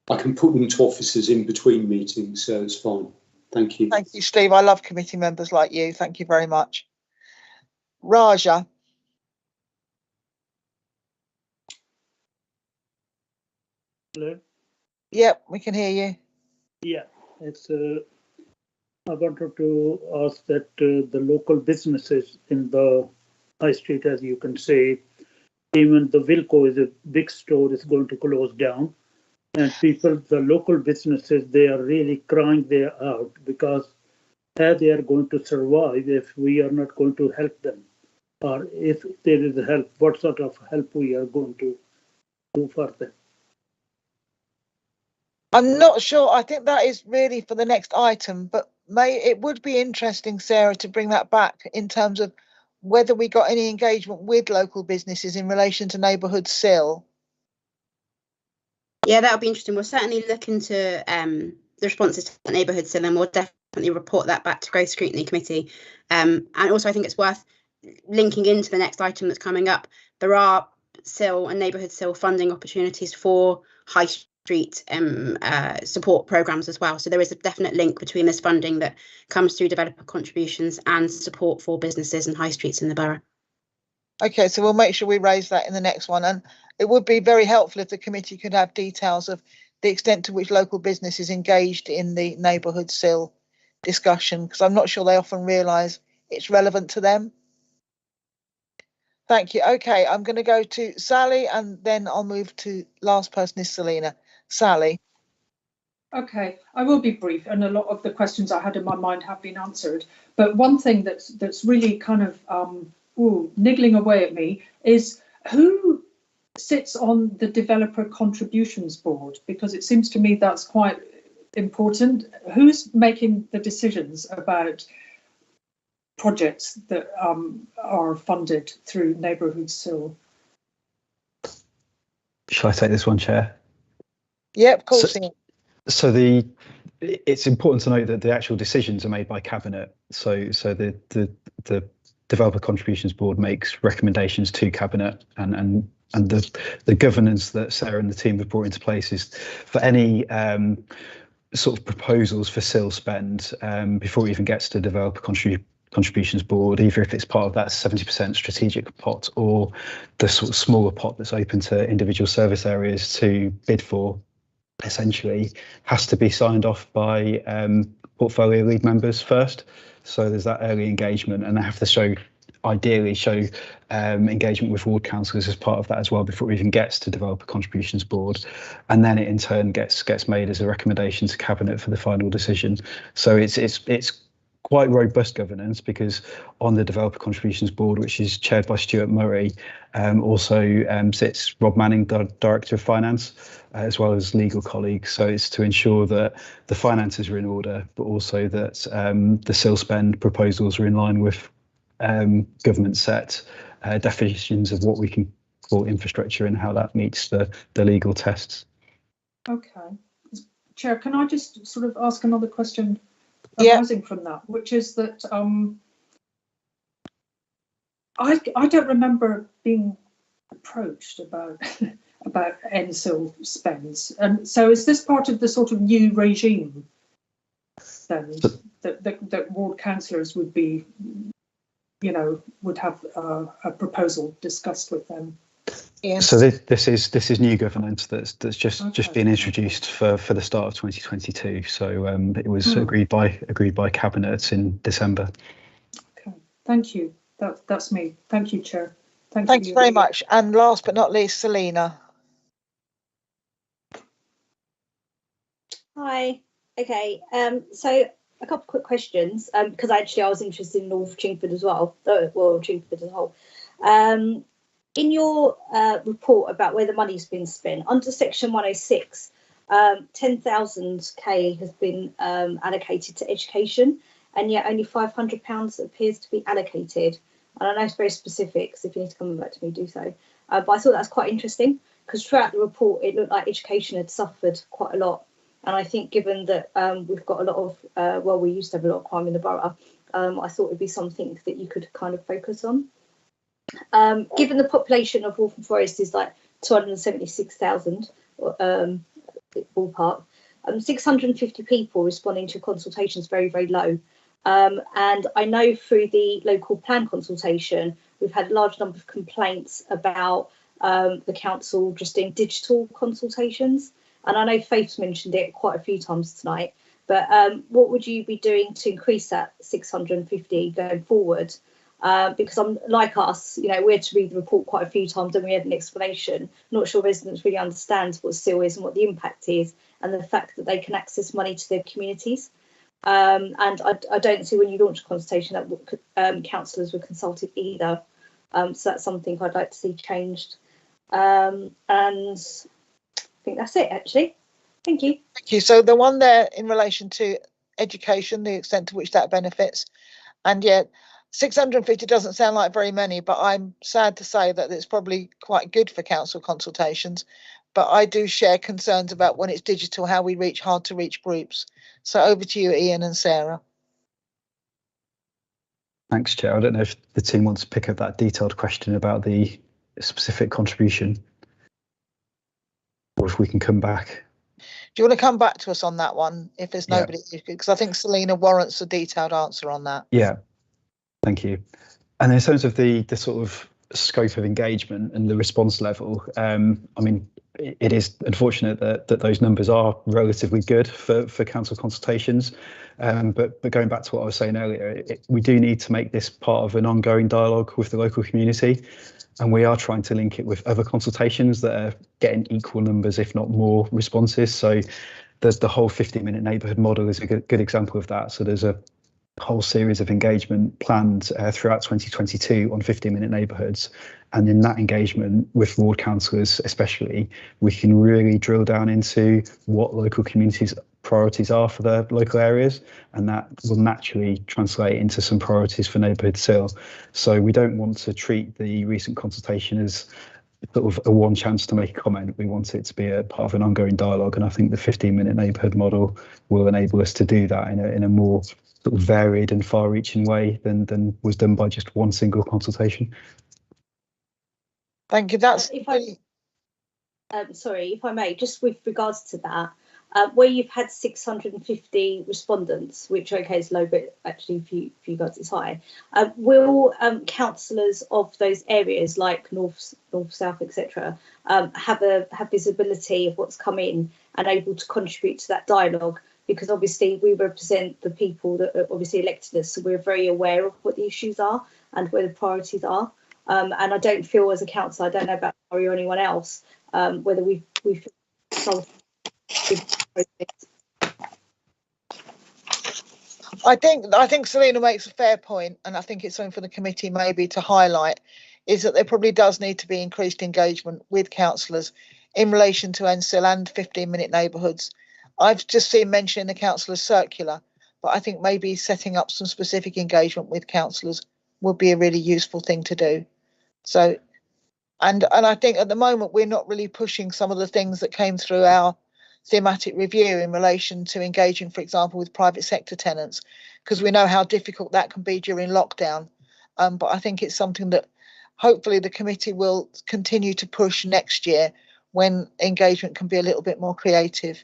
S12: I can put them to officers in between meetings, so it's fine. Thank you.
S1: Thank you, Steve. I love committee members like you. Thank you very much. Raja.
S14: Hello.
S1: Yep, we can hear you.
S14: Yeah, it's. I wanted to ask that the local businesses in the high street, as you can say, even the Wilco is a big store, is going to close down. And people, the local businesses, they are really crying there out because how they are going to survive if we are not going to help them, or if there is help, what sort of help we are going to do for them.
S1: I'm not sure. I think that is really for the next item, but it would be interesting, Sarah, to bring that back in terms of whether we got any engagement with local businesses in relation to neighbourhood SIL.
S16: Yeah, that would be interesting. We'll certainly look into the responses to the neighbourhood SIL, and we'll definitely report that back to Growth Scrutiny Committee. And also I think it's worth linking into the next item that's coming up. There are SIL and neighbourhood SIL funding opportunities for high street support programmes as well. So there is a definite link between this funding that comes through developer contributions and support for businesses and high streets in the borough.
S1: Okay, so we'll make sure we raise that in the next one. And it would be very helpful if the committee could have details of the extent to which local business is engaged in the neighbourhood SIL discussion, because I'm not sure they often realise it's relevant to them. Thank you. Okay, I'm going to go to Sally and then I'll move to last person is Selina. Sally.
S9: Okay, I will be brief, and a lot of the questions I had in my mind have been answered. But one thing that's really kind of niggling away at me is who sits on the developer contributions board, because it seems to me that's quite important. Who's making the decisions about projects that are funded through neighbourhood SIL?
S5: Shall I take this one, Chair?
S1: Yeah, of course.
S5: So it's important to note that the actual decisions are made by Cabinet. So the Developer Contributions Board makes recommendations to Cabinet, and the governance that Sarah and the team have brought into place is for any sort of proposals for SIL spend before it even gets to Developer Contributions Board, either if it's part of that 70% strategic pot or the sort of smaller pot that's open to individual service areas to bid for, essentially has to be signed off by portfolio lead members first. So there's that early engagement, and they have to ideally show engagement with ward councillors as part of that as well before it even gets to Developer Contributions Board, and then it in turn gets made as a recommendation to Cabinet for the final decision. So it's quite robust governance, because on the Developer Contributions Board, which is chaired by Stuart Murray, also sits Rob Manning, the Director of Finance, as well as legal colleagues. So it's to ensure that the finances are in order, but also that the SIL spend proposals are in line with government set definitions of what we can call infrastructure and how that meets the legal tests.
S9: Okay. Chair, can I just sort of ask another question arising from that, which is that I don't remember being approached about about NSIL spends, and so is this part of the sort of new regime then that ward councillors would be, would have a proposal discussed with them?
S1: Yes.
S5: So this is new governance that's just been introduced for the start of 2022. So it was agreed by Cabinet in December.
S9: Okay, thank you. That's me. Thank you, Chair.
S1: Thank you very much. And last but not least, Selina.
S13: Hi. Okay. So a couple of quick questions, because actually I was interested in North Chingford as well. Well, Chingford as a whole. In your report about where the money's been spent, under section 106, 10,000 has been allocated to education, and yet only £500 appears to be allocated. And I know it's very specific, so if you need to come back to me, do so. But I thought that's quite interesting, because throughout the report, it looked like education had suffered quite a lot. And I think given that we've got a lot of, we used to have a lot of crime in the borough, I thought it'd be something that you could kind of focus on. Given the population of Waltham Forest is like 276,000 ballpark, 650 people responding to consultations is very, very low. And I know through the local plan consultation, we've had a large number of complaints about the council just doing digital consultations. And I know Faith's mentioned it quite a few times tonight, but what would you be doing to increase that 650 going forward? Because I'm like us, we had to read the report quite a few times and we had an explanation. Not sure residents really understand what SIL is and what the impact is, and the fact that they can access money to their communities. And I don't see when you launch a consultation that councillors were consulted either. So that's something I'd like to see changed. And I think that's it, actually. Thank you.
S1: Thank you. So the one there in relation to education, the extent to which that benefits, and yet 650 doesn't sound like very many, but I'm sad to say that it's probably quite good for council consultations. but I do share concerns about when it's digital, how we reach hard to reach groups. So over to you, Ian and Sarah.
S5: Thanks, Chair. I don't know if the team wants to pick up that detailed question about the specific contribution, or if we can come back.
S1: Do you want to come back to us on that one if there's nobody? Because I think Selena warrants a detailed answer on that.
S5: Yeah, thank you. And in terms of the sort of scope of engagement and the response level, I mean, it is unfortunate that those numbers are relatively good for council consultations. But going back to what I was saying earlier, we do need to make this part of an ongoing dialogue with the local community. And we are trying to link it with other consultations that are getting equal numbers, if not more, responses. So there's the whole 50-minute neighbourhood model is a good example of that. So there's a whole series of engagement planned throughout 2022 on 50-minute neighbourhoods. And in that engagement with ward councillors especially, we can really drill down into what local communities' priorities are for their local areas, and that will naturally translate into some priorities for Neighbourhood SIL. So we don't want to treat the recent consultation as sort of a one chance to make a comment. We want it to be a part of an ongoing dialogue, and I think the 15-minute neighbourhood model will enable us to do that in a more sort of varied and far-reaching way than was done by just one single consultation.
S1: Thank you. That's
S13: sorry, if I may, just with regards to that, where you've had 650 respondents, which okay is low, but actually for you guys it's high. Will councillors of those areas like north, south, etc., have visibility of what's come in and able to contribute to that dialogue? Because obviously we represent the people that are obviously elected us, so we're very aware of what the issues are and where the priorities are. And I don't feel as a councillor, I don't know about Murray or anyone else, whether we feel
S1: I think Selena makes a fair point, and I think it's something for the committee maybe to highlight, is that there probably does need to be increased engagement with councillors in relation to NSIL and 15-minute neighbourhoods. I've just seen mention in the councillors' circular, but I think maybe setting up some specific engagement with councillors would be a really useful thing to do. So, and I think at the moment we're not really pushing some of the things that came through our thematic review in relation to engaging, for example, with private sector tenants, because we know how difficult that can be during lockdown. But I think it's something that hopefully the committee will continue to push next year when engagement can be a little bit more creative.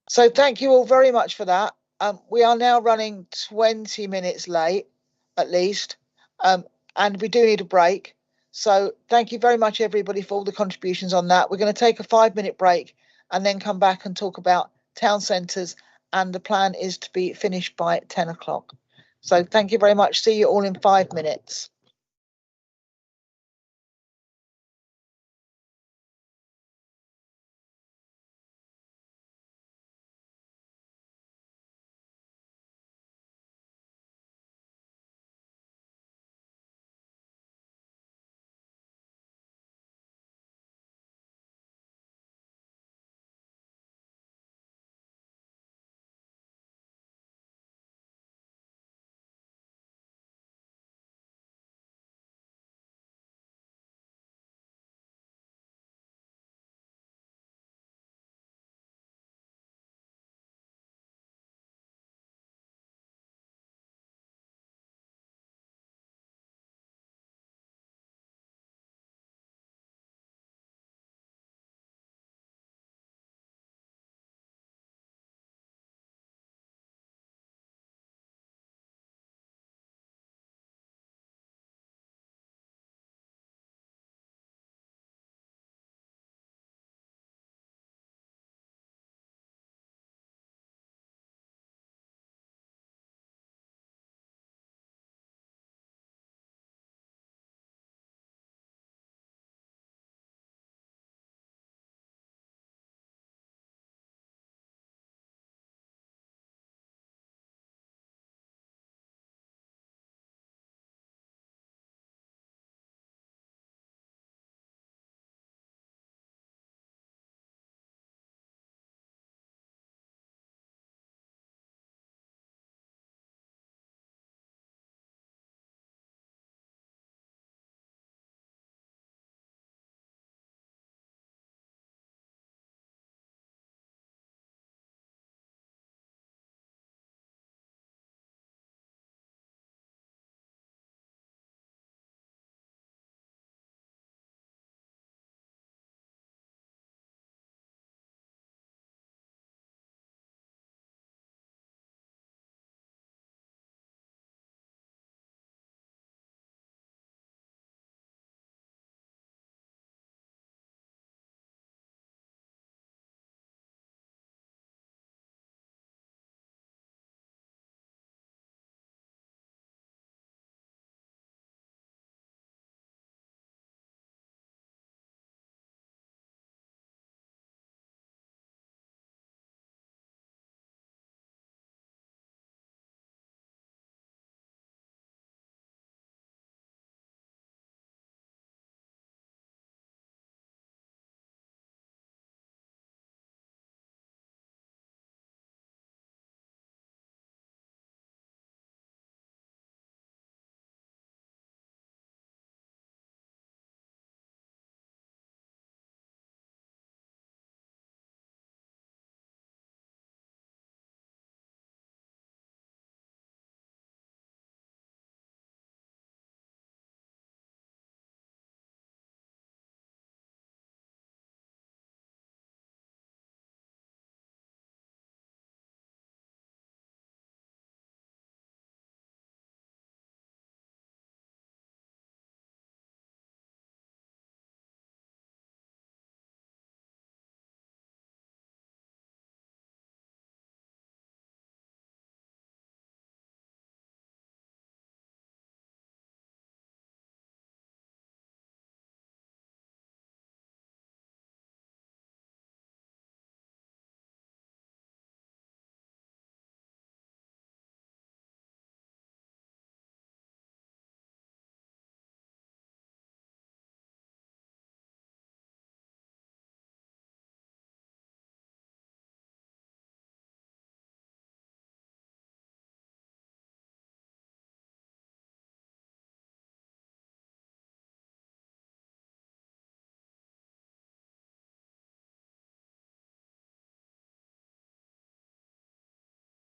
S1: So thank you all very much for that. We are now running 20 minutes late, at least, and we do need a break. So thank you very much, everybody, for all the contributions on that. We're going to take a 5-minute break and then come back and talk about town centres, and the plan is to be finished by 10 o'clock. So thank you very much. See you all in 5 minutes.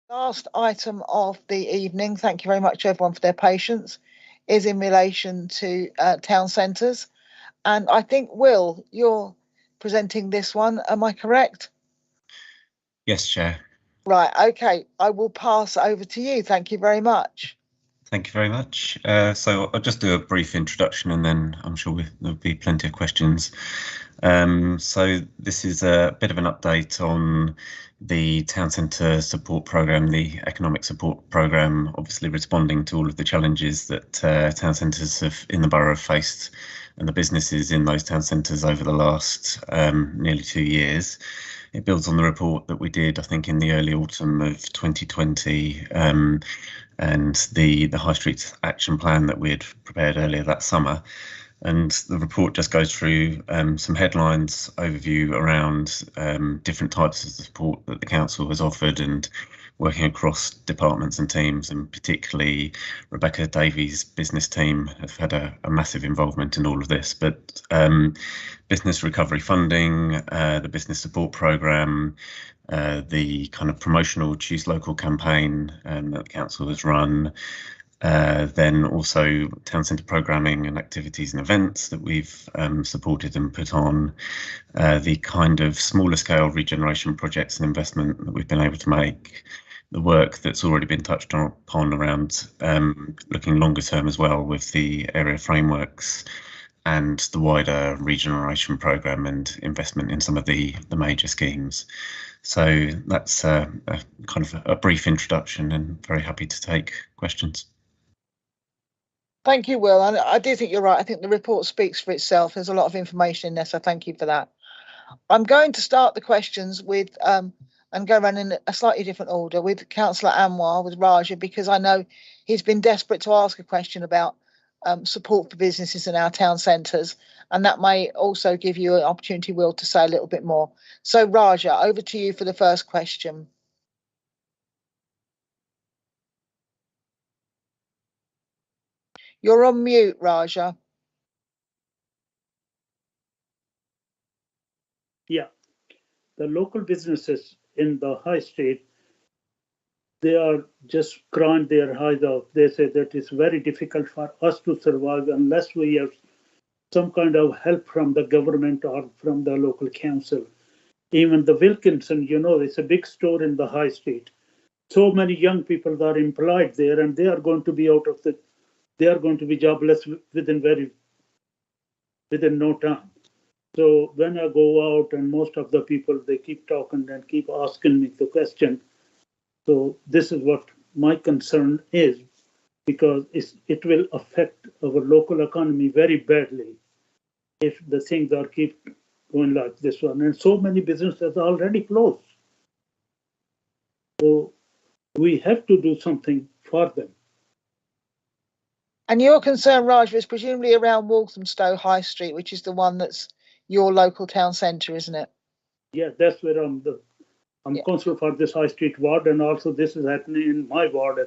S1: Last item of the evening, thank you very much everyone for their patience, is in relation to town centres. And I think, Will, you're presenting this one, am I correct?
S19: Yes, Chair.
S1: Right, okay, I will pass over to you. Thank you very much.
S19: Thank you very much. So I'll just do a brief introduction and then I'm sure there'll be plenty of questions. So this is a bit of an update on the Town Centre Support Programme, the Economic Support Programme, obviously responding to all of the challenges that town centres in the borough have faced and the businesses in those town centres over the last nearly 2 years. It builds on the report that we did, I think, in the early autumn of 2020 and the High Street Action Plan that we had prepared earlier that summer. And the report just goes through some headlines, overview around different types of support that the council has offered and working across departments and teams, and particularly Rebecca Davies' business team have had a massive involvement in all of this. But business recovery funding, the business support programme, the kind of promotional Choose Local campaign that the council has run, then also town centre programming and activities and events that we've supported and put on, the kind of smaller scale regeneration projects and investment that we've been able to make, the work that's already been touched upon around looking longer term as well with the area frameworks and the wider regeneration programme and investment in some of the major schemes. So that's a kind of a brief introduction and very happy to take questions.
S1: Thank you, Will. And I do think you're right. I think the report speaks for itself. There's a lot of information in there, so thank you for that. I'm going to start the questions with and go around in a slightly different order with Councillor Anwar, with Raja, because I know he's been desperate to ask a question about support for businesses in our town centres, and that may also give you an opportunity, Will, to say a little bit more. So Raja, over to you for the first question. You're on mute, Raja.
S14: Yeah, the local businesses in the high street, they are just crying their eyes out. They say that it's very difficult for us to survive unless we have some kind of help from the government or from the local council. Even the Wilkinson, you know, it's a big store in the high street. So many young people are employed there, and they are going to be they are going to be jobless within no time. So when I go out, and most of the people, they keep talking and keep asking me the question. So this is what my concern is, because it will affect our local economy very badly if the things are keep going like this one. And so many businesses are already closed. So we have to do something for them.
S1: And your concern, Raj, is presumably around Walthamstow High Street, which is the one that's your local town centre, isn't it?
S14: Yeah, that's where I'm councillor for this High Street ward, and also this is happening in my ward.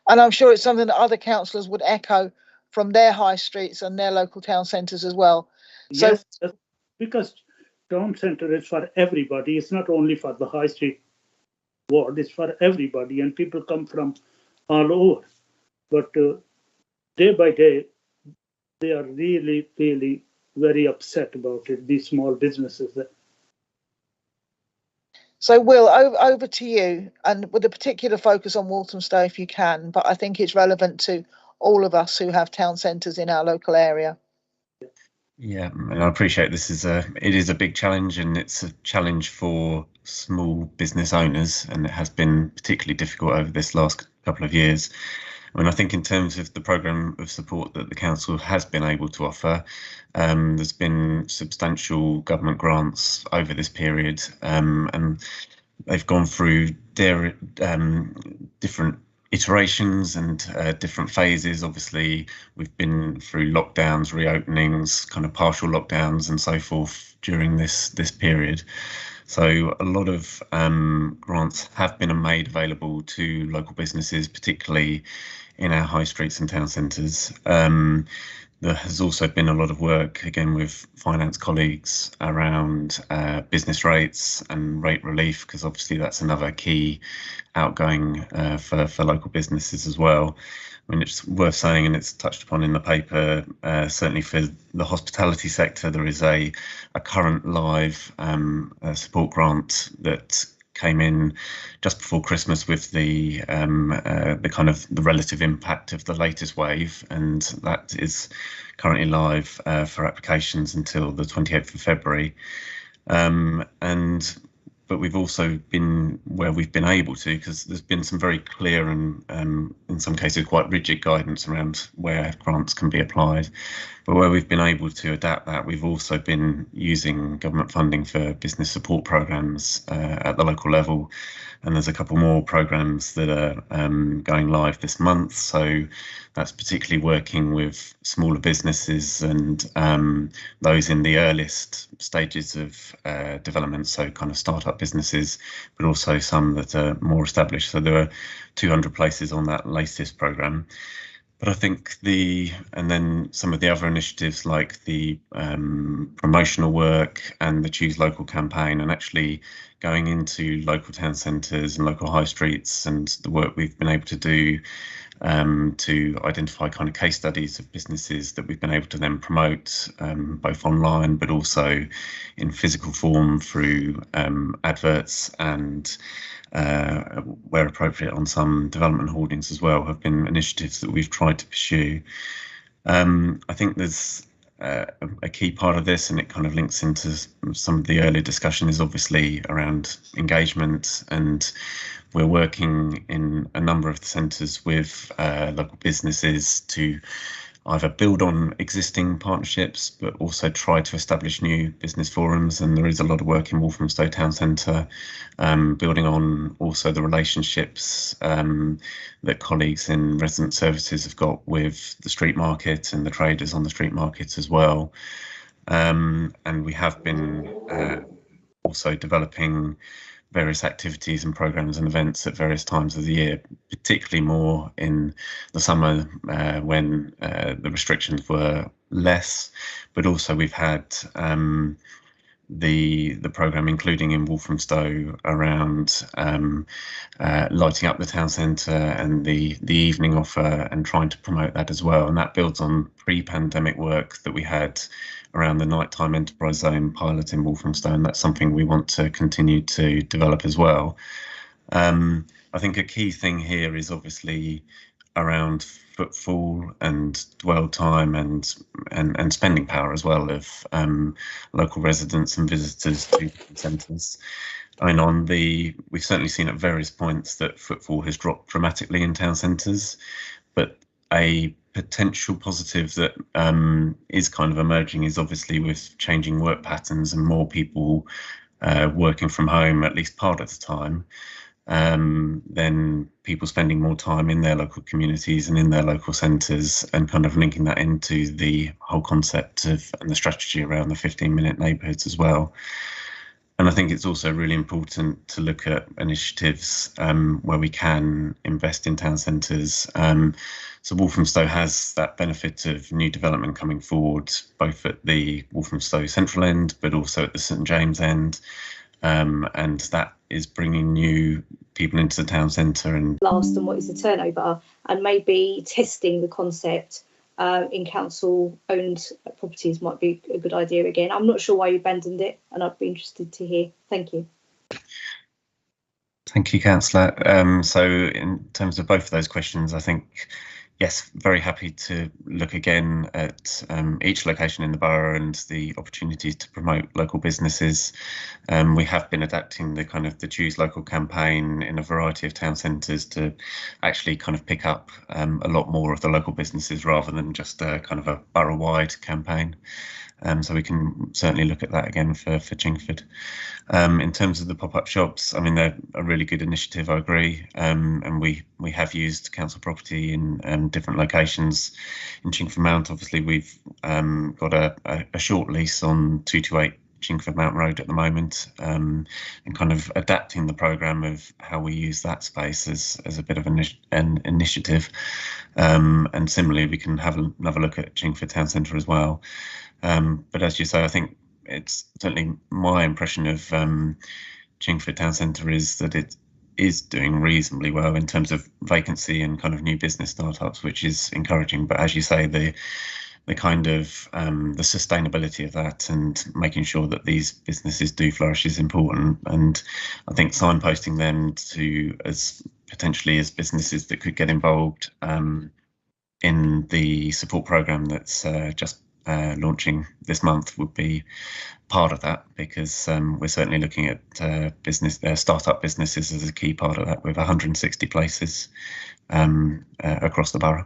S1: And I'm sure it's something that other councillors would echo from their high streets and their local town centres as well. So,
S14: yes, because town centre is for everybody. It's not only for the High Street ward, it's for everybody, and people come from all over. But day by day, they are really, really very upset about it, these small businesses.
S1: So, Will, over to you, and with a particular focus on Walthamstow if you can, but I think it's relevant to all of us who have town centres in our local area.
S19: Yeah, and I appreciate it is a big challenge, and it's a challenge for small business owners, and it has been particularly difficult over this last couple of years. I mean, I think in terms of the programme of support that the council has been able to offer, there's been substantial government grants over this period, and they've gone through their different iterations and different phases. Obviously, we've been through lockdowns, reopenings, kind of partial lockdowns and so forth during this period. So a lot of grants have been made available to local businesses, particularly in our high streets and town centres. There has also been a lot of work, again, with finance colleagues around business rates and rate relief, because obviously that's another key outgoing for local businesses as well. I mean, it's worth saying, and it's touched upon in the paper, certainly for the hospitality sector, there is a current live support grant that came in just before Christmas with the kind of the relative impact of the latest wave, and that is currently live for applications until the 28th of February. But we've also been where we've been able to, because there's been some very clear and in some cases quite rigid guidance around where grants can be applied. But where we've been able to adapt that, we've also been using government funding for business support programs at the local level. And there's a couple more programs that are going live this month. So that's particularly working with smaller businesses and those in the earliest stages of development, so kind of startup businesses, but also some that are more established. So there are 200 places on that latest program. But I think and then some of the other initiatives like the promotional work and the Choose Local campaign, and actually going into local town centres and local high streets, and the work we've been able to do to identify kind of case studies of businesses that we've been able to then promote both online but also in physical form through adverts and where appropriate on some development hoardings as well, have been initiatives that we've tried to pursue. I think there's a key part of this, and it kind of links into some of the earlier discussion, is obviously around engagement, and we're working in a number of the centres with local businesses to either build on existing partnerships, but also try to establish new business forums. And there is a lot of work in Walthamstow Town Centre, building on also the relationships that colleagues in resident services have got with the street market and the traders on the street market as well. And we have been also developing various activities and programs and events at various times of the year, particularly more in the summer when the restrictions were less, but also we've had the programme, including in Walthamstow, around lighting up the town centre and the evening offer, and trying to promote that as well. And that builds on pre-pandemic work that we had around the nighttime enterprise zone pilot in Walthamstow, and that's something we want to continue to develop as well. I think a key thing here is obviously around footfall and dwell time and spending power as well of local residents and visitors to centres. I mean, we've certainly seen at various points that footfall has dropped dramatically in town centres, but a potential positive that is kind of emerging is obviously with changing work patterns and more people working from home at least part of the time, then people spending more time in their local communities and in their local centres, and kind of linking that into the whole concept of and the strategy around the 15-minute neighbourhoods as well. And I think it's also really important to look at initiatives where we can invest in town centres. So Walthamstow has that benefit of new development coming forward, both at the Walthamstow central end, but also at the St James end. And that is bringing new people into the town centre. And
S13: last, and what is the turnover, and maybe testing the concept in council-owned properties might be a good idea again. I'm not sure why you abandoned it, and I'd be interested to hear. Thank you.
S19: Thank you, Councillor. So in terms of both of those questions, I think, yes, very happy to look again at each location in the borough and the opportunities to promote local businesses. We have been adapting the kind of the Choose Local campaign in a variety of town centres to actually kind of pick up a lot more of the local businesses rather than just a kind of a borough-wide campaign. So we can certainly look at that again for Chingford. In terms of the pop-up shops, I mean, they're a really good initiative, I agree. And we have used council property in different locations. In Chingford Mount, obviously, we've got a short lease on 228 Chingford Mount Road at the moment, and kind of adapting the programme of how we use that space as a bit of an initiative. And similarly, we can have another look at Chingford Town Centre as well. But as you say, I think it's certainly my impression of Chingford Town Centre is that it is doing reasonably well in terms of vacancy and kind of new business startups, which is encouraging. But as you say, the kind of the sustainability of that and making sure that these businesses do flourish is important. And I think signposting them to as potentially as businesses that could get involved in the support programme that's just launching this month would be part of that, because we're certainly looking at startup businesses as a key part of that, with 160 places across the borough.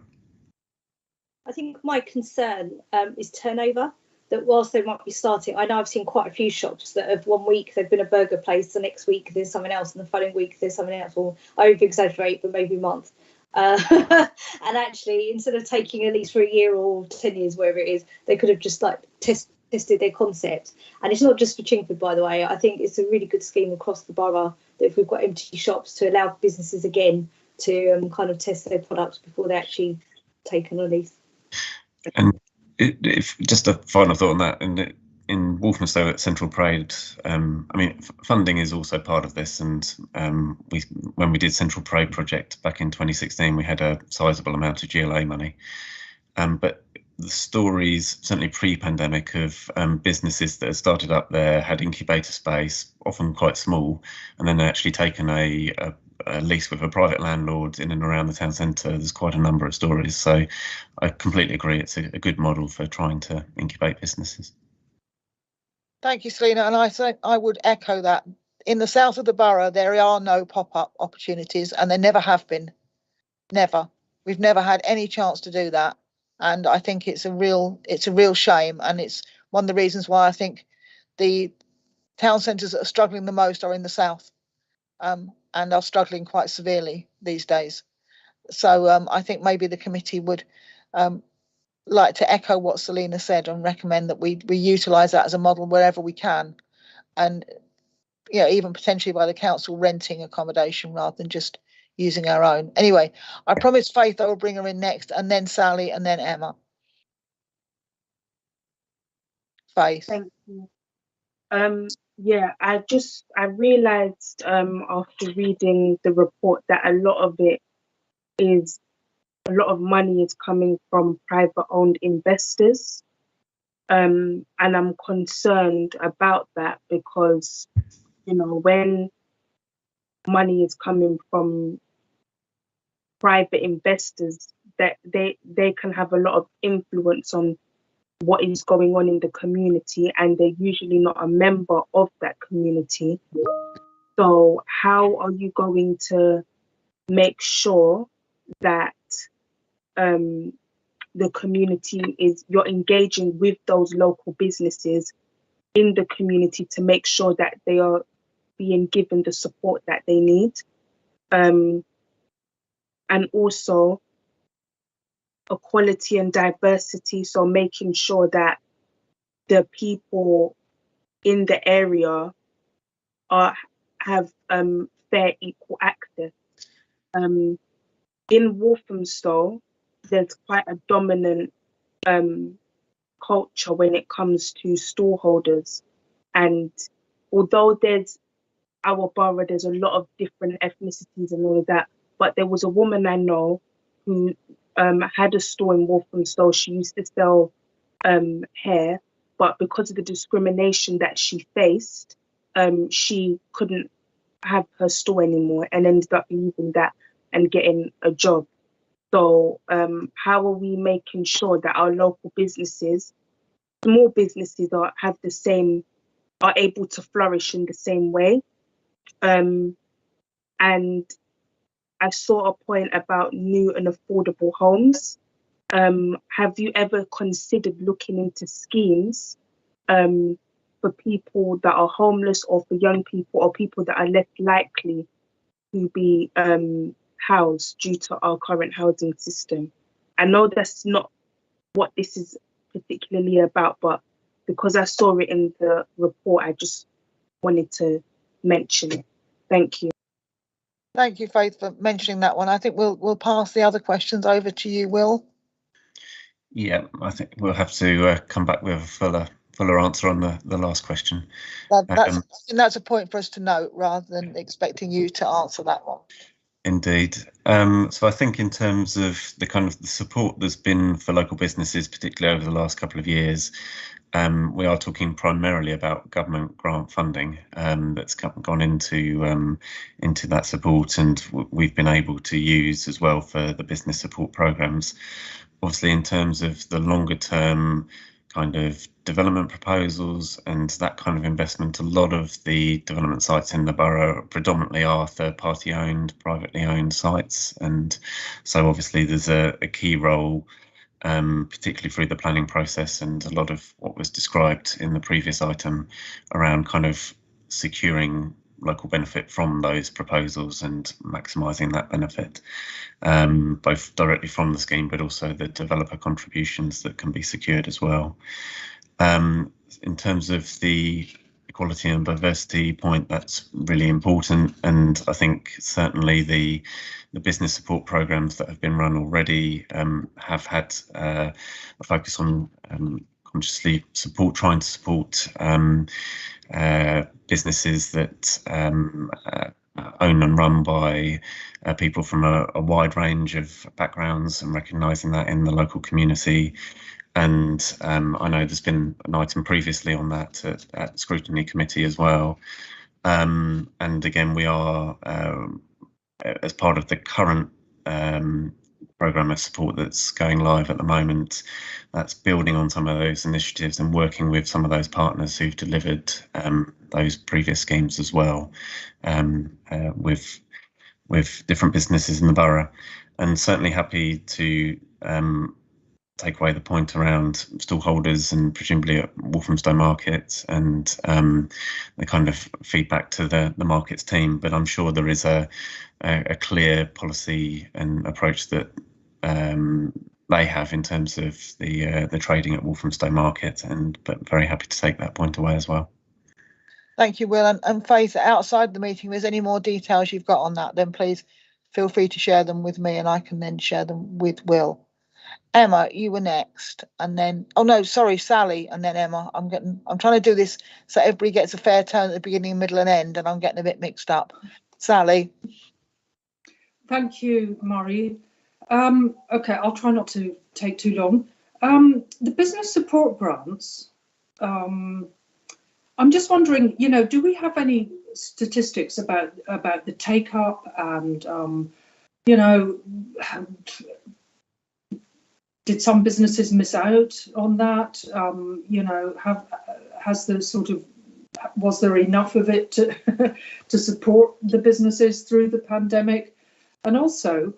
S13: I think my concern is turnover, that whilst they might be starting, I know I've seen quite a few shops that have 1 week they've been a burger place, the next week there's something else, and the following week there's something else, or I don't exaggerate, but maybe a month. And actually, instead of taking at least for a year or 10 years, wherever it is, they could have just like tested their concept. And it's not just for Chingford, by the way. I think it's a really good scheme across the borough that if we've got empty shops, to allow businesses again to kind of test their products before they actually take on a lease.
S19: And if just a final thought on that, and in Walthamstow at Central Parade, I mean, funding is also part of this. And when we did Central Parade project back in 2016, we had a sizable amount of GLA money. But the stories, certainly pre-pandemic, of businesses that had started up there, had incubator space, often quite small, and then actually taken a lease with a private landlord in and around the town centre. There's quite a number of stories. So I completely agree. It's a good model for trying to incubate businesses.
S1: Thank you, Selina. And I would echo that. In the south of the borough, there are no pop-up opportunities, and there never have been. Never. We've never had any chance to do that. And I think it's a real shame. And it's one of the reasons why I think the town centres that are struggling the most are in the south, and are struggling quite severely these days. So I think maybe the committee would like to echo what Selina said and recommend that we utilise that as a model wherever we can, and even potentially by the council renting accommodation rather than just using our own. Anyway, I promised Faith I will bring her in next, and then Sally, and then Emma. Faith.
S6: Thank you. Yeah, I realised after reading the report that a lot of money is coming from private owned investors. And I'm concerned about that, because, when money is coming from private investors, that they can have a lot of influence on what is going on in the community, and they're usually not a member of that community. So how are you going to make sure that the community you're engaging with those local businesses in the community to make sure that they are being given the support that they need? And also equality and diversity, so making sure that the people in the area have fair, equal access. In Walthamstow, there's quite a dominant culture when it comes to stallholders, and although there's a lot of different ethnicities and all of that, but there was a woman I know who had a store in Walthamstow. She used to sell hair, but because of the discrimination that she faced, she couldn't have her store anymore and ended up leaving that and getting a job. So how are we making sure that our local businesses, small businesses, are able to flourish in the same way? And I saw a point about new and affordable homes. Have you ever considered looking into schemes for people that are homeless, or for young people, or people that are less likely to be housed due to our current housing system? I know that's not what this is particularly about, but because I saw it in the report, I just wanted to mention it. Thank you.
S1: Thank you, Faith, for mentioning that one. I think we'll pass the other questions over to you, Will.
S19: Yeah, I think we'll have to come back with a fuller answer on the last question.
S1: I think that's a point for us to note rather than expecting you to answer that one.
S19: Indeed. So I think in terms of the kind of the support there's been for local businesses, particularly over the last couple of years, we are talking primarily about government grant funding that's gone into that support, and we've been able to use as well for the business support programs. Obviously, in terms of the longer term kind of development proposals and that kind of investment, a lot of the development sites in the borough predominantly are third-party owned, privately owned sites, and so obviously there's a key role, particularly through the planning process, and a lot of what was described in the previous item around kind of securing local benefit from those proposals and maximising that benefit, both directly from the scheme but also the developer contributions that can be secured as well. In terms of the equality and diversity point, that's really important, and I think certainly the business support programs that have been run already have had a focus on consciously trying to support businesses that owned and run by people from a wide range of backgrounds, and recognising that in the local community. And I know there's been an item previously on that at Scrutiny Committee as well. And again, we are, as part of the current programme of support that's going live at the moment, that's building on some of those initiatives and working with some of those partners who've delivered those previous schemes as well, with different businesses in the borough. And certainly happy to take away the point around stallholders and presumably at Walthamstow Market and the kind of feedback to the markets team. But I'm sure there is a clear policy and approach that they have in terms of the trading at Walthamstow Market, but very happy to take that point away as well.
S1: Thank you, Will. And Faith, outside the meeting, if there's any more details you've got on that, then please feel free to share them with me and I can then share them with Will. Emma, you were next, and then, oh no, sorry, Sally, and then Emma. I'm trying to do this so everybody gets a fair turn at the beginning, middle and end, and I'm getting a bit mixed up. Sally.
S9: Thank you, Murray. Okay, I'll try not to take too long. The business support grants, I'm just wondering, do we have any statistics about the take up and, did some businesses miss out on that? Was there enough of it to support the businesses through the pandemic? And also,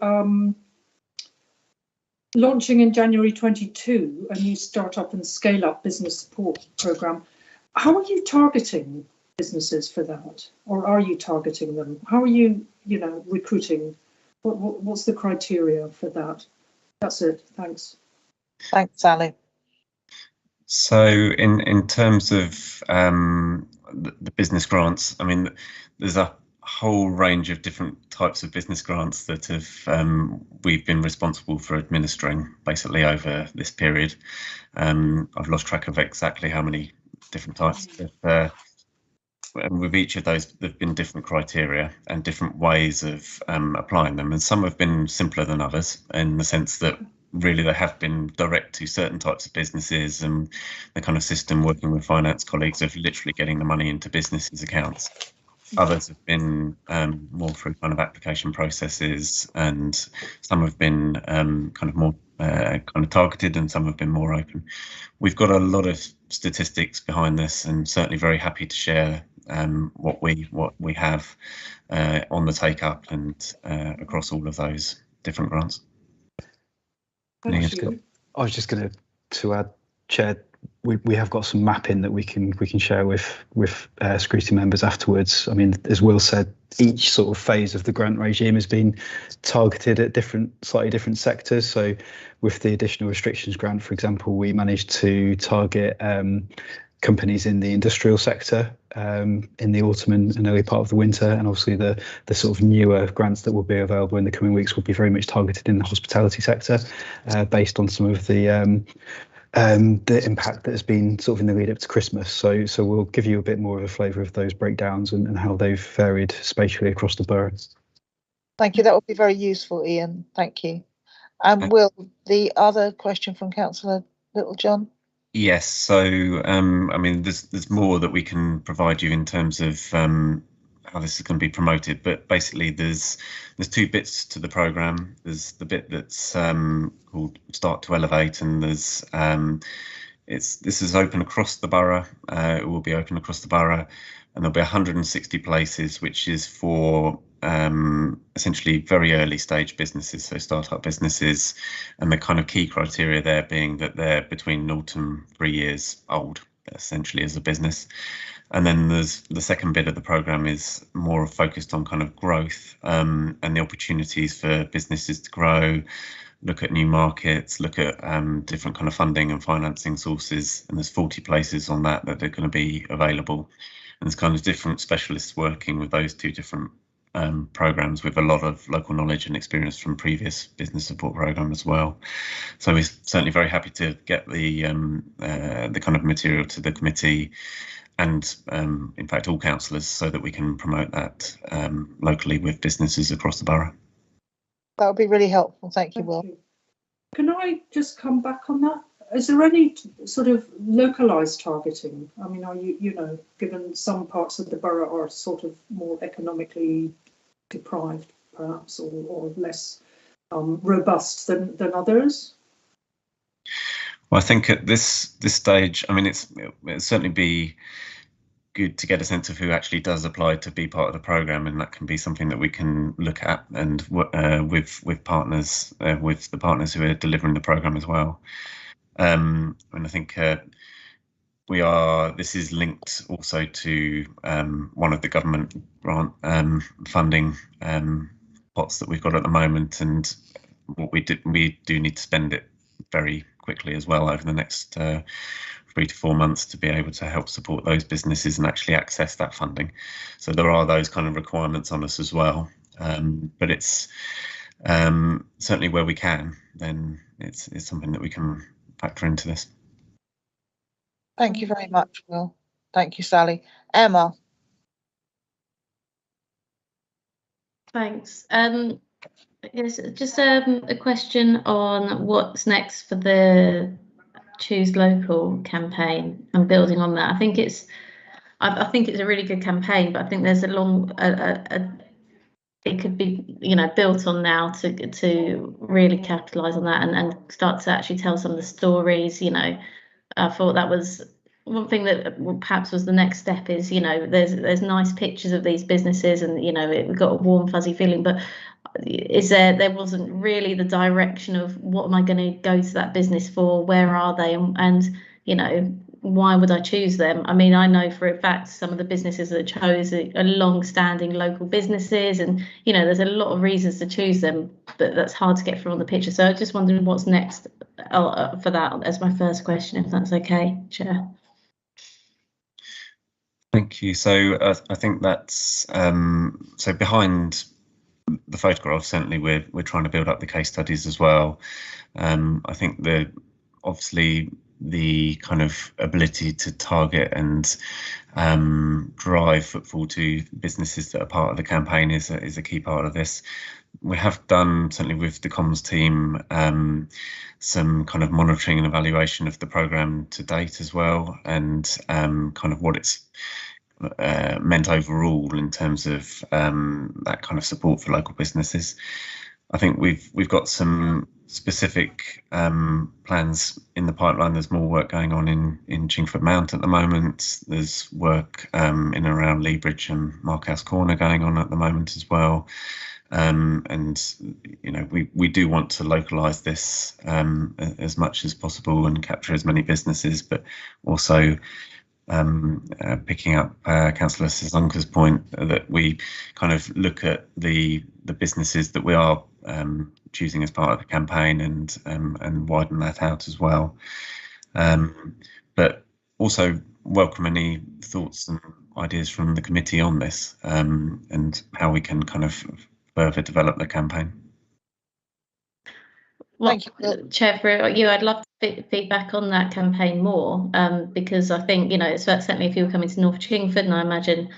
S9: launching in January 22, a new startup and scale up business support programme. How are you targeting businesses for that? Or are you targeting them? How are you, recruiting? What's the criteria for that? That's it. Thanks.
S1: Thanks, Sally.
S19: So in terms of the business grants, I mean, there's a whole range of different types of business grants that we've been responsible for administering basically over this period. I've lost track of exactly how many different types, but and with each of those, there've been different criteria and different ways of applying them, and some have been simpler than others in the sense that really they have been direct to certain types of businesses, and the kind of system working with finance colleagues of literally getting the money into businesses' accounts. Others have been more through kind of application processes, and some have been kind of more kind of targeted, and some have been more open. We've got a lot of statistics behind this, and certainly very happy to share what we have on the take up and across all of those different grants.
S5: I was just going to add, Chair, we have got some mapping that we can share with Scrutiny members afterwards. I mean, as Will said, each sort of phase of the grant regime has been targeted at slightly different sectors. So with the additional restrictions grant, for example, we managed to target companies in the industrial sector in the autumn and early part of the winter, and obviously the sort of newer grants that will be available in the coming weeks will be very much targeted in the hospitality sector, based on some of the impact that has been sort of in the lead up to Christmas. So we'll give you a bit more of a flavour of those breakdowns and how they've varied spatially across the borough.
S1: Thank you. That would be very useful, Ian. Thank you. And Will, the other question from Councillor Littlejohn?
S19: Yes. So I mean, there's more that we can provide you in terms of how this is going to be promoted, but basically there's two bits to the programme. There's the bit that's called Start to Elevate, and there's this is open across the borough. It will be open across the borough, and there'll be 160 places, which is for essentially very early stage businesses, so startup businesses, and the kind of key criteria there being that they're between 0 and 3 years old, essentially, as a business. And then there's the second bit of the programme is more focused on kind of growth and the opportunities for businesses to grow, look at new markets, look at different kind of funding and financing sources. And there's 40 places on that are going to be available. And there's kind of different specialists working with those two different programs with a lot of local knowledge and experience from previous business support program as well. So we're certainly very happy to get the kind of material to the committee and in fact all councillors, so that we can promote that locally with businesses across the borough.
S1: That would be really helpful. Thank you, Will.
S9: Can I just come back on that? Is there any sort of localised targeting? I mean, are you know, given some parts of the borough are sort of more economically deprived, perhaps, or less robust than others?
S19: Well, I think at this stage, I mean, it'll certainly be good to get a sense of who actually does apply to be part of the programme, and that can be something that we can look at and with partners, with the partners who are delivering the programme as well. And I think this is linked also to one of the government grant funding pots that we've got at the moment, and what we do need to spend it very quickly as well over the next 3 to 4 months to be able to help support those businesses and actually access that funding. So there are those kind of requirements on us as well, but it's certainly where we can, then it's something that we can factor into this.
S1: Thank you very much, Will. Thank you, Sally. Emma.
S3: Thanks. Yes, just a question on what's next for the Choose Local campaign and building on that. I think it's a really good campaign, but I think there's it could be, you know, built on now to really capitalise on that and start to actually tell some of the stories. You know, I thought that was one thing that perhaps was the next step is, you know, there's nice pictures of these businesses and, you know, it got a warm fuzzy feeling, but there wasn't really the direction of what am I going to go to that business for, where are they, and you know, why would I choose them? I mean, I know for a fact some of the businesses that chose are long-standing local businesses, and you know, there's a lot of reasons to choose them, but that's hard to get through on the picture. So I just wondered what's next for that as my first question, if that's okay, Chair.
S19: Thank you. So I think that's so behind the photograph, certainly we're trying to build up the case studies as well. I think obviously the kind of ability to target and drive footfall to businesses that are part of the campaign is a key part of this. We have done, certainly with the comms team, some kind of monitoring and evaluation of the programme to date as well, and kind of what it's meant overall in terms of that kind of support for local businesses. I think we've got some specific plans in the pipeline. There's more work going on in Chingford Mount at the moment. There's work in and around Leabridge and Markhouse Corner going on at the moment as well. And you know, we do want to localise this as much as possible and capture as many businesses, but also picking up Councillor Sazonka's point that we kind of look at the businesses that we are choosing as part of the campaign and widen that out as well. But also welcome any thoughts and ideas from the committee on this, and how we can kind of further develop the campaign.
S3: Well, thank you, Chair, for you. I'd love to feedback on that campaign more, because I think, you know, it's certainly if you were coming to North Chingford, and I imagine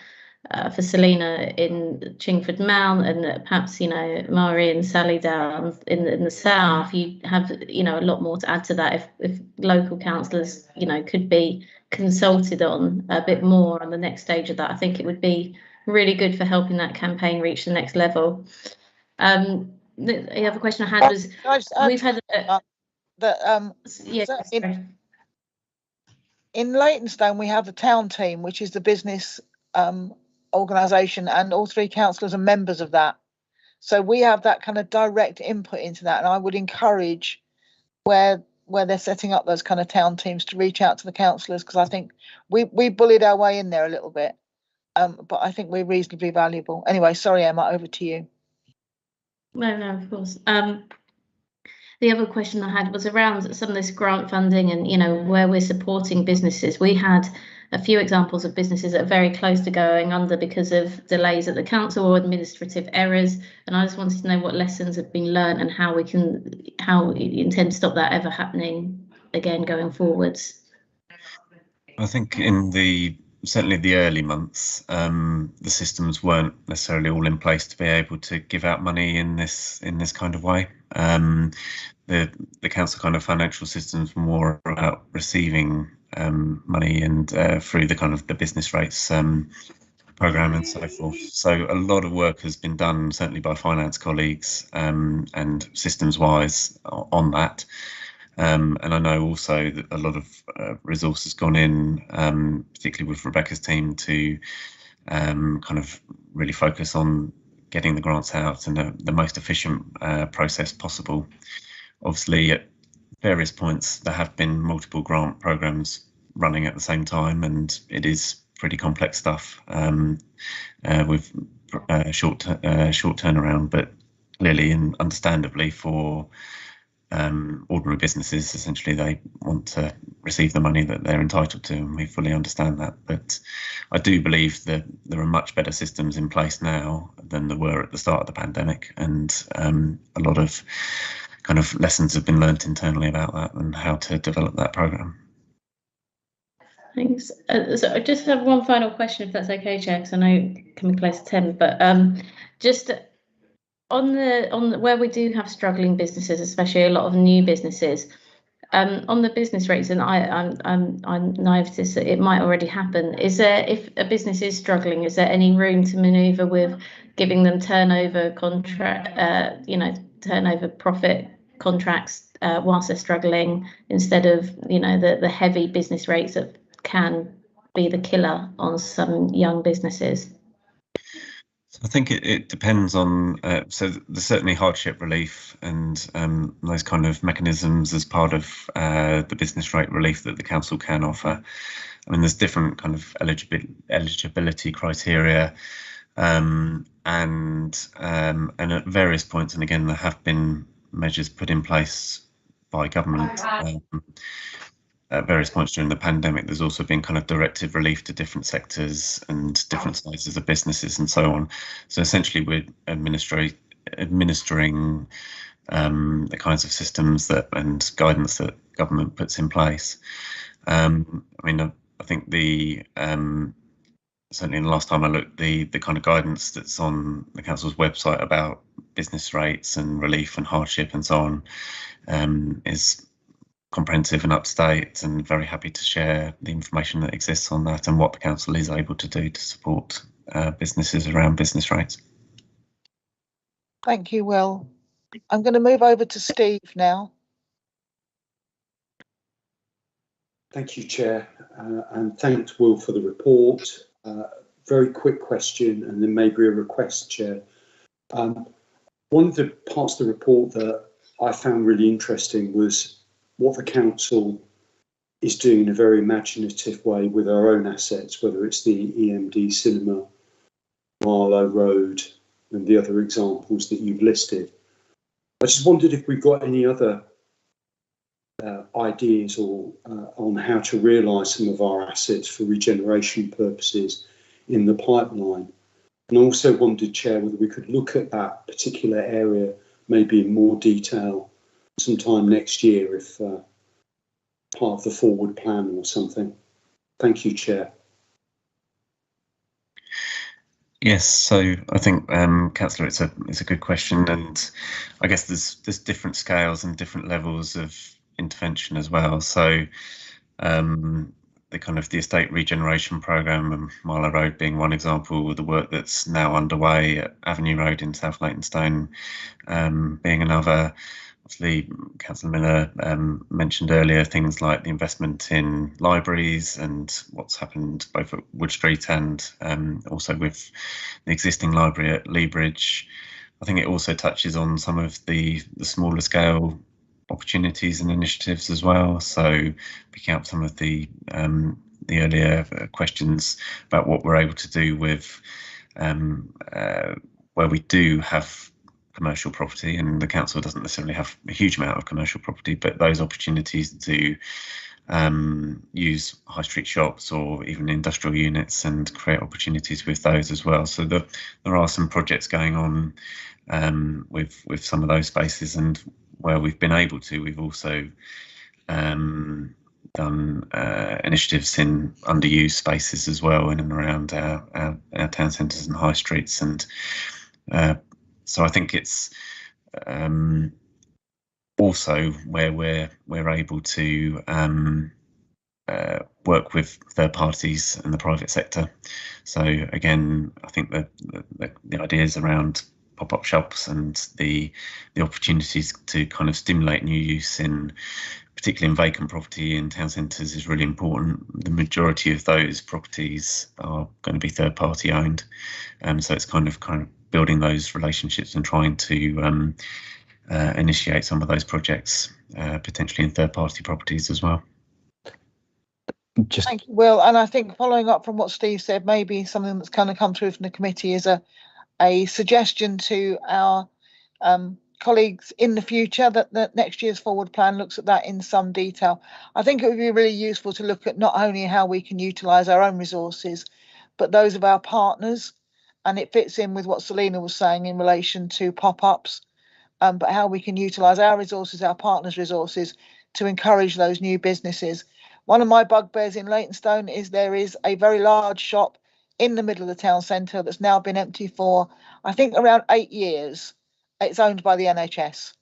S3: for Selina in Chingford Mount, and perhaps, you know, Mari and Sally down in the south, you have, you know, a lot more to add to that if local councillors, you know, could be consulted on a bit more on the next stage of that. I think it would be really good for helping that campaign reach the next level. The other question I had was, we've had
S1: in Leytonstone we have the town team, which is the business organisation, and all 3 councillors are members of that. So we have that kind of direct input into that, and I would encourage where they're setting up those kind of town teams to reach out to the councillors, because I think we bullied our way in there a little bit, but I think we're reasonably valuable. Anyway, sorry, Emma, over to you.
S3: No, of course. The other question I had was around some of this grant funding and, you know, where we're supporting businesses. We had a few examples of businesses that are very close to going under because of delays at the council or administrative errors. And I just wanted to know what lessons have been learned and how you intend to stop that ever happening again going forwards.
S19: I think in certainly the early months, the systems weren't necessarily all in place to be able to give out money in this kind of way. The council kind of financial systems were more about receiving money and through the kind of the business rates programme and so forth. So a lot of work has been done, certainly by finance colleagues and systems wise on that. And I know also that a lot of resource has gone in, particularly with Rebecca's team, to kind of really focus on getting the grants out in the most efficient process possible. Obviously, at various points, there have been multiple grant programmes running at the same time, and it is pretty complex stuff with short turnaround, but clearly and understandably for ordinary businesses, essentially they want to receive the money that they're entitled to, and we fully understand that. But I do believe that there are much better systems in place now than there were at the start of the pandemic, and a lot of kind of lessons have been learnt internally about that and how to develop that programme.
S3: Thanks. So I just have one final question, if that's okay, Chair, because I know coming close to 10, but just on the where we do have struggling businesses, especially a lot of new businesses, on the business rates, and I'm naive to this, it might already happen. Is there, if a business is struggling, is there any room to manoeuvre with giving them turnover contract, turnover profit contracts whilst they're struggling, instead of, you know, the heavy business rates that can be the killer on some young businesses?
S19: I think it depends on, so there's certainly hardship relief and those kind of mechanisms as part of the business rate relief that the council can offer. I mean, there's different kind of eligibility criteria, and at various points, and again, there have been measures put in place by government at various points during the pandemic. There's also been kind of directive relief to different sectors and different sizes of businesses and so on. So essentially we're administering the kinds of systems that and guidance that government puts in place. I mean, I think certainly in the last time I looked, the kind of guidance that's on the council's website about business rates and relief and hardship and so on is comprehensive and up to date, and very happy to share the information that exists on that and what the council is able to do to support businesses around business rates.
S1: Thank you, Will. I'm going to move over to Steve now.
S12: Thank you, Chair, and thanks, Will, for the report. Very quick question and then maybe a request, Chair. One of the parts of the report that I found really interesting was what the council is doing in a very imaginative way with our own assets, whether it's the EMD cinema, Marlow Road, and the other examples that you've listed. I just wondered if we've got any other ideas or on how to realise some of our assets for regeneration purposes in the pipeline. And I also wondered, Chair, whether we could look at that particular area maybe in more detail sometime next year if part of the forward plan or something. Thank you, Chair.
S19: Yes, so I think, Councillor, it's a good question, and I guess there's different scales and different levels of intervention as well. So the estate regeneration programme, and Marlow Road being one example, with the work that's now underway at Avenue Road in South Leytonstone being another. Obviously, Councillor Miller mentioned earlier things like the investment in libraries and what's happened both at Wood Street and also with the existing library at Lea Bridge. I think it also touches on some of the smaller scale opportunities and initiatives as well. So picking up some of the earlier questions about what we're able to do with where we do have commercial property, and the council doesn't necessarily have a huge amount of commercial property, but those opportunities to use high street shops or even industrial units and create opportunities with those as well. So there are some projects going on with some of those spaces, and where we've been able to, we've also done initiatives in underused spaces as well in and around our town centres and high streets. And so I think it's also where we're able to work with third parties and the private sector. So again, I think the ideas around pop-up shops and the opportunities to kind of stimulate new use particularly in vacant property in town centres is really important. The majority of those properties are going to be third party owned, so it's kind of building those relationships and trying to initiate some of those projects potentially in third party properties as well.
S1: Thank you, Will. And I think following up from what Steve said, maybe something that's kind of come through from the committee is a suggestion to our colleagues in the future that next year's forward plan looks at that in some detail. I think it would be really useful to look at not only how we can utilise our own resources, but those of our partners. And it fits in with what Selina was saying in relation to pop-ups, but how we can utilise our resources, our partners' resources, to encourage those new businesses. One of my bugbears in Leytonstone is there is a very large shop in the middle of the town centre that's now been empty for, I think, around 8 years. It's owned by the NHS,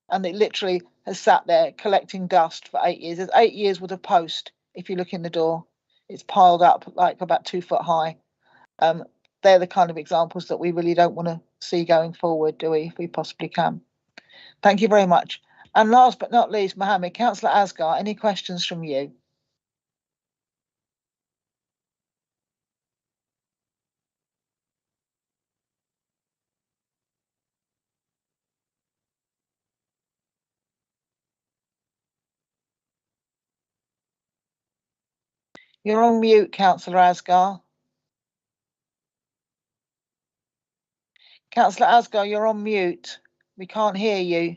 S1: and it literally has sat there collecting dust for 8 years. There's 8 years worth of post. If you look in the door, it's piled up like about 2 foot high. They're the kind of examples that we really don't want to see going forward, do we, if we possibly can. Thank you very much. And last but not least, Mohammed, Councillor Asgar, any questions from you? You're on mute, Councillor Asgar. Councillor Asgar, you're on mute. We can't hear you.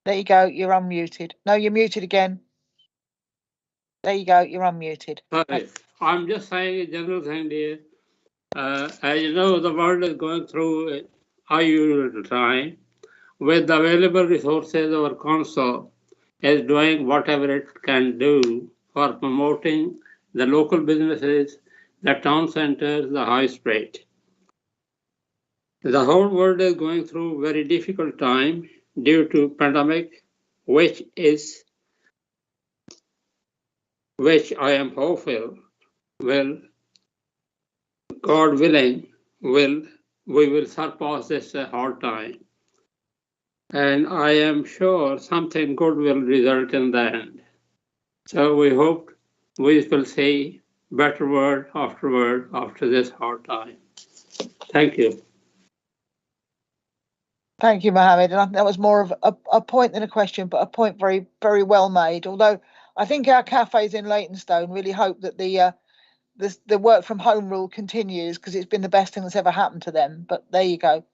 S1: There you go, you're unmuted. No, you're muted again. There you go, you're unmuted.
S17: Sorry, I'm just saying a general thing here. As you know, the world is going through a unusual time. With the available resources, our council is doing whatever it can do for promoting the local businesses, the town centres, the high street. The whole world is going through a very difficult time due to pandemic, which I am hopeful will, God willing, we will surpass this hard time. And I am sure something good will result in the end. So we hope we will see better word after this hard time. Thank you.
S1: Thank you, Mohammed. And I think that was more of a point than a question, but a point very, very well made. Although I think our cafes in Leytonstone really hope that the work from home rule continues, because it's been the best thing that's ever happened to them. But there you go.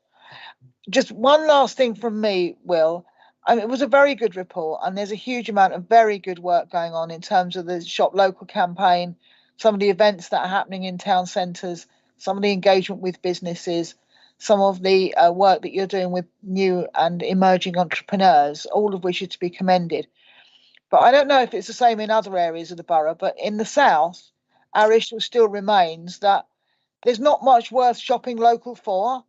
S1: just one last thing from me, Will. I mean, it was a very good report, and there's a huge amount of very good work going on in terms of the Shop Local campaign, some of the events that are happening in town centres, some of the engagement with businesses, some of the work that you're doing with new and emerging entrepreneurs, all of which is to be commended. But I don't know if it's the same in other areas of the borough, but in the south, our issue still remains that there's not much worth shopping local for.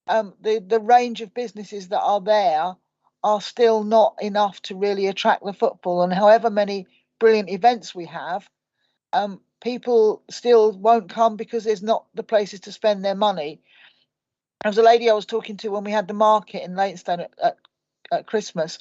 S1: The range of businesses that are there are still not enough to really attract the footfall, and however many brilliant events we have, people still won't come because there's not the places to spend their money. There was a lady I was talking to when we had the market in Leytonstone at Christmas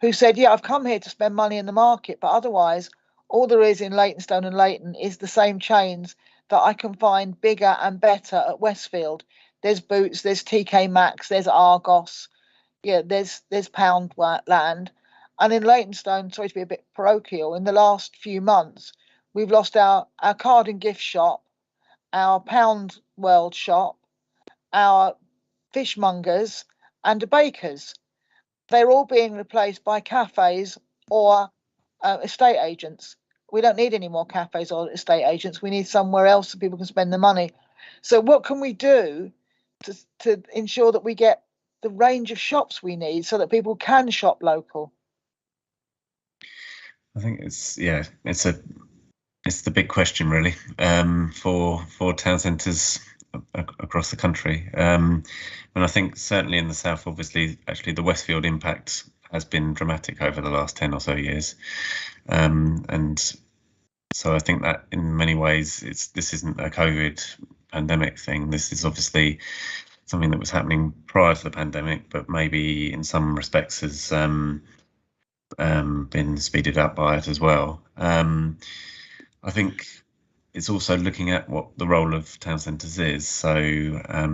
S1: who said, yeah, I've come here to spend money in the market, but otherwise all there is in Leytonstone and Leyton is the same chains that I can find bigger and better at Westfield. There's Boots, there's TK Maxx, there's Argos, yeah, there's Poundland. And in Leytonstone, sorry to be a bit parochial, in the last few months, we've lost our card and gift shop, our Pound World shop, our fishmongers, and a baker's. They're all being replaced by cafes or estate agents. We don't need any more cafes or estate agents. We need somewhere else so people can spend the money. So what can we do to ensure that we get the range of shops we need so that people can shop local?
S19: I think it's the big question really, for town centres across the country. And I think certainly in the south, obviously, actually the Westfield impact has been dramatic over the last 10 or so years. And so I think that in many ways, this isn't a COVID pandemic thing. This is obviously something that was happening prior to the pandemic, but maybe in some respects has been speeded up by it as well. I think it's also looking at what the role of town centres is. So I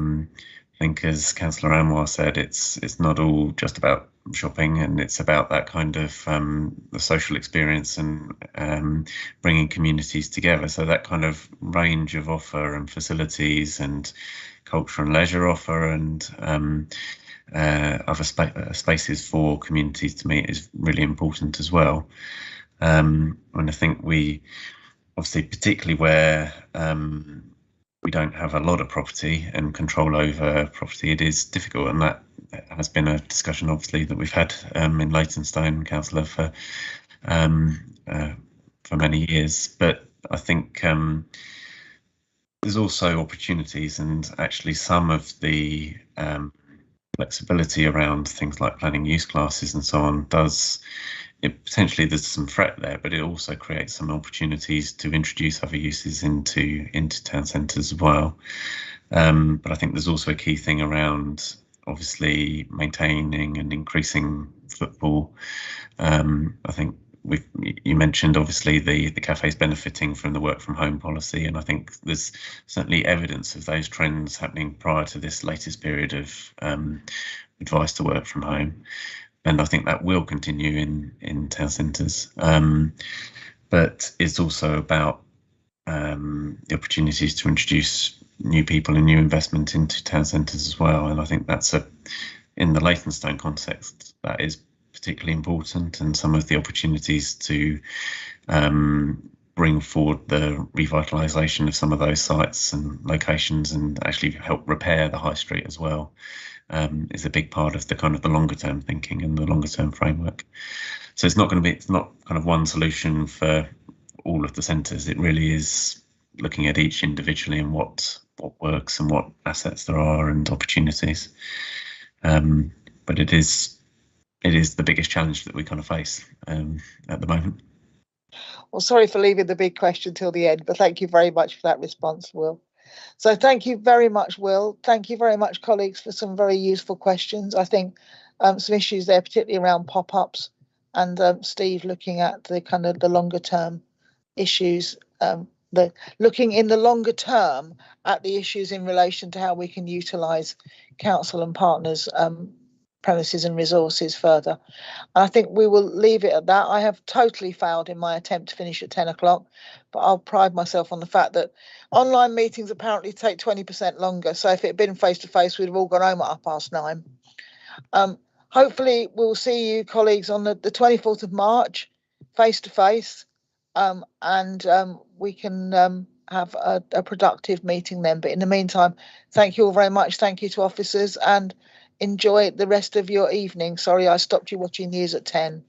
S19: think, as Councillor Anwar said, it's not all just about shopping, and it's about that kind of the social experience and bringing communities together. So that kind of range of offer and facilities and culture and leisure offer and other spaces for communities to meet is really important as well. And I think we obviously, particularly where we don't have a lot of property and control over property, it is difficult, and that has been a discussion obviously that we've had in Leytonstone, Councillor, for many years. But I think there's also opportunities, and actually some of the flexibility around things like planning use classes and so on potentially there's some threat there, but it also creates some opportunities to introduce other uses into town centres as well. But I think there's also a key thing around obviously maintaining and increasing footfall. I think you mentioned obviously the cafes benefiting from the work from home policy, and I think there's certainly evidence of those trends happening prior to this latest period of advice to work from home. And I think that will continue in town centres. But it's also about the opportunities to introduce new people and new investment into town centres as well. And I think that's in the Leytonstone context, that is particularly important, and some of the opportunities to bring forward the revitalisation of some of those sites and locations and actually help repair the high street as well. Is a big part of the kind of the longer term thinking and the longer term framework. So it's not kind of one solution for all of the centres. It really is looking at each individually and what works and what assets there are and opportunities. But it is the biggest challenge that we kind of face at the moment.
S1: Well, sorry for leaving the big question till the end, but thank you very much for that response, Will. So thank you very much, Will. Thank you very much, colleagues, for some very useful questions. I think some issues there, particularly around pop-ups, and Steve looking at the kind of the longer term issues, looking in the longer term at the issues in relation to how we can utilise council and partners premises and resources further. And I think we will leave it at that. I have totally failed in my attempt to finish at 10 o'clock, but I'll pride myself on the fact that online meetings apparently take 20% longer. So if it had been face-to-face, we'd have all gone home at 9:30. Hopefully we'll see you colleagues on the 24th of March, face-to-face, and we can have a productive meeting then. But in the meantime, thank you all very much. Thank you to officers, and enjoy the rest of your evening. Sorry I stopped you watching news at 10.